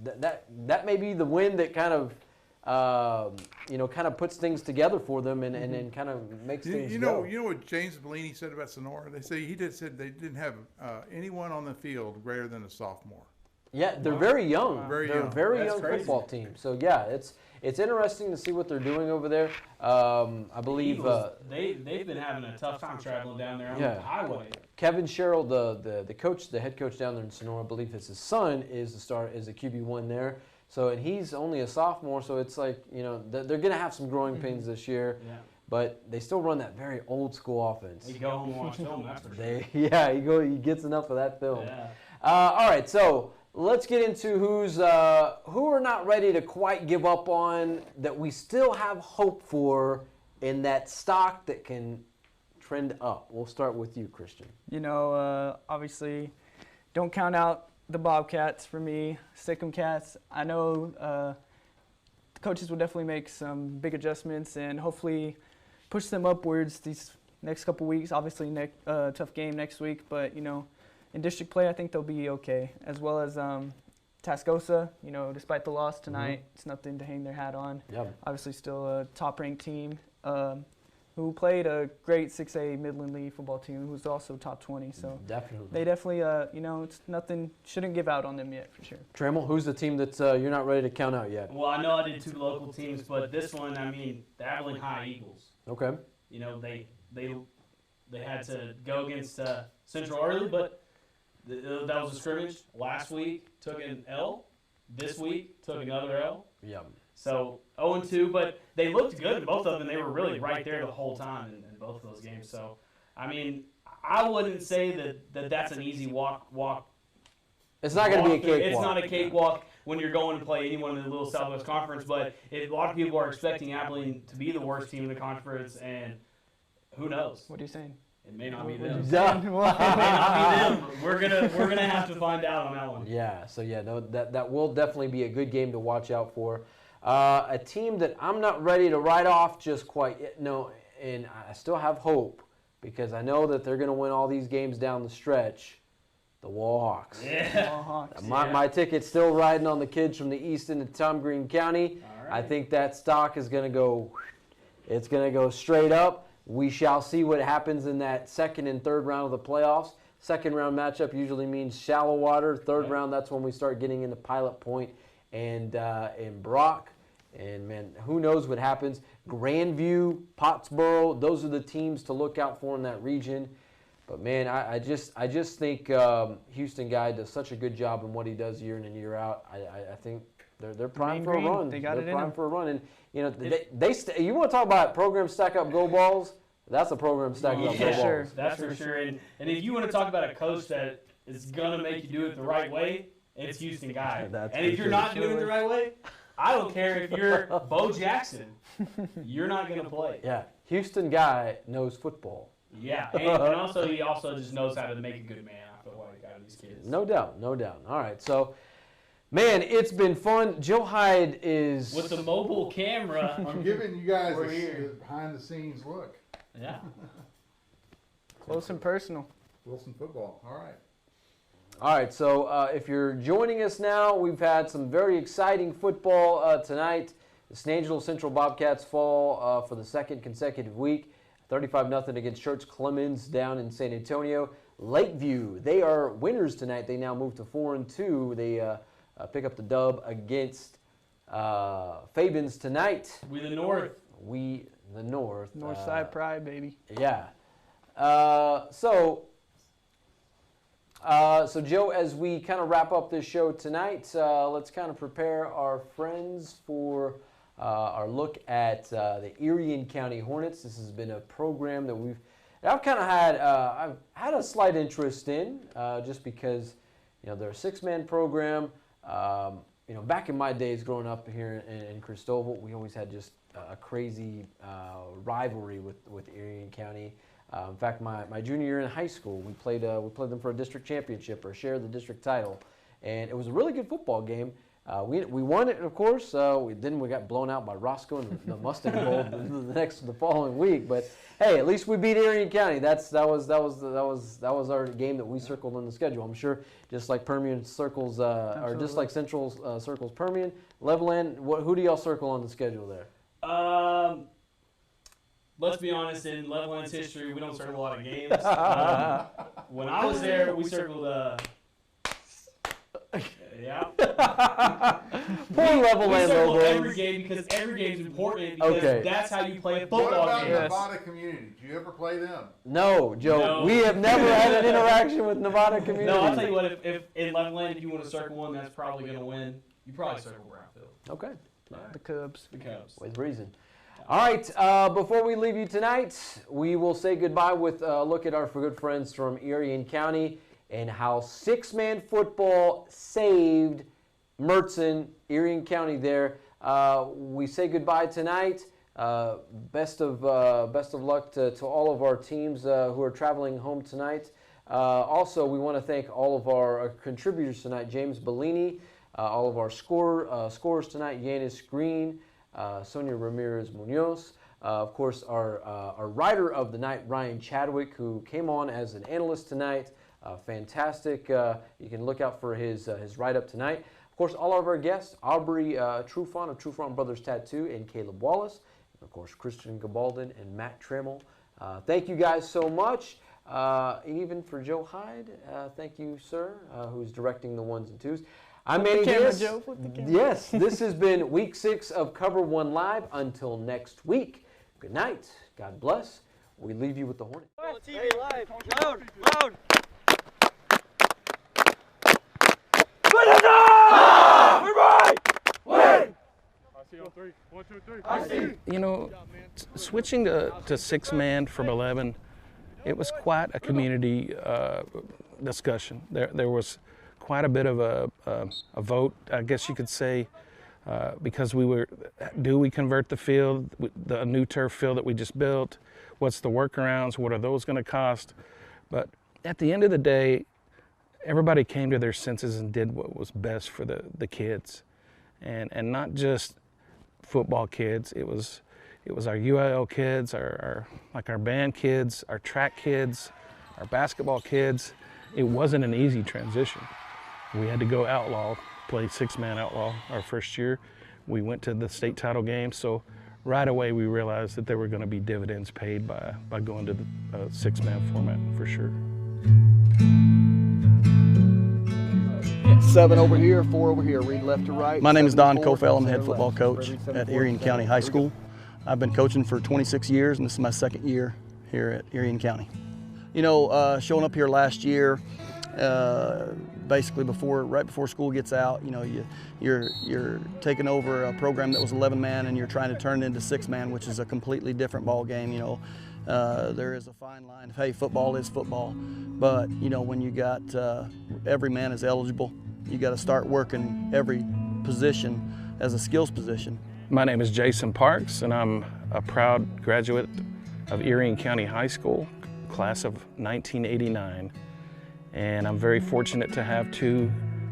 That may be the win that kind of puts things together for them and kind of makes things go. You know what James Bellini said about Sonora? He said they didn't have anyone on the field greater than a sophomore. Yeah, they're very young. Very they're young. a very That's young crazy. football team. So yeah, it's interesting to see what they're doing over there. I believe they've been having a tough time traveling down there on Yeah. the highway. Kevin Sherrill, the coach, the head coach down there in Sonora, I believe his son is the QB1 there. So and he's only a sophomore, so it's like they're going to have some growing pains this year. Yeah. But they still run that very old school offense. You go home and watch film, that's for sure. He gets enough of that film. Yeah. All right, so let's get into who are not ready to quite give up on, that we still have hope for in that stock that can trend up. We'll start with you, Christian. Obviously, don't count out the Bobcats for me. Stickum Cats. I know the coaches will definitely make some big adjustments and hopefully push them upwards these next couple weeks. Obviously, tough game next week, but in district play, I think they'll be okay. As well as Tascosa, despite the loss tonight, it's nothing to hang their hat on. Yep. Obviously, still a top-ranked team who played a great 6A Midland League football team who's also top 20. So Definitely. they definitely, it's nothing, shouldn't give out on them yet for sure. Trammell, who's the team that you're not ready to count out yet? Well, I know I did two local teams, but this one, the Abilene High Eagles. Okay. They had to go against Central early, but that was a scrimmage. Last week took an L. This week took another L. Yeah. So 0-2, but they looked good in both of them. They were really right there the whole time in both of those games. So, I wouldn't say that that's an easy walk. It's not going to be a cakewalk. It's not a cakewalk when you're going to play anyone in the Little Southwest Conference, but a lot of people are expecting Abilene to be the worst team in the conference, and who knows? What are you saying? It may not be them. It Yeah. may not be them. We're gonna have to find out on that one. Yeah, so that will definitely be a good game to watch out for. A team that I'm not ready to write off just quite yet, no, and I still have hope because I know that they're going to win all these games down the stretch. The Wallhawks. Yeah. My ticket's still riding on the kids from the east end of Tom Green County. All right. I think that stock is going to go. It's going to go straight up. We shall see what happens in that second and third round of the playoffs. Second round matchup usually means shallow water. Third round, that's when we start getting into Pilot Point and Brock. And, man, who knows what happens. Grandview, Pottsboro, those are the teams to look out for in that region. But, man, I just think Houston Guy does such a good job in what he does year in and year out. I think they're primed for a run. They got it in primed them. for a run. And, you want to talk about program stack up go balls? That's a program stack up go balls. Sure. That's for sure. And if you want to talk about a coach that is going to make you do it the right way, it's Houston Guy. That's And if for you're sure. not doing it the right way, I don't care if you're Bo Jackson. You're not going to play. Yeah, Houston Guy knows football. Yeah. And also, he also just knows how to make a good man out of these kids. No doubt. All right, so, man, it's been fun. Joe Hyde is... With the mobile camera. I'm giving you guys We're a here. behind-the-scenes look. Yeah. Close and personal. Wilson football. All right. All right, so if you're joining us now, we've had some very exciting football tonight. The Snangelo Central Bobcats fall for the second consecutive week, 35-0 against Church Clemens down in San Antonio. Lakeview, they are winners tonight. They now move to 4-2. They pick up the dub against Fabins tonight. We the North. We the North. North Side Pride, baby. Yeah. So Joe, as we kind of wrap up this show tonight, let's kind of prepare our friends for our look at the Erie County Hornets. This has been a program that I've kind of had I've had a slight interest in, just because they're a 6-man program. Back in my days growing up here in Cristobal, we always had just a crazy rivalry with Erie County. In fact, my junior year in high school, we played them for a district championship or shared the district title, and it was a really good football game. We won it, of course. We got blown out by Roscoe in the Mustang Bowl the following week. But hey, at least we beat Erie County. That was our game that we circled on the schedule. I'm sure, just like Permian circles, or just like Central circles Permian, Levelland. Who do y'all circle on the schedule there? Let's be honest, in Levelland's history, we don't circle a lot of games. When I was there, we circled. Yeah. Poor Levelland, circle every game because every game is important because that's how you play a football What about game. Nevada Community? Do you ever play them? No, Joe. No. We have never had an interaction with Nevada Community. No, I'll tell you what. If in Levelland, if you want to circle one, that's probably going to win. You probably circle Brownfield. Okay. The Cubs. The Cubs. With reason. All right, before we leave you tonight, we will say goodbye with a look at our good friends from Erie County and how 6-man football saved Mertzen, Erie County there. We say goodbye tonight. Best of luck to all of our teams who are traveling home tonight. Also, we want to thank all of our contributors tonight, James Bellini, all of our scorers tonight, Yanis Green, Sonia Ramirez Munoz, of course, our writer of the night, Ryan Chadwick, who came on as an analyst tonight. Fantastic. You can look out for his write-up tonight. Of course, all of our guests, Aubry Trufant of Trfant Brothers Tattoo and Caleb Wallace, and of course, Christian Gabaldon and Matt Trammell. Thank you guys so much. Even for Joe Hyde, thank you, sir, who's directing the 1s and 2s. I'm Manny Diaz. Joe. Flip the camera. Yes, this has been week 6 of Cover 1 Live. Until next week, good night. God bless. We leave you with the Hornets. TV live. Loud, loud. Put it on! We're right! Win! I see on 3. 1, 2, 3. Switching to 6-man from 11, it was quite a community discussion. There was quite a bit of a vote, I guess you could say, because do we convert the field, the new turf field that we just built? What's the workarounds? What are those going to cost? But at the end of the day, everybody came to their senses and did what was best for the kids, and not just football kids. It was our UIL kids, our band kids, our track kids, our basketball kids. It wasn't an easy transition. We had to go outlaw, play 6-man outlaw our first year. We went to the state title game, so right away we realized that there were going to be dividends paid by going to the 6-man format for sure. 7 over here, 4 over here, read left to right. My name is Don Kofel. I'm head football coach at Erie County High School. I've been coaching for 26 years, and this is my 2nd year here at Erie County. Showing up here last year, basically right before school gets out, you're taking over a program that was 11-man and you're trying to turn it into 6-man, which is a completely different ball game. There is a fine line. Hey, football is football, but when you got every man is eligible, you got to start working every position as a skills position. My name is Jason Parks, and I'm a proud graduate of Erie County High School, class of 1989. And I'm very fortunate to have 2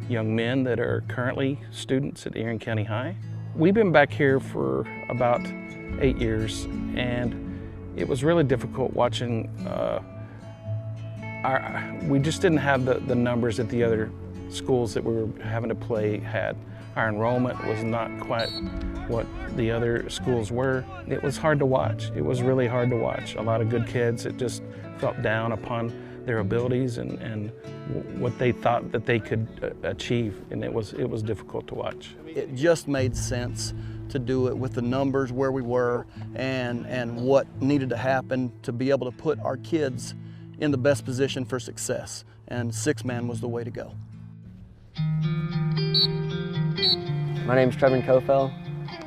young men that are currently students at Erie County High. We've been back here for about 8 years, and it was really difficult watching. We just didn't have the numbers that the other schools that we were having to play had. Our enrollment was not quite what the other schools were. It was hard to watch. It was really hard to watch. A lot of good kids that just felt down upon their abilities and what they thought that they could achieve, and it was difficult to watch. it just made sense to do it with the numbers where we were and what needed to happen to be able to put our kids in the best position for success. And six-man was the way to go. My name is Trfant Brothers.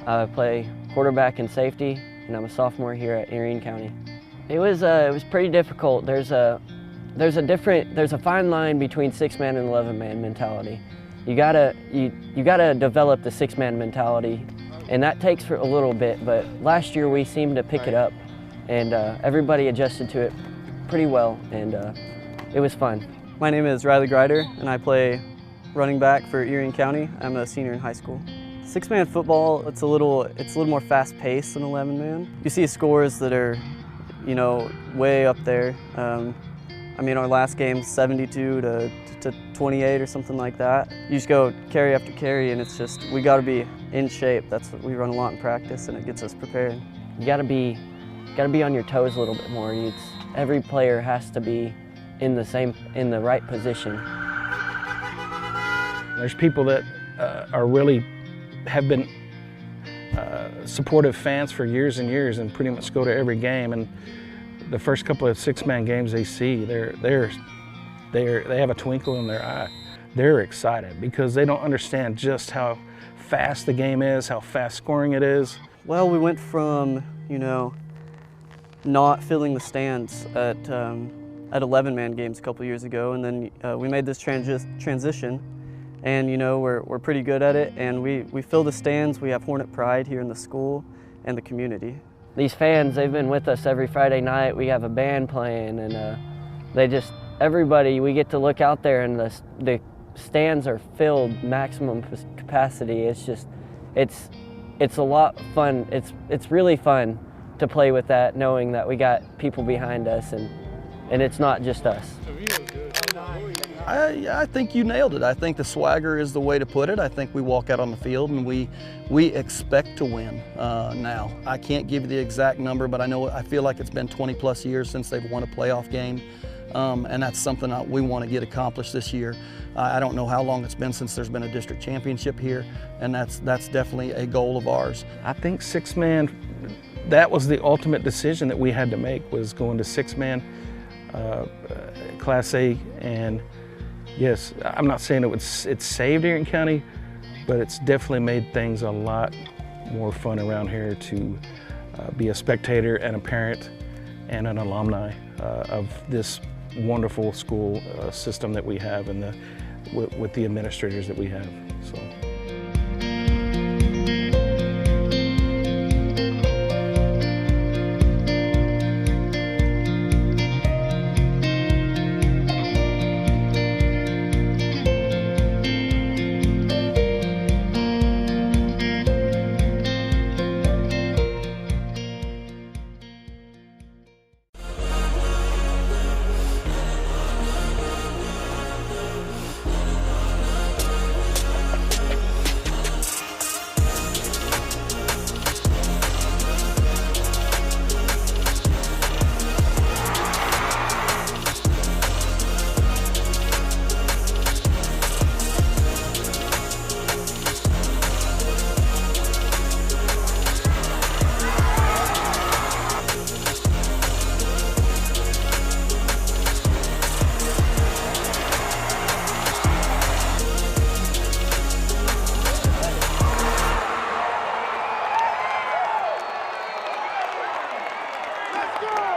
I play quarterback and safety, and I'm a sophomore here at Erie County. It was pretty difficult. There's a fine line between six-man and 11-man mentality. You gotta develop the six-man mentality, and that takes for a little bit. But last year we seemed to pick it up, and everybody adjusted to it pretty well, and it was fun. My name is Riley Grider, and I play running back for Erie County. I'm a senior in high school. Six-man football, it's a little more fast-paced than 11-man. You see scores that are, way up there. I mean, our last game, 72 to 28 or something like that. You just go carry after carry, and it's just, we got to be in shape. That's what we run a lot in practice, and it gets us prepared. You got to be on your toes a little bit more. Every player has to be in the right position. There's people that have been supportive fans for years and years and pretty much go to every game. And the first couple of six-man games they see, they have a twinkle in their eye. They're excited because they don't understand just how fast the game is, how fast scoring it is. Well, we went from, not filling the stands at 11-man games a couple years ago, and then we made this transition, and we're pretty good at it, and we fill the stands. We have Hornet pride here in the school and the community. These fans, they've been with us every Friday night. We have a band playing, and everybody, we get to look out there, and the stands are filled maximum capacity. It's a lot of fun. It's really fun to play with that, knowing that we got people behind us, and it's not just us. I think you nailed it. I think the swagger is the way to put it. I think we walk out on the field and we expect to win now. I can't give you the exact number, but I feel like it's been 20+ years since they've won a playoff game, and that's something that we want to get accomplished this year. I don't know how long it's been since there's been a district championship here, and that's definitely a goal of ours. I think six-man, that was the ultimate decision that we had to make, was going to six-man Class A. And yes, I'm not saying it's saved Erie County, but it's definitely made things a lot more fun around here to be a spectator and a parent and an alumni of this wonderful school system that we have and with the administrators that we have. So. Let's go!